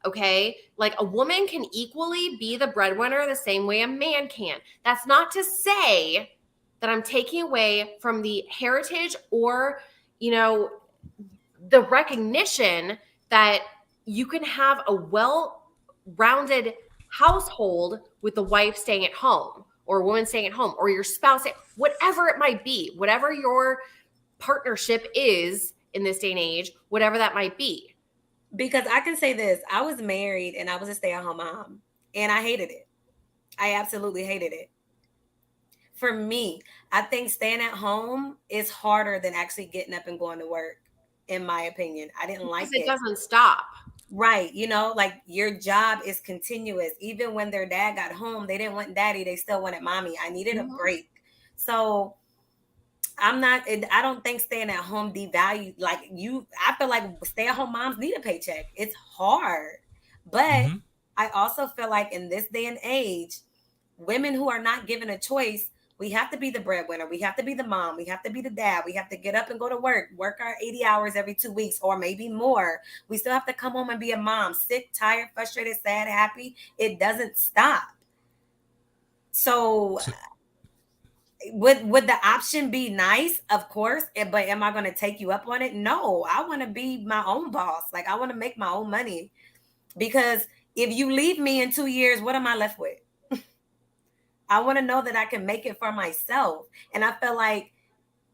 Okay. Like a woman can equally be the breadwinner the same way a man can. That's not to say that I'm taking away from the heritage or, the recognition that you can have a well-rounded household with the wife staying at home or a woman staying at home or your spouse, whatever it might be, whatever your partnership is in this day and age, whatever that might be. Because I can say this, I was married and I was a stay-at-home mom and I hated it. I absolutely hated it. For me, I think staying at home is harder than actually getting up and going to work, in my opinion. I didn't like it. It doesn't stop. Right. Like your job is continuous. Even when their dad got home, they didn't want daddy. They still wanted mommy. I needed a break. So I don't think staying at home devalued. I feel like stay-at-home moms need a paycheck. It's hard. But I also feel like in this day and age, women who are not given a choice, we have to be the breadwinner. We have to be the mom. We have to be the dad. We have to get up and go to work our 80 hours every 2 weeks or maybe more. We still have to come home and be a mom, sick, tired, frustrated, sad, happy. It doesn't stop. So would the option be nice? Of course. But am I going to take you up on it? No, I want to be my own boss. Like I want to make my own money, because if you leave me in 2 years, what am I left with? I want to know that I can make it for myself. And I feel like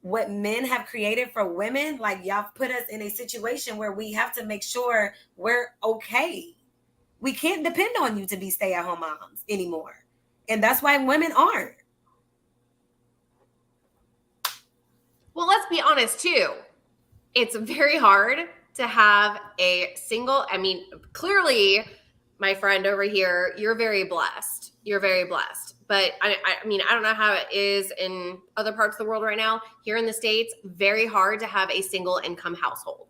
what men have created for women, like y'all put us in a situation where we have to make sure we're okay. We can't depend on you to be stay-at-home moms anymore. And that's why women aren't. Well, let's be honest too. It's very hard to have a single, I mean, clearly, my friend over here, you're very blessed. You're very blessed. But I mean, I don't know how it is in other parts of the world right now. Here in the States, very hard to have a single income household.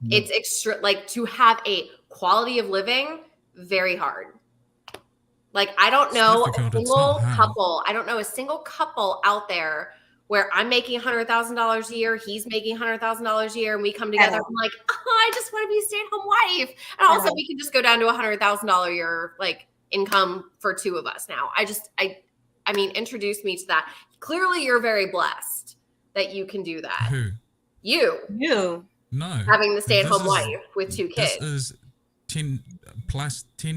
It's extra, like to have a quality of living, very hard. Like, I don't know a single couple. I don't know a single couple out there where I'm making $100,000 a year, he's making $100,000 a year, and we come together. I'm like, oh, I just want to be a stay-at-home wife, and also we can just go down to $100,000 a year, like income for two of us now. I mean, introduce me to that. Clearly, you're very blessed that you can do that. Who? You. No. Having the stay-at-home wife with two kids. This is 10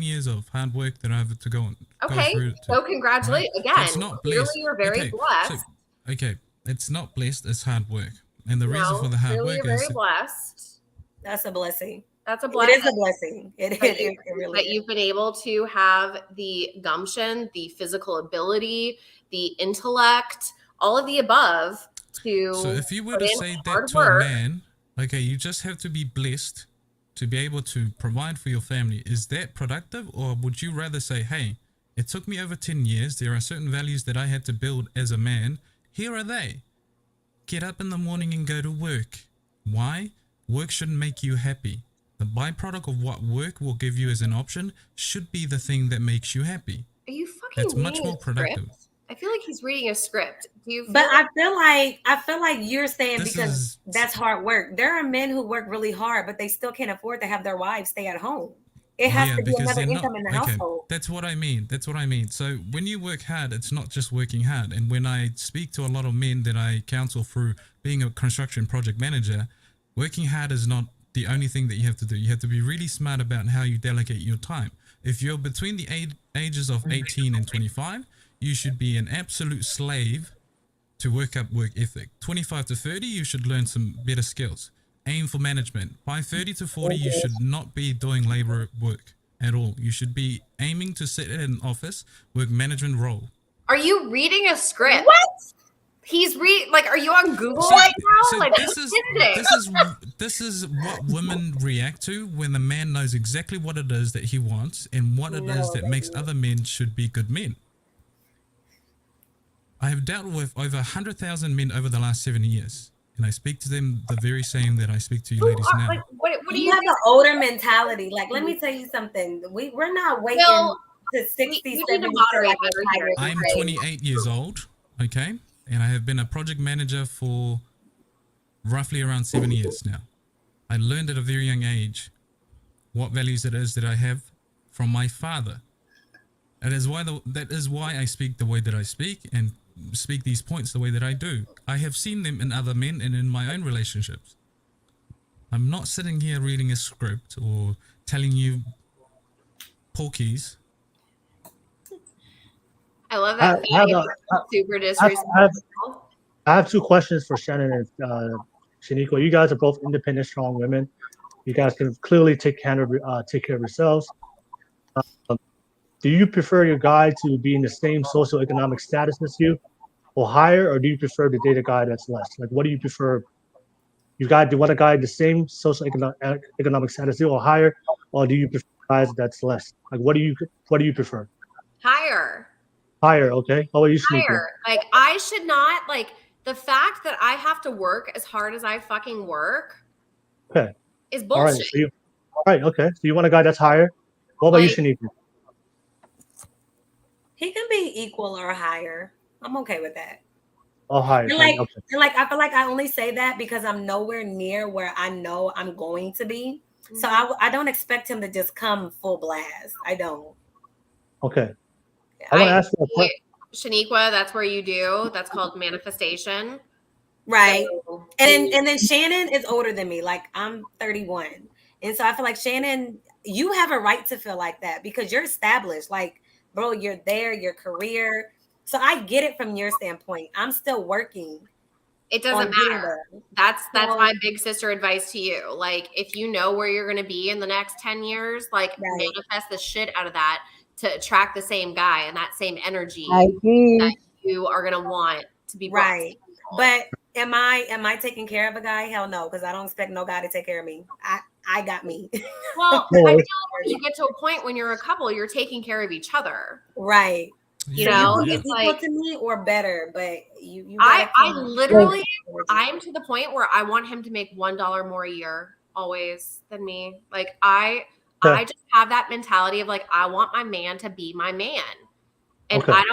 years of hard work that I have to go through. So congratulate again. It's not blessed. Clearly, you're very blessed. Okay, it's not blessed, it's hard work. And the reason for the hard work you're is very blessed. That's a blessing. That's a blessing. It is a blessing. It really that is. You've been able to have the gumption, the physical ability, the intellect, all of the above to. So if you were to say that to a man, okay, you just have to be blessed to be able to provide for your family. Is that productive, or would you rather say, hey, it took me over 10 years. There are certain values that I had to build as a man. Here are they. Get up in the morning and go to work. Why? Work shouldn't make you happy. The byproduct of what work will give you as an option should be the thing that makes you happy. Are you fucking That's much more productive. I feel like he's reading a script. Do you? But I feel like you're saying because that's hard work. There are men who work really hard, but they still can't afford to have their wives stay at home. It has to be another income in the household. That's what I mean. So when you work hard, it's not just working hard. And when I speak to a lot of men that I counsel through being a construction project manager, working hard is not the only thing that you have to do. You have to be really smart about how you delegate your time. If you're between the ages of 18 and 25, you should be an absolute slave to work up work ethic. 25 to 30, you should learn some better skills. Aim for management. By 30 to 40, you should not be doing labor work at all. You should be aiming to sit in an office, work management role. Are you reading a script? What? He's are you on Google right now? So like, this is what women react to when the man knows exactly what it is that he wants and what it is that makes other men should be good men. I have dealt with over 100,000 men over the last 7 years. And I speak to them the very same that I speak to you ladies now. What do you have an older mentality? Like, let me tell you something. We're not waiting to 60, 70. I'm 28 years old, okay? And I have been a project manager for roughly around 7 years now. I learned at a very young age what values it is that I have from my father. That is why I speak the way that I speak and speak these points the way that I do. I have seen them in other men and in my own relationships. I'm not sitting here reading a script or telling you porkies. I love that. Super disrespectful. I have two questions for Shannon and Shenequa. You guys are both independent, strong women. You guys can clearly take care of yourselves. Do you prefer your guy to be in the same socioeconomic status as you or higher, or do you prefer to date a guy that's less? Like, what do you prefer? Do you want a guy in the same socioeconomic status as you or higher, or do you prefer guys that's less? Like, what do you prefer? Higher. Higher, okay. How about you, Shenequa? Higher. Like, I should not, like, the fact that I have to work as hard as I fucking work is bullshit. All right, okay. So you want a guy that's higher? What about you, Shenequa? He can be equal or higher. I'm okay with that. Oh, higher. And I feel like I only say that because I'm nowhere near where I know I'm going to be. Mm-hmm. So I don't expect him to just come full blast. I don't. Okay. I want to ask you a question. Shenequa, that's where you do. That's called manifestation. Right. So, and then Shannon is older than me. Like, I'm 31. And so I feel like, Shannon, you have a right to feel like that because you're established. Like, bro, you're there, your career. So I get it from your standpoint. I'm still working. It doesn't matter. That's my big sister advice to you. Like, if you know where you're going to be in the next 10 years, like manifest the shit out of that to attract the same guy and that same energy that you are going to want to be right. But Am I taking care of a guy? Hell no, because I don't expect no guy to take care of me. I got me. Well, No I feel worries. like you get to a point when you're a couple, you're taking care of each other. Right. You So know, you can it's be equal like to me or better, but you I gotta literally I'm to the point where I want him to make $1 more a year always than me. Like I just have that mentality of like I want my man to be my man. And Okay. I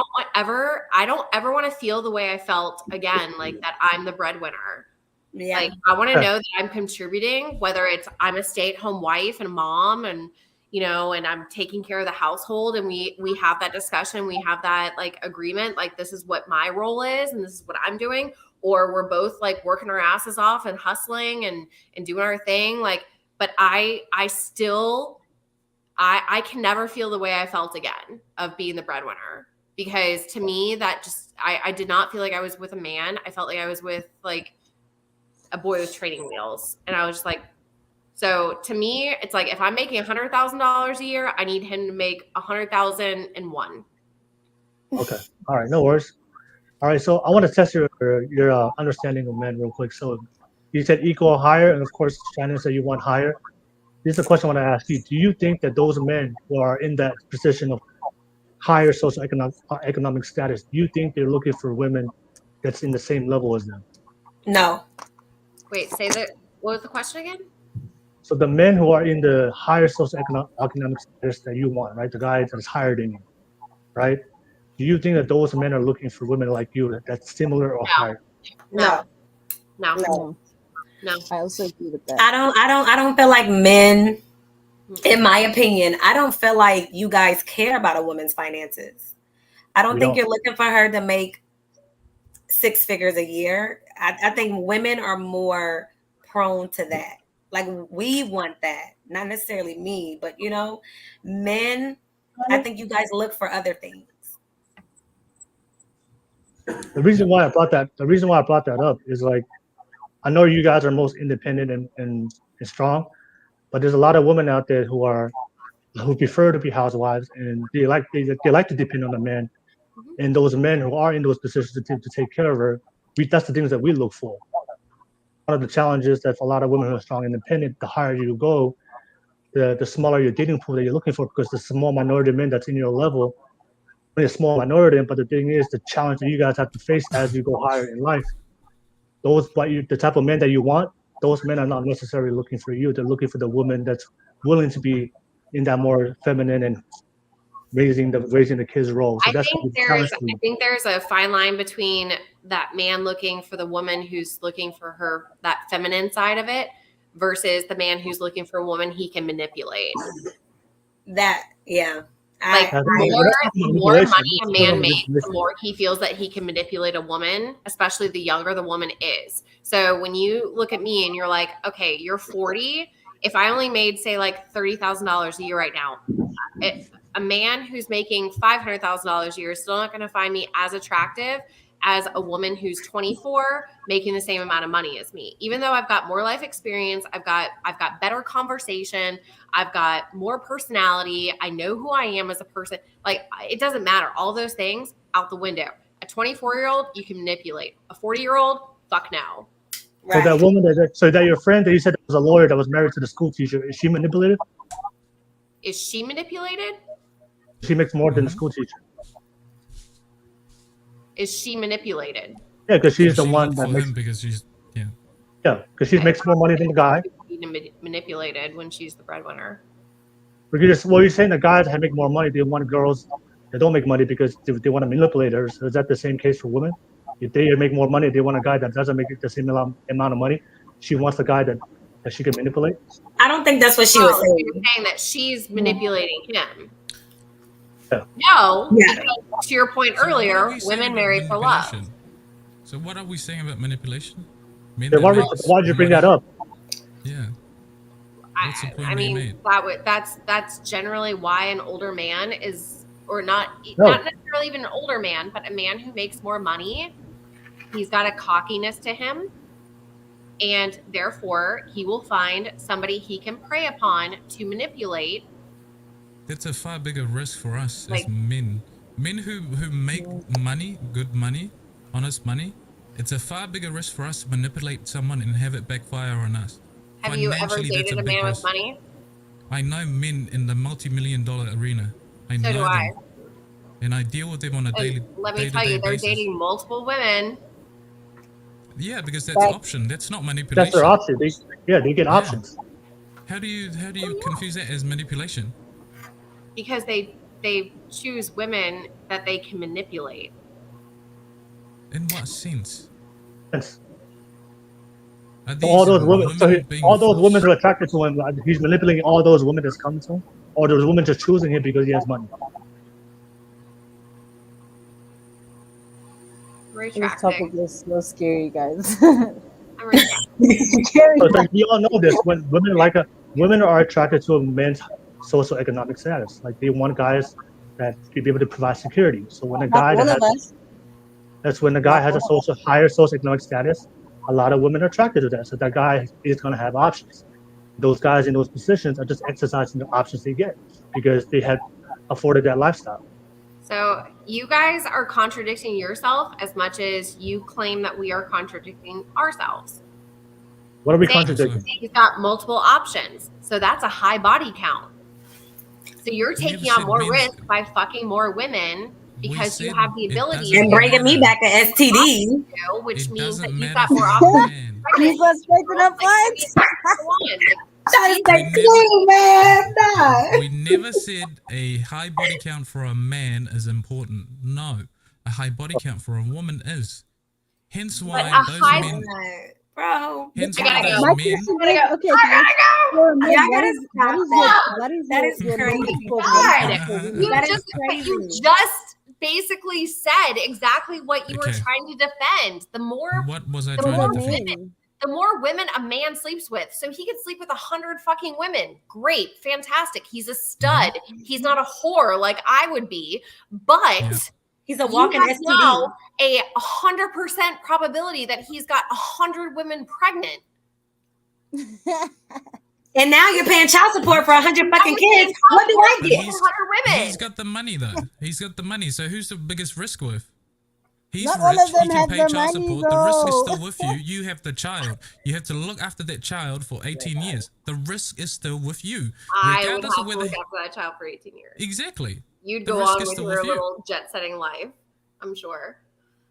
don't ever want to feel the way I felt again, like that I'm the breadwinner. Yeah. Like I want to know that I'm contributing, whether it's I'm a stay-at-home wife and mom and you know, and I'm taking care of the household and we have that discussion, we have that like agreement, like this is what my role is and this is what I'm doing, or we're both like working our asses off and hustling and doing our thing. Like, but I still I can never feel the way I felt again of being the breadwinner, because to me that just I did not feel like I was with a man. I felt like I was with like a boy with training wheels. And I was just like, so to me, it's like if I'm making $100,000 a year, I need him to make $100,001. Okay. All right. No worries. All right. So I want to test your understanding of men real quick. So you said equal or higher, and of course Shannon said you want higher. This is a question I want to ask you. Do you think that those men who are in that position of higher socioeconomic status, do you think they're looking for women that's in the same level as them? No. Wait, say that. What was the question again? So the men who are in the higher socioeconomic status that you want, right? The guy that's higher than you, right? Do you think that those men are looking for women like you that's similar or higher? No. No. I also agree with that. I don't feel like men, in my opinion, I don't feel like you guys care about a woman's finances. I don't think you're looking for her to make 6 figures a year. I think women are more prone to that. Like we want that, not necessarily me, but you know, men, I think you guys look for other things. The reason why I brought that up is like, I know you guys are most independent and strong, but there's a lot of women out there who prefer to be housewives and they like to depend on a man. And those men who are in those positions to take care of her, that's the things that we look for. One of the challenges that for a lot of women who are strong and independent, the higher you go, the smaller your dating pool that you're looking for, because the small minority of men that's in your level, only a small minority. But the thing is, the challenge that you guys have to face as you go higher in life, the type of men that you want, those men are not necessarily looking for you. They're looking for the woman that's willing to be in that more feminine and raising the kids role. So I think there's a fine line between that man looking for the woman who's looking for that feminine side of it versus the man who's looking for a woman he can manipulate. That, yeah. Like the more money a man makes, the more he feels that he can manipulate a woman, especially the younger the woman is. So when you look at me and you're like, okay, you're 40. If I only made, say, like $30,000 a year right now, a man who's making $500,000 a year is still not going to find me as attractive as a woman who's 24 making the same amount of money as me. Even though I've got more life experience, I've got better conversation, I've got more personality, I know who I am as a person. Like, it doesn't matter. All those things out the window. A 24-year-old, you can manipulate. A 40-year-old, fuck no. Right. So that woman that your friend that you said was a lawyer that was married to the school teacher, is she manipulated? Is she manipulated? She makes more than the school teacher. Is she manipulated? Yeah, because she's the one that makes. Because she's Yeah, because she makes more money than the guy. Manipulated when she's the breadwinner. Because you're saying the guys that make more money, they want girls that don't make money because they want to manipulate her. So is that the same case for women? If they make more money, they want a guy that doesn't make the same amount of money. She wants a guy that she can manipulate. I don't think that's what she was saying. You're saying that she's manipulating him. Yeah. No, because to your point earlier, women marry for love. So what are we saying about manipulation? Why did you bring that up? Yeah. I mean, that's generally why an older man is, or not necessarily even an older man, but a man who makes more money, he's got a cockiness to him, and therefore he will find somebody he can prey upon to manipulate. That's a far bigger risk for us as men. Men who make money, good money, honest money, It's a far bigger risk for us to manipulate someone and have it backfire on us. Have you ever Financially, that's dated a big man with risk. money? I know men in the multi-million-dollar arena. I So know do them. I. And I deal with them on a And let me tell you, they're basis. dating multiple women. Yeah, because that's Right. option. That's not manipulation. That's their option. They get options. How do you confuse that as manipulation? Because they choose women that they can manipulate. In what sense? That's- Are So all these those women, being all those forced? women are attracted to him. He's manipulating all those women that's coming to him, or those women just choosing him because he has money. Very This topic attractive. is so scary, guys. I'm very Scary. So it's like we all know this. When women are attracted to a man's socioeconomic status. Like they want guys that can be able to provide security. So when a guy Not all that of has, us. that's when the guy has a higher socioeconomic status, a lot of women are attracted to that. So that guy is going to have options. Those guys in those positions are just exercising the options they get because they have afforded that lifestyle. So you guys are contradicting yourself as much as you claim that we are contradicting ourselves. What are we Saying contradicting? He's got multiple options. So that's a high body count. So you're We never taking on said more men- risk by fucking more women because you said have the it ability doesn't And bringing me matter. back to STD. which It means that doesn't you've matter got for more a options. man. You go straight to the point. That is We that never- clean, man. Nah. We never said a high body count for a man is important. No, a high body count for a woman is. Hence why a those high- men. Bro. Hence I why gotta those go. My men. question Gotta is, go. okay, I gotta go. for a man, Y'all what gotta is stop your that. what is That your, is your crazy. limit for God. men? For women? You That is just crazy. you just basically said exactly what you were Okay. trying to defend. The more What was I The trying For to the defend? men. the more women a man sleeps with, so he could sleep with 100 fucking women. Great, fantastic. He's a stud. He's not a whore like I would be, but Yeah. He's a you walking have STD. now a 100% probability that he's got 100 women pregnant. And now you're paying child support for 100 fucking That would kids. be What do I But get? he's 100 women. he's got the money though. He's got the money. So who's the biggest risk with? He's Not all rich. of them He can have pay the child money, support. The risk is though. still with you. You have the child. You have to look after that child for 18 years. The risk is still with you, I would regardless have of to whether. look after that child for 18 years. Exactly. You'd The go risk on is with still your with you. little jet-setting life, I'm sure.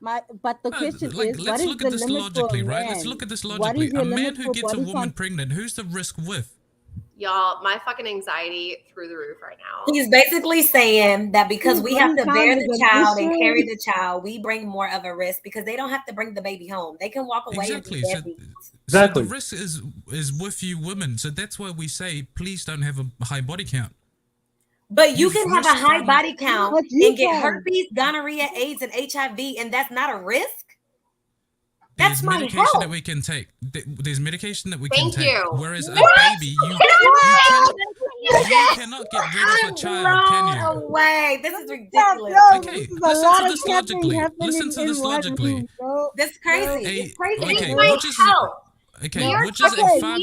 But the No, question like, is, what let's is look the at this limit for a logically, man? right? Let's look at this What logically. is your A man limit who for gets a body woman count? pregnant, who's the risk with? Y'all, my fucking anxiety through the roof right now. He's basically saying that because we have to Body bear count the is an child and issue. carry the child, we bring more of a risk because they don't have to bring the baby home. They can walk away Exactly. and So, be deadbeats. so Exactly. the risk is with you women. So that's why we say, please don't have a high body count. But you You've can have a risked high from- body count But you and get can. herpes, gonorrhea, AIDS, and HIV, and that's not a risk. There's That's my medication health. that we can take. There's medication that we Thank can take. you. Whereas a What? baby, you Yes! cannot get rid of a child, can you? blown away. This is ridiculous. Okay, this is a listen lot to of this capping logically. happening Listen to in this one logically. room, bro. That's crazy. Hey, It's crazy. It's okay, my which is health. okay, You're which is fucking- a far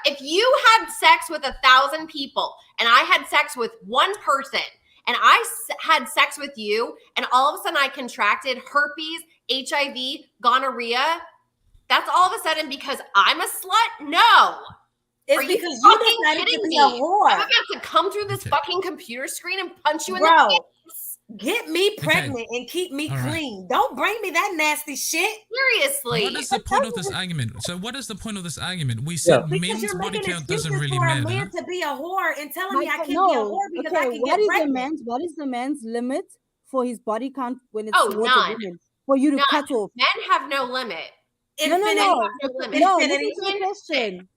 if you had sex with 1,000 people and I had sex with one person and I had sex with you and all of a sudden I contracted herpes, HIV, gonorrhea, that's all of a sudden because I'm a slut? No. It's Are you because you fucking decided to kidding be me? a I'm whore. about to come through this Okay. fucking computer screen and punch you in Bro, the face. get me pregnant and keep me All right. clean. Don't bring me that nasty shit. Seriously. What is the point of this argument? So what is the point of this argument? We said Because men's you're body making count doesn't excuses really for a matter. man to be a whore and telling me I can't be a No. whore because I Okay, can what get is pregnant. what is the man's limit for his body count when it's Oh, towards none. a woman? For you to None. cut off. Men have no limit. No. Men Infinity. have no limit. No, Infinity. listen to the question.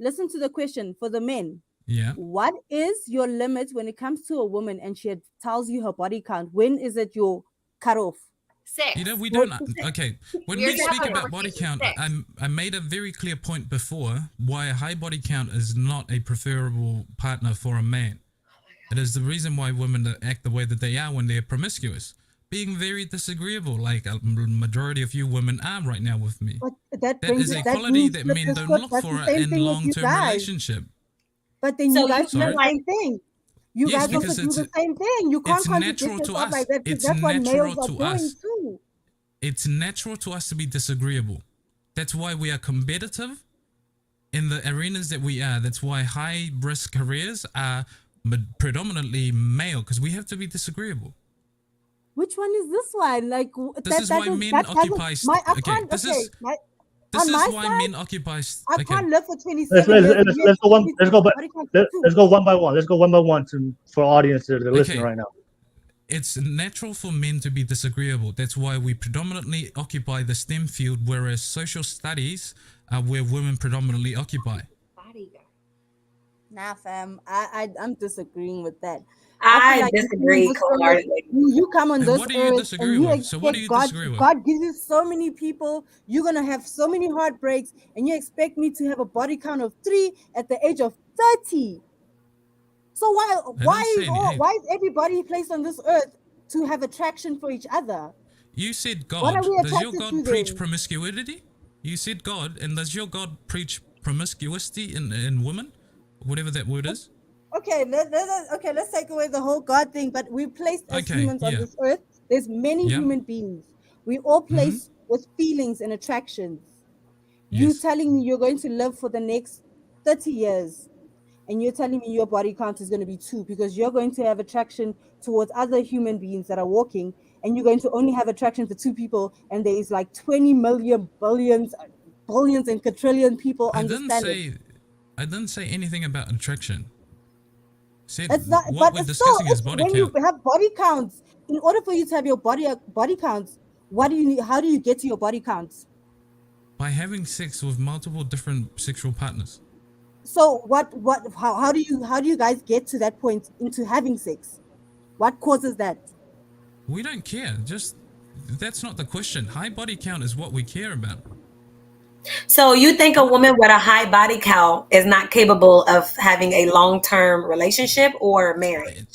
Listen to the question for the men. Yeah. What is your limit when it comes to a woman and she tells you her body count? When is it your cutoff? 6. You know, we don't. Okay, when We're we speak definitely about body count, conversation I made a very clear point before why a high body count is not a preferable partner for a man. It is the reason why women act the way that they are when they're promiscuous, being very disagreeable, like a majority of you women are right now with me. But that That brings is a that quality means that flip men the don't script. look That's for the same in thing with you long-term guys. relationship. But then So you guys do Sorry? the same thing. You Yes, guys also because do the same thing. You can't it's contradict natural to yourself us. like that because It's that's what natural males are to doing us. too. it's natural to us to be disagreeable. That's why we are competitive in the arenas that we are. That's why high risk careers are predominantly male, because we have to be disagreeable. Which one is this one? Like This is why men occupy. This is why men occupy. I can't live for 27 Let's years. go one. Let's go one by one. Let's go one by one for audience that are listening right now. It's natural for men to be disagreeable. That's why we predominantly occupy the STEM field, whereas social studies are where women predominantly occupy. Nah, fam. I'm disagreeing with that. I disagree wholeheartedly. You come on this what do you earth disagree and you with? So what do you expect disagree with? God gives you so many people. You're gonna have so many heartbreaks, and you expect me to have a body count of 3 at the age of 30. So why is everybody placed on this earth to have attraction for each other? You said God. What are we Does your attracted God to preach then? promiscuity? You said God, and does your God preach promiscuity in women? Whatever that word is. Okay, let's take away the whole God thing. But we're placed as humans on this earth. There's many human beings. We all placed with feelings and attractions. You telling me you're going to live for the next 30 years, and you're telling me your body count is going to be 2 because you're going to have attraction towards other human beings that are walking, and you're going to only have attraction for 2 people, and there is like 20 million, billions and quadrillion people on this planet. I didn't say anything about attraction. Said It's not, what but we're it's discussing still, is body when count. you have body counts, in order for you to have your body counts, what do you need? How do you get to your body counts? By having sex with multiple different sexual partners. So how do you guys get to that point into having sex? What causes that? We don't care. That's not the question. High body count is what we care about. So you think a woman with a high body count is not capable of having a long-term relationship or marriage?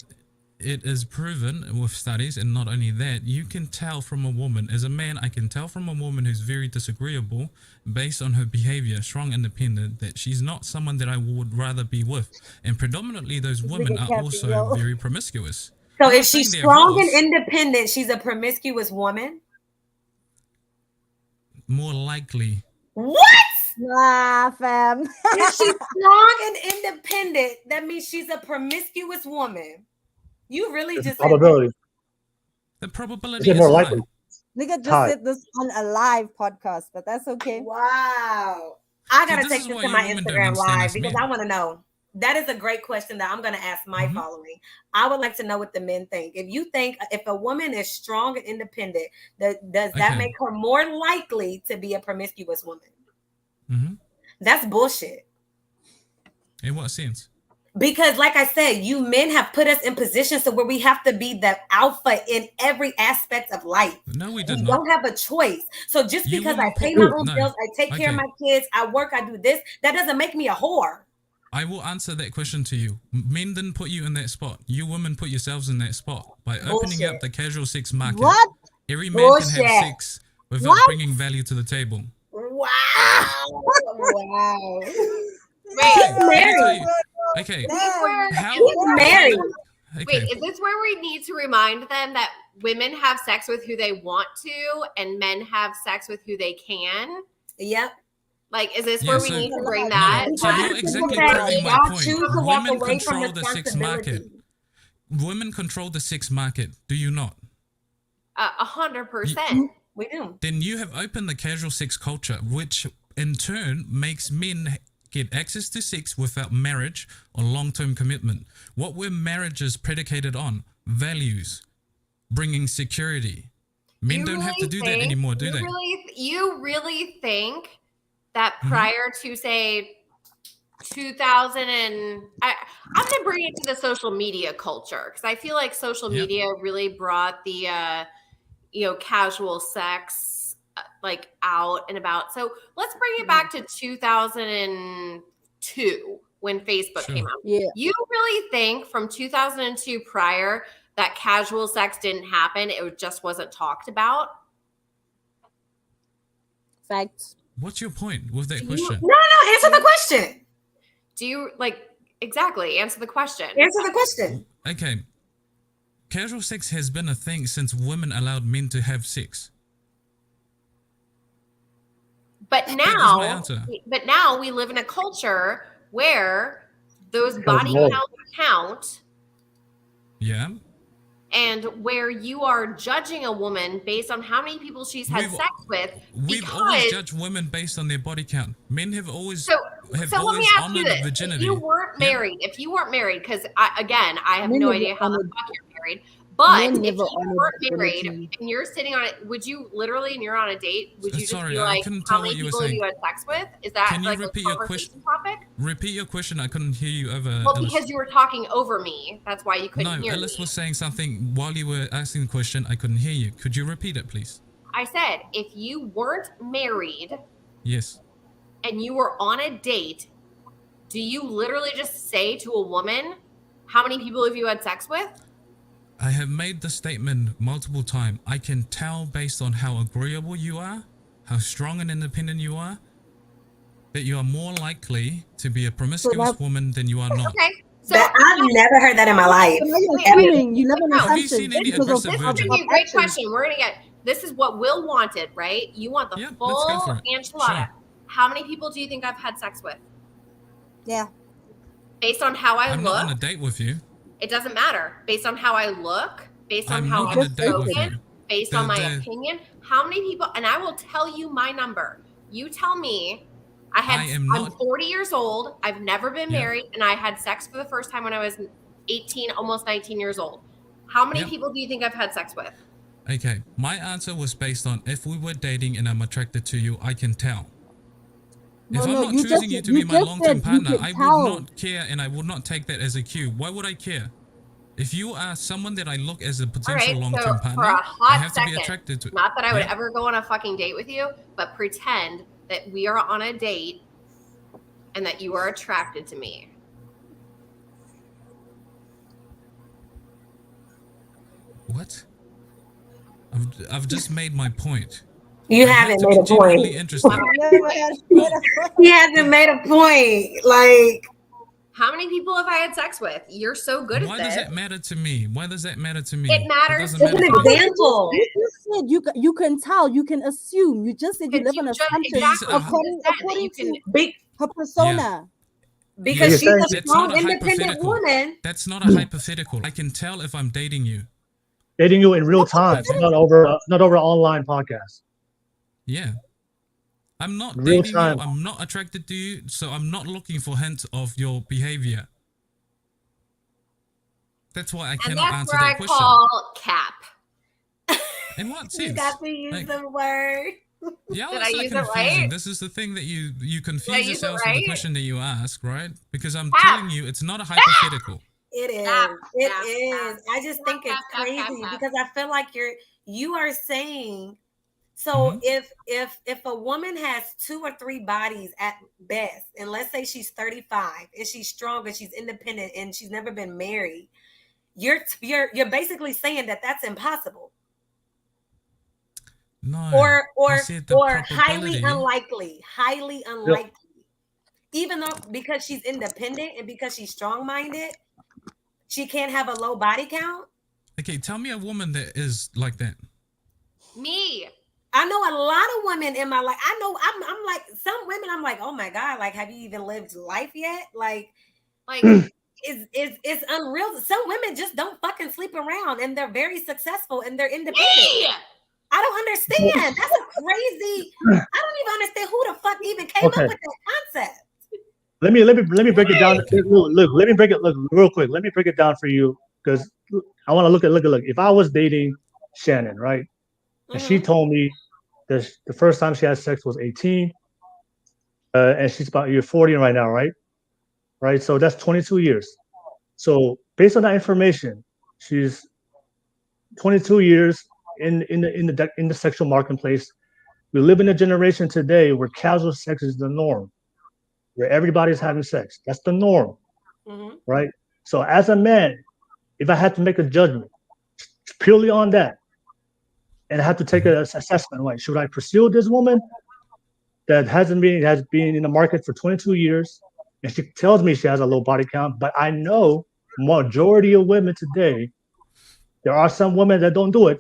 It is proven with studies, and not only that, you can tell from a woman. As a man, I can tell from a woman who's very disagreeable based on her behavior, strong, independent, that she's not someone that I would rather be with. And predominantly those women are also very promiscuous. So if she's strong and independent, she's a promiscuous woman? More likely. What? Nah, fam. If she's strong and independent, that means she's a promiscuous woman. You really just probability. The probability is more high. likely. Nigga just said this on a live podcast, but that's okay. Wow. I gotta this take is this why to you my women don't Instagram understand live us because men. I want to know. That is a great question that I'm going to ask my following. I would like to know what the men think. If a woman is strong and independent, does that make her more likely to be a promiscuous woman? That's bullshit. In what sense? Because like I said, you men have put us in positions to where we have to be the alpha in every aspect of life. No, we We did not. don't have a choice. So just You because I wouldn't pay put- my own no. bills, I take care of Okay. my kids, I work, I do this, that doesn't make me a whore. I will answer that question to you. Men didn't put you in that spot. You women put yourselves in that spot by opening up the casual sex market. What? Every man can have Bullshit. sex without bringing value to the table. Wow. Wow. Wait, Let me married. tell you. Okay. Is this where, He's married. wait, Okay. is this where we need to remind them that women have sex with who they want to and men have sex with who they can? Yep. Like, is this Yeah, where we so- need to bring No, that? so you're exactly Y'all proving my point. choose to walk Women away from control the sex market. responsibility. Women control the sex market. Do you not? 100%. We do. Then you have opened the casual sex culture, which in turn makes men get access to sex without marriage or long-term commitment. What were marriages predicated on? Values, bringing security. Men You don't have to really do that think- anymore, do you they? You really think that Mm-hmm. prior to, say, 2000 and I'm going to bring it to the social media culture because I feel like social Yep. media really brought the casual sex like out and about. So let's bring it back to 2002 when Facebook came out. Yeah. You really think from 2002 prior that casual sex didn't happen? It just wasn't talked about? Facts. What's your point with that question? No, answer the question. Do you exactly answer the question? Answer the question. Okay. Casual sex has been a thing since women allowed men to have sex. But now we live in a culture where those body counts count. Yeah. And where you are judging a woman based on how many people she's had sex with. We've always judged women based on their body count. Men have always honored virginity. If you weren't married, because I have no idea how the fuck you're married. But if you weren't married and you're sitting on it, would you literally, and you're on a date, would you just be like, how many people have you had sex with? Is that like a conversation topic? Repeat your question. I couldn't hear you over. Well, because you were talking over me. That's why you couldn't hear me. No, Illest was saying something while you were asking the question. I couldn't hear you. Could you repeat it, please? I said, if you weren't married. Yes. And you were on a date, do you literally just say to a woman, how many people have you had sex with? I have made the statement multiple times. I can tell based on how agreeable you are, how strong and independent you are, that you are more likely to be a promiscuous woman than you are not. Okay. So I've never heard that in my life. You never know. Have you seen any aggressive virgin? Great question. We're gonna get. This is what Will wanted, right? You want the full enchilada. Sure. How many people do you think I've had sex with? Yeah. Based on how I look. I'm not on a date with you. It doesn't matter. Based on how I look, based on how I'm spoken, based on my opinion, how many people, and I will tell you my number. You tell me, I'm 40 years old, I've never been married, and I had sex for the first time when I was 18, almost 19 years old. How many people do you think I've had sex with? Okay, my answer was based on if we were dating and I'm attracted to you, I can tell. If I'm not choosing you to be my long-term partner, I would not care and I would not take that as a cue. Why would I care? If you are someone that I look as a potential long-term partner, I have to be attracted to. Not that I would ever go on a fucking date with you, but pretend that we are on a date and that you are attracted to me. What? I've just made my point. You haven't made a point. Really interesting. He hasn't made a point. Like, how many people have I had sex with? You're so good at this. Why does that matter to me? Why does that matter to me? It matters. It's an example. You said you can tell, you can assume. You just said you live on assumption according to her persona. Because she's a strong, independent woman. That's not a hypothetical. I can tell if I'm dating you. Dating you in real time, not over an online podcast. Yeah. I'm not dating you. I'm not attracted to you, so I'm not looking for hints of your behavior. That's why I cannot answer that question. That's what I call cap. In what sense? You got to use the word. Yeah, did I use it right? This is the thing that you confuse yourself with the question that you ask, right? Because I'm telling you, it's not a hypothetical. It is. It is. I just think it's crazy because I feel like you are saying. So if a woman has 2 or 3 bodies at best, and let's say she's 35 and she's strong and she's independent and she's never been married, you're basically saying that that's impossible. No. Or highly unlikely. Highly unlikely. Even though because she's independent and because she's strong-minded, she can't have a low body count. Okay, tell me a woman that is like that. Me. I know a lot of women in my life. I know I'm like some women. I'm like, oh my god, like have you even lived life yet? Like it's unreal. Some women just don't fucking sleep around, and they're very successful and they're independent. Me! I don't understand. That's a crazy. I don't even understand who the fuck even came up with that concept. Let me break it down. Look, let me break it. Look, real quick. Let me break it down for you because I want to look. If I was dating Shannon, right, and she told me that the first time she had sex was 18, and she's you're 40 right now, right? Right. So that's 22 years. So based on that information, she's 22 years in the sexual marketplace. We live in a generation today where casual sex is the norm, where everybody's having sex. That's the norm, right? So as a man, if I had to make a judgment purely on that, and I have to take an assessment, like, should I pursue this woman that has been in the market for 22 years, and she tells me she has a low body count, but I know majority of women today, there are some women that don't do it.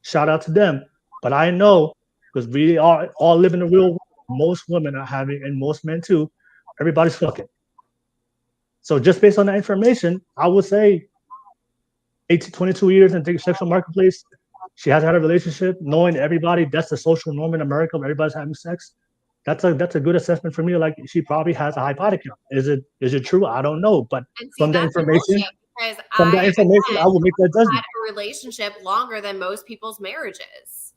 Shout out to them. But I know, because we all live in the real world, most women are having, and most men too, everybody's fucking. So just based on that information, I would say 18, 22 years in the sexual marketplace, she hasn't had a relationship, knowing everybody, that's the social norm in America, everybody's having sex. That's a good assessment for me. Like, she probably has a high body count. Is it true? I don't know. But from the information, I will make that judgment. I had a relationship longer than most people's marriages.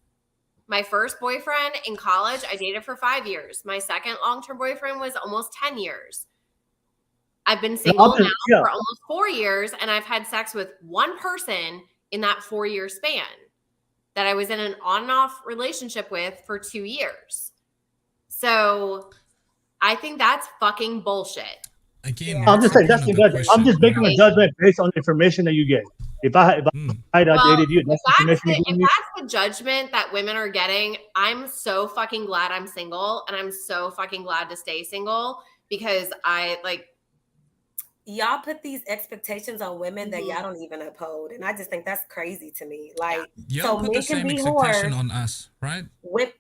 My first boyfriend in college, I dated for 5 years. My second long-term boyfriend was almost 10 years. I've been single now for almost 4 years, and I've had sex with one person in that 4-year span that I was in an on and off relationship with for 2 years. So I think that's fucking bullshit. Again, I'm just saying that's the judgment. I'm just making a judgment based on the information that you gave. If I dated you, that's the information you gave me. If that's the judgment that women are getting, I'm so fucking glad I'm single, and I'm so fucking glad to stay single, because y'all put these expectations on women that y'all don't even uphold, and I just think that's crazy to me. Like, y'all put the same expectation on us, right?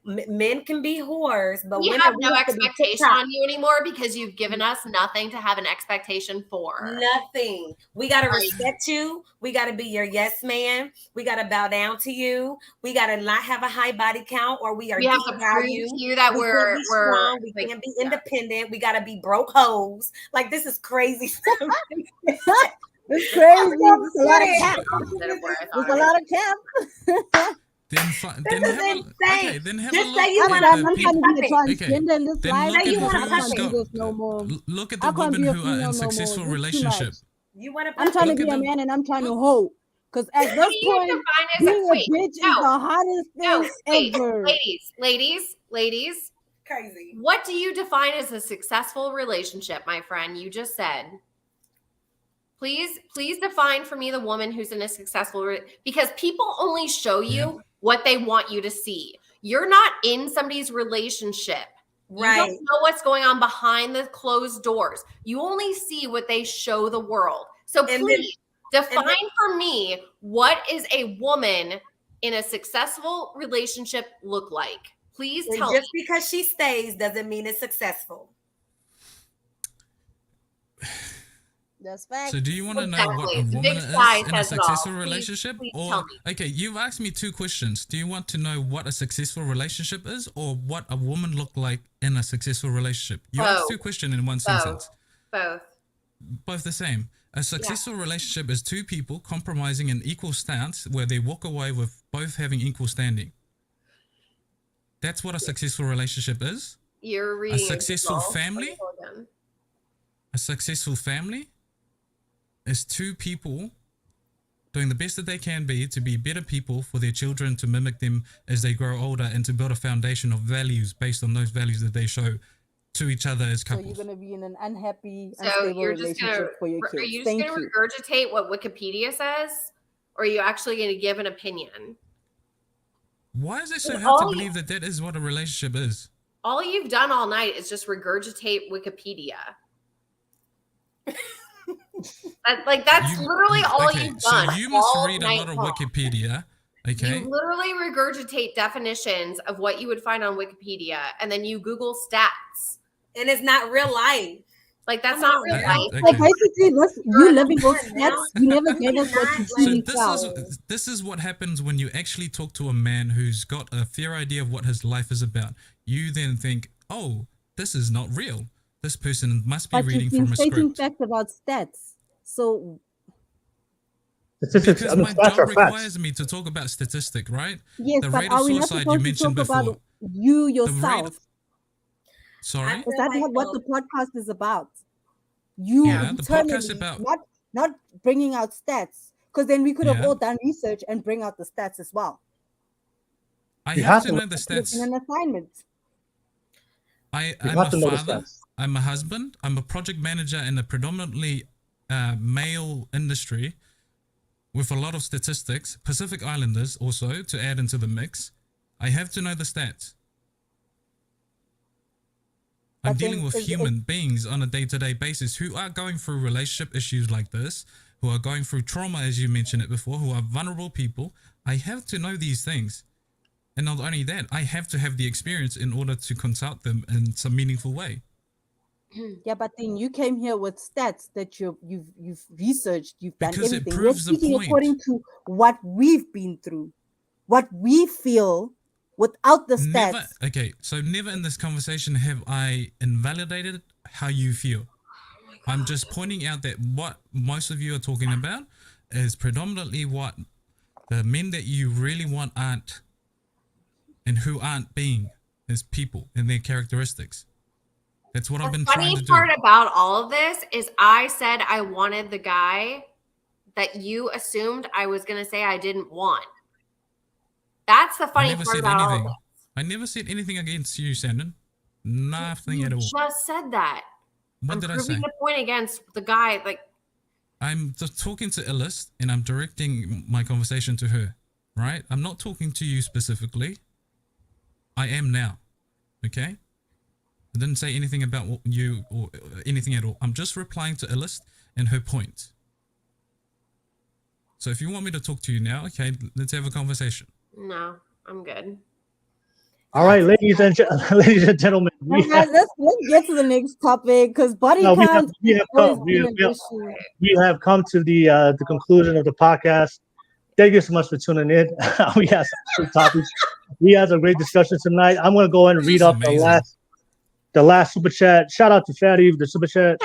Men can be whores, but we have no expectation on you anymore because you've given us nothing to have an expectation for. Nothing. We got to respect you. We got to be your yes man. We got to bow down to you. We got to not have a high body count, or we have to prove to you that we're strong. We can't be independent. We got to be broke hoes. Like, this is crazy. It's crazy. There's a lot of cap. Then have a look. I'm trying to be a transgender in this life. Look at the women who are in successful relationships. I'm trying to be a man, and I'm trying to hold. Because at this point, being a bitch is the hottest thing ever. Ladies. Crazy. What do you define as a successful relationship, my friend? You just said. Please define for me the woman who's in a successful because people only show you what they want you to see. You're not in somebody's relationship. Right. You don't know what's going on behind the closed doors. You only see what they show the world. So please define for me, what is a woman in a successful relationship look like? Please tell me. Just because she stays doesn't mean it's successful. That's fact. So do you want to know what a woman is in a successful relationship? Or okay, you've asked me 2 questions. Do you want to know what a successful relationship is, or what a woman look like in a successful relationship? You asked 2 questions in one sentence. Both the same. A successful relationship is 2 people compromising an equal stance where they walk away with both having equal standing. That's what a successful relationship is. You're reading a successful family. A successful family is 2 people doing the best that they can be to be better people for their children, to mimic them as they grow older, and to build a foundation of values based on those values that they show to each other as couples. So you're going to be in an unhappy, unstable relationship for your kids. Are you just going to regurgitate what Wikipedia says, or are you actually going to give an opinion? Why is it so hard to believe that that is what a relationship is? All you've done all night is just regurgitate Wikipedia. That's literally all you've done. So you must read a lot of Wikipedia. Okay. You literally regurgitate definitions of what you would find on Wikipedia, and then you Google stats. And it's not real life. Like, that's not real life. Okay. Like, basically, you living those stats. You never gave us what you truly felt. This is what happens when you actually talk to a man who's got a fair idea of what his life is about. You then think, oh, this is not real. This person must be reading from a script. Stating facts about stats. So because my job requires me to talk about statistic, right? Yes, the but rate are of we not suicide supposed you mentioned to talk before. about you yourself? Sorry? Is that not what the podcast is about? You the podcast about not bringing out stats, because then we could have all done research and bring out the stats as well. I have to know the stats. In an assignment. I'm a father. I'm a husband. I'm a project manager in a predominantly male industry with a lot of statistics. Pacific Islanders also to add into the mix. I have to know the stats. I'm dealing with human beings on a day-to-day basis who are going through relationship issues like this, who are going through trauma, as you mentioned it before, who are vulnerable people. I have to know these things. And not only that, I have to have the experience in order to consult them in some meaningful way. Yeah, but then you came here with stats that you've researched, you've done Because it everything. We're proves the speaking point. according to what we've been through, what we feel without the stats. Never, okay, so never in this conversation have I invalidated how you feel. I'm just pointing out that what most of you are talking about is predominantly what the men that you really want aren't, and who aren't being as people and their characteristics. That's what I've been trying to do. The funny part about all of this is I said I wanted the guy that you assumed I was going to say I didn't want. That's the funny part about all of this. I never said anything against you, Shannon. Nothing at all. You just said that. What did I say? I'm proving the point against the guy. Like, I'm just talking to Illest and I'm directing my conversation to her, right? I'm not talking to you specifically. I am now, okay? I didn't say anything about what you or anything at all. I'm just replying to Illest and her point. So if you want me to talk to you now, okay, let's have a conversation. no, I'm good. All right, ladies and gentlemen. Let's get to the next topic because body count we have come to the conclusion of the podcast. Thank you so much for tuning in. We have some topics. We had a great discussion tonight. I'm going to go ahead and read up the last super chat. Shout out to Fatty, the super chat.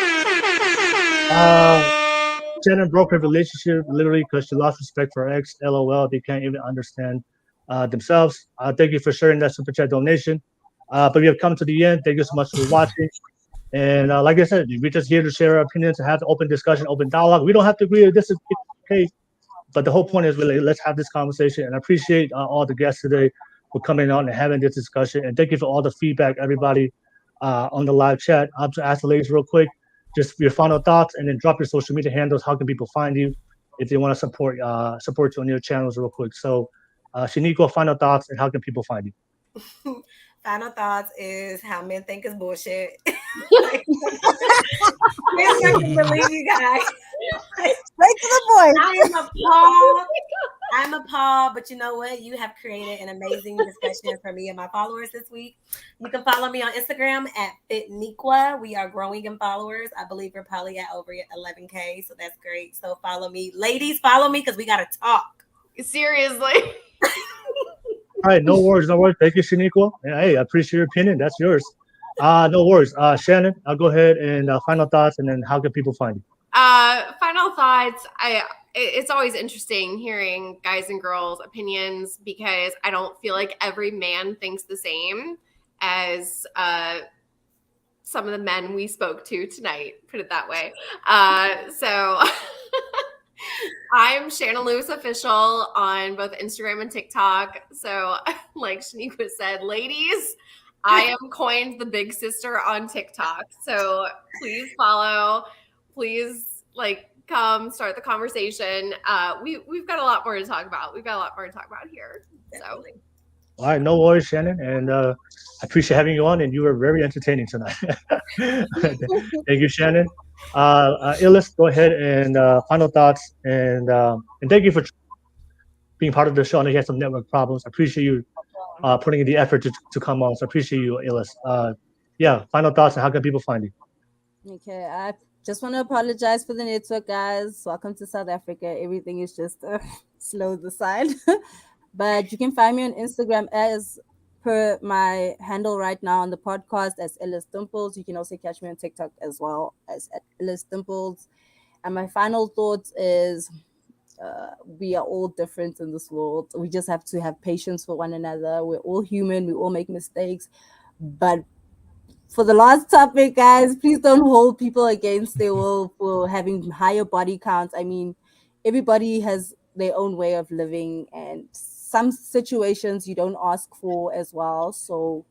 Shannon broke her relationship literally because she lost respect for her ex. LOL. They can't even understand themselves. Thank you for sharing that super chat donation. But we have come to the end. Thank you so much for watching. And like I said, we're just here to share our opinions and have an open discussion, open dialogue. We don't have to agree with this is okay. But the whole point is really let's have this conversation. And I appreciate all the guests today for coming on and having this discussion. And thank you for all the feedback, everybody on the live chat. I'll just ask the ladies real quick, just your final thoughts, and then drop your social media handles. How can people find you if they want to support you on your channels real quick? So Shenequa, final thoughts, and how can people find you? Final thoughts is how men think is bullshit. I can't believe you guys. Straight to the point. I'm appalled, but you know what? You have created an amazing discussion for me and my followers this week. You can follow me on Instagram at Shenequa. We are growing in followers. I believe we're probably at over 11K, so that's great. So follow me. Ladies, follow me because we got to talk. Seriously. All right, no worries. Thank you, Shenequa. Hey, I appreciate your opinion. That's yours. No worries. Shannon, I'll go ahead and final thoughts, and then how can people find you? Final thoughts. It's always interesting hearing guys and girls' opinions because I don't feel like every man thinks the same as some of the men we spoke to tonight, put it that way. So I'm Shannon Lewis Official on both Instagram and TikTok. So like Shenequa said, ladies, I am coined the big sister on TikTok. So please follow. Please come start the conversation. We've got a lot more to talk about. We've got a lot more to talk about here. So. All right, no worries, Shannon. And I appreciate having you on, and you were very entertaining tonight. Thank you, Shannon. Illest, go ahead and final thoughts. And thank you for being part of the show. I know you had some network problems. I appreciate you putting in the effort to come on. So I appreciate you, Illest. Yeah, final thoughts, and how can people find you? Okay, I just want to apologize for the network, guys. Welcome to South Africa. Everything is just slow the side. But you can find me on Instagram as per my handle right now on the podcast as Illest Dimples. You can also catch me on TikTok as well as at Illest Dimples. And my final thoughts is we are all different in this world. We just have to have patience for one another. We're all human. We all make mistakes. But for the last topic, guys, please don't hold people against their will for having higher body counts. I mean, everybody has their own way of living, and some situations you don't ask for as well. So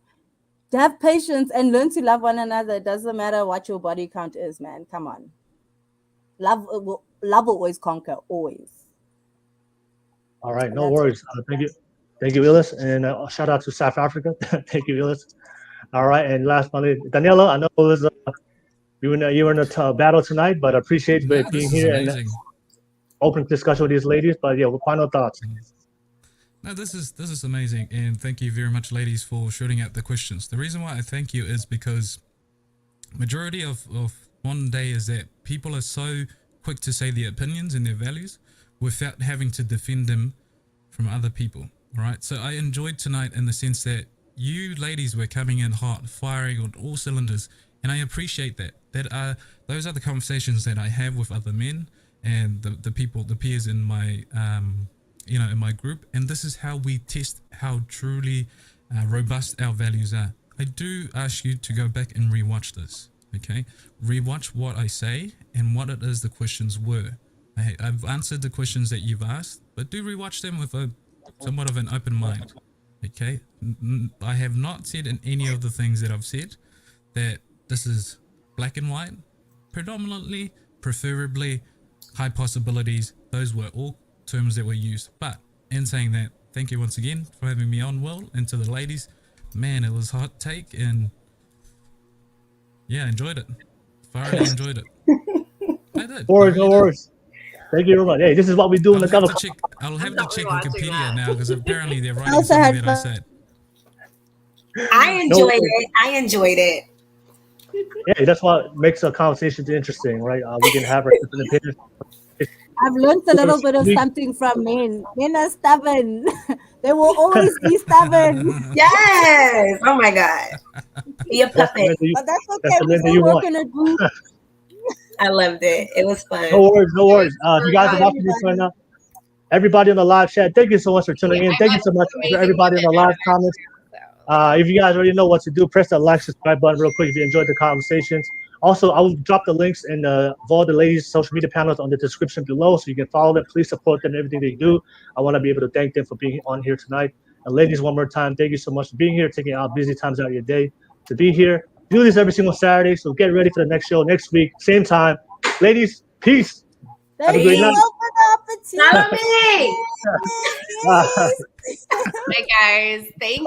have patience and learn to love one another. It doesn't matter what your body count is, man. Come on. Love will always conquer, always. All right, no worries. Thank you, Illest, and shout out to South Africa. Thank you, Illest. All right, and last but not least, Daniela, I know it was you were in a battle tonight, but I appreciate you being here and open discussion with these ladies. But yeah, final thoughts. No, this is amazing, and thank you very much, ladies, for shooting out the questions. The reason why I thank you is because majority of modern day is that people are so quick to say their opinions and their values without having to defend them from other people. All right, so I enjoyed tonight in the sense that you ladies were coming in hot, firing on all cylinders, and I appreciate that. Those are the conversations that I have with other men and the peers in my in my group, and this is how we test how truly robust our values are. I do ask you to go back and rewatch this, okay? Rewatch what I say and what it is the questions were. I've answered the questions that you've asked, but do rewatch them with somewhat of an open mind, okay? I have not said in any of the things that I've said that this is black and white, predominantly, preferably, high possibilities. Those were all terms that were used. But in saying that, thank you once again for having me on, Will, and to the ladies. Man, it was a hot take, and yeah, enjoyed it. Thoroughly enjoyed it. I did. No worries. Thank you very much. Hey, this is what we do in the government. I'll have to check Wikipedia now, because apparently they're writing something that I said. I enjoyed it. Yeah, that's what makes a conversation interesting, right? We can have our different opinions. I've learned a little bit of something from men. Men are stubborn. They will always be stubborn. Yes. Oh my God. Be a puppet. But that's okay. We still work in a group. I loved it. It was fun. No worries. You guys are watching this right now. Everybody in the live chat, thank you so much for tuning in. Thank you so much for everybody in the live comments. If you guys already know what to do, press that like, subscribe button real quick if you enjoyed the conversations. Also, I will drop the links in of all the ladies' social media panels on the description below, so you can follow them. Please support them in everything they do. I want to be able to thank them for being on here tonight. And ladies, one more time, thank you so much for being here, taking out busy times out of your day to be here. Do this every single Saturday, so get ready for the next show next week, same time. Ladies, peace. Have a great night. Follow me. Bye, guys. Thank you.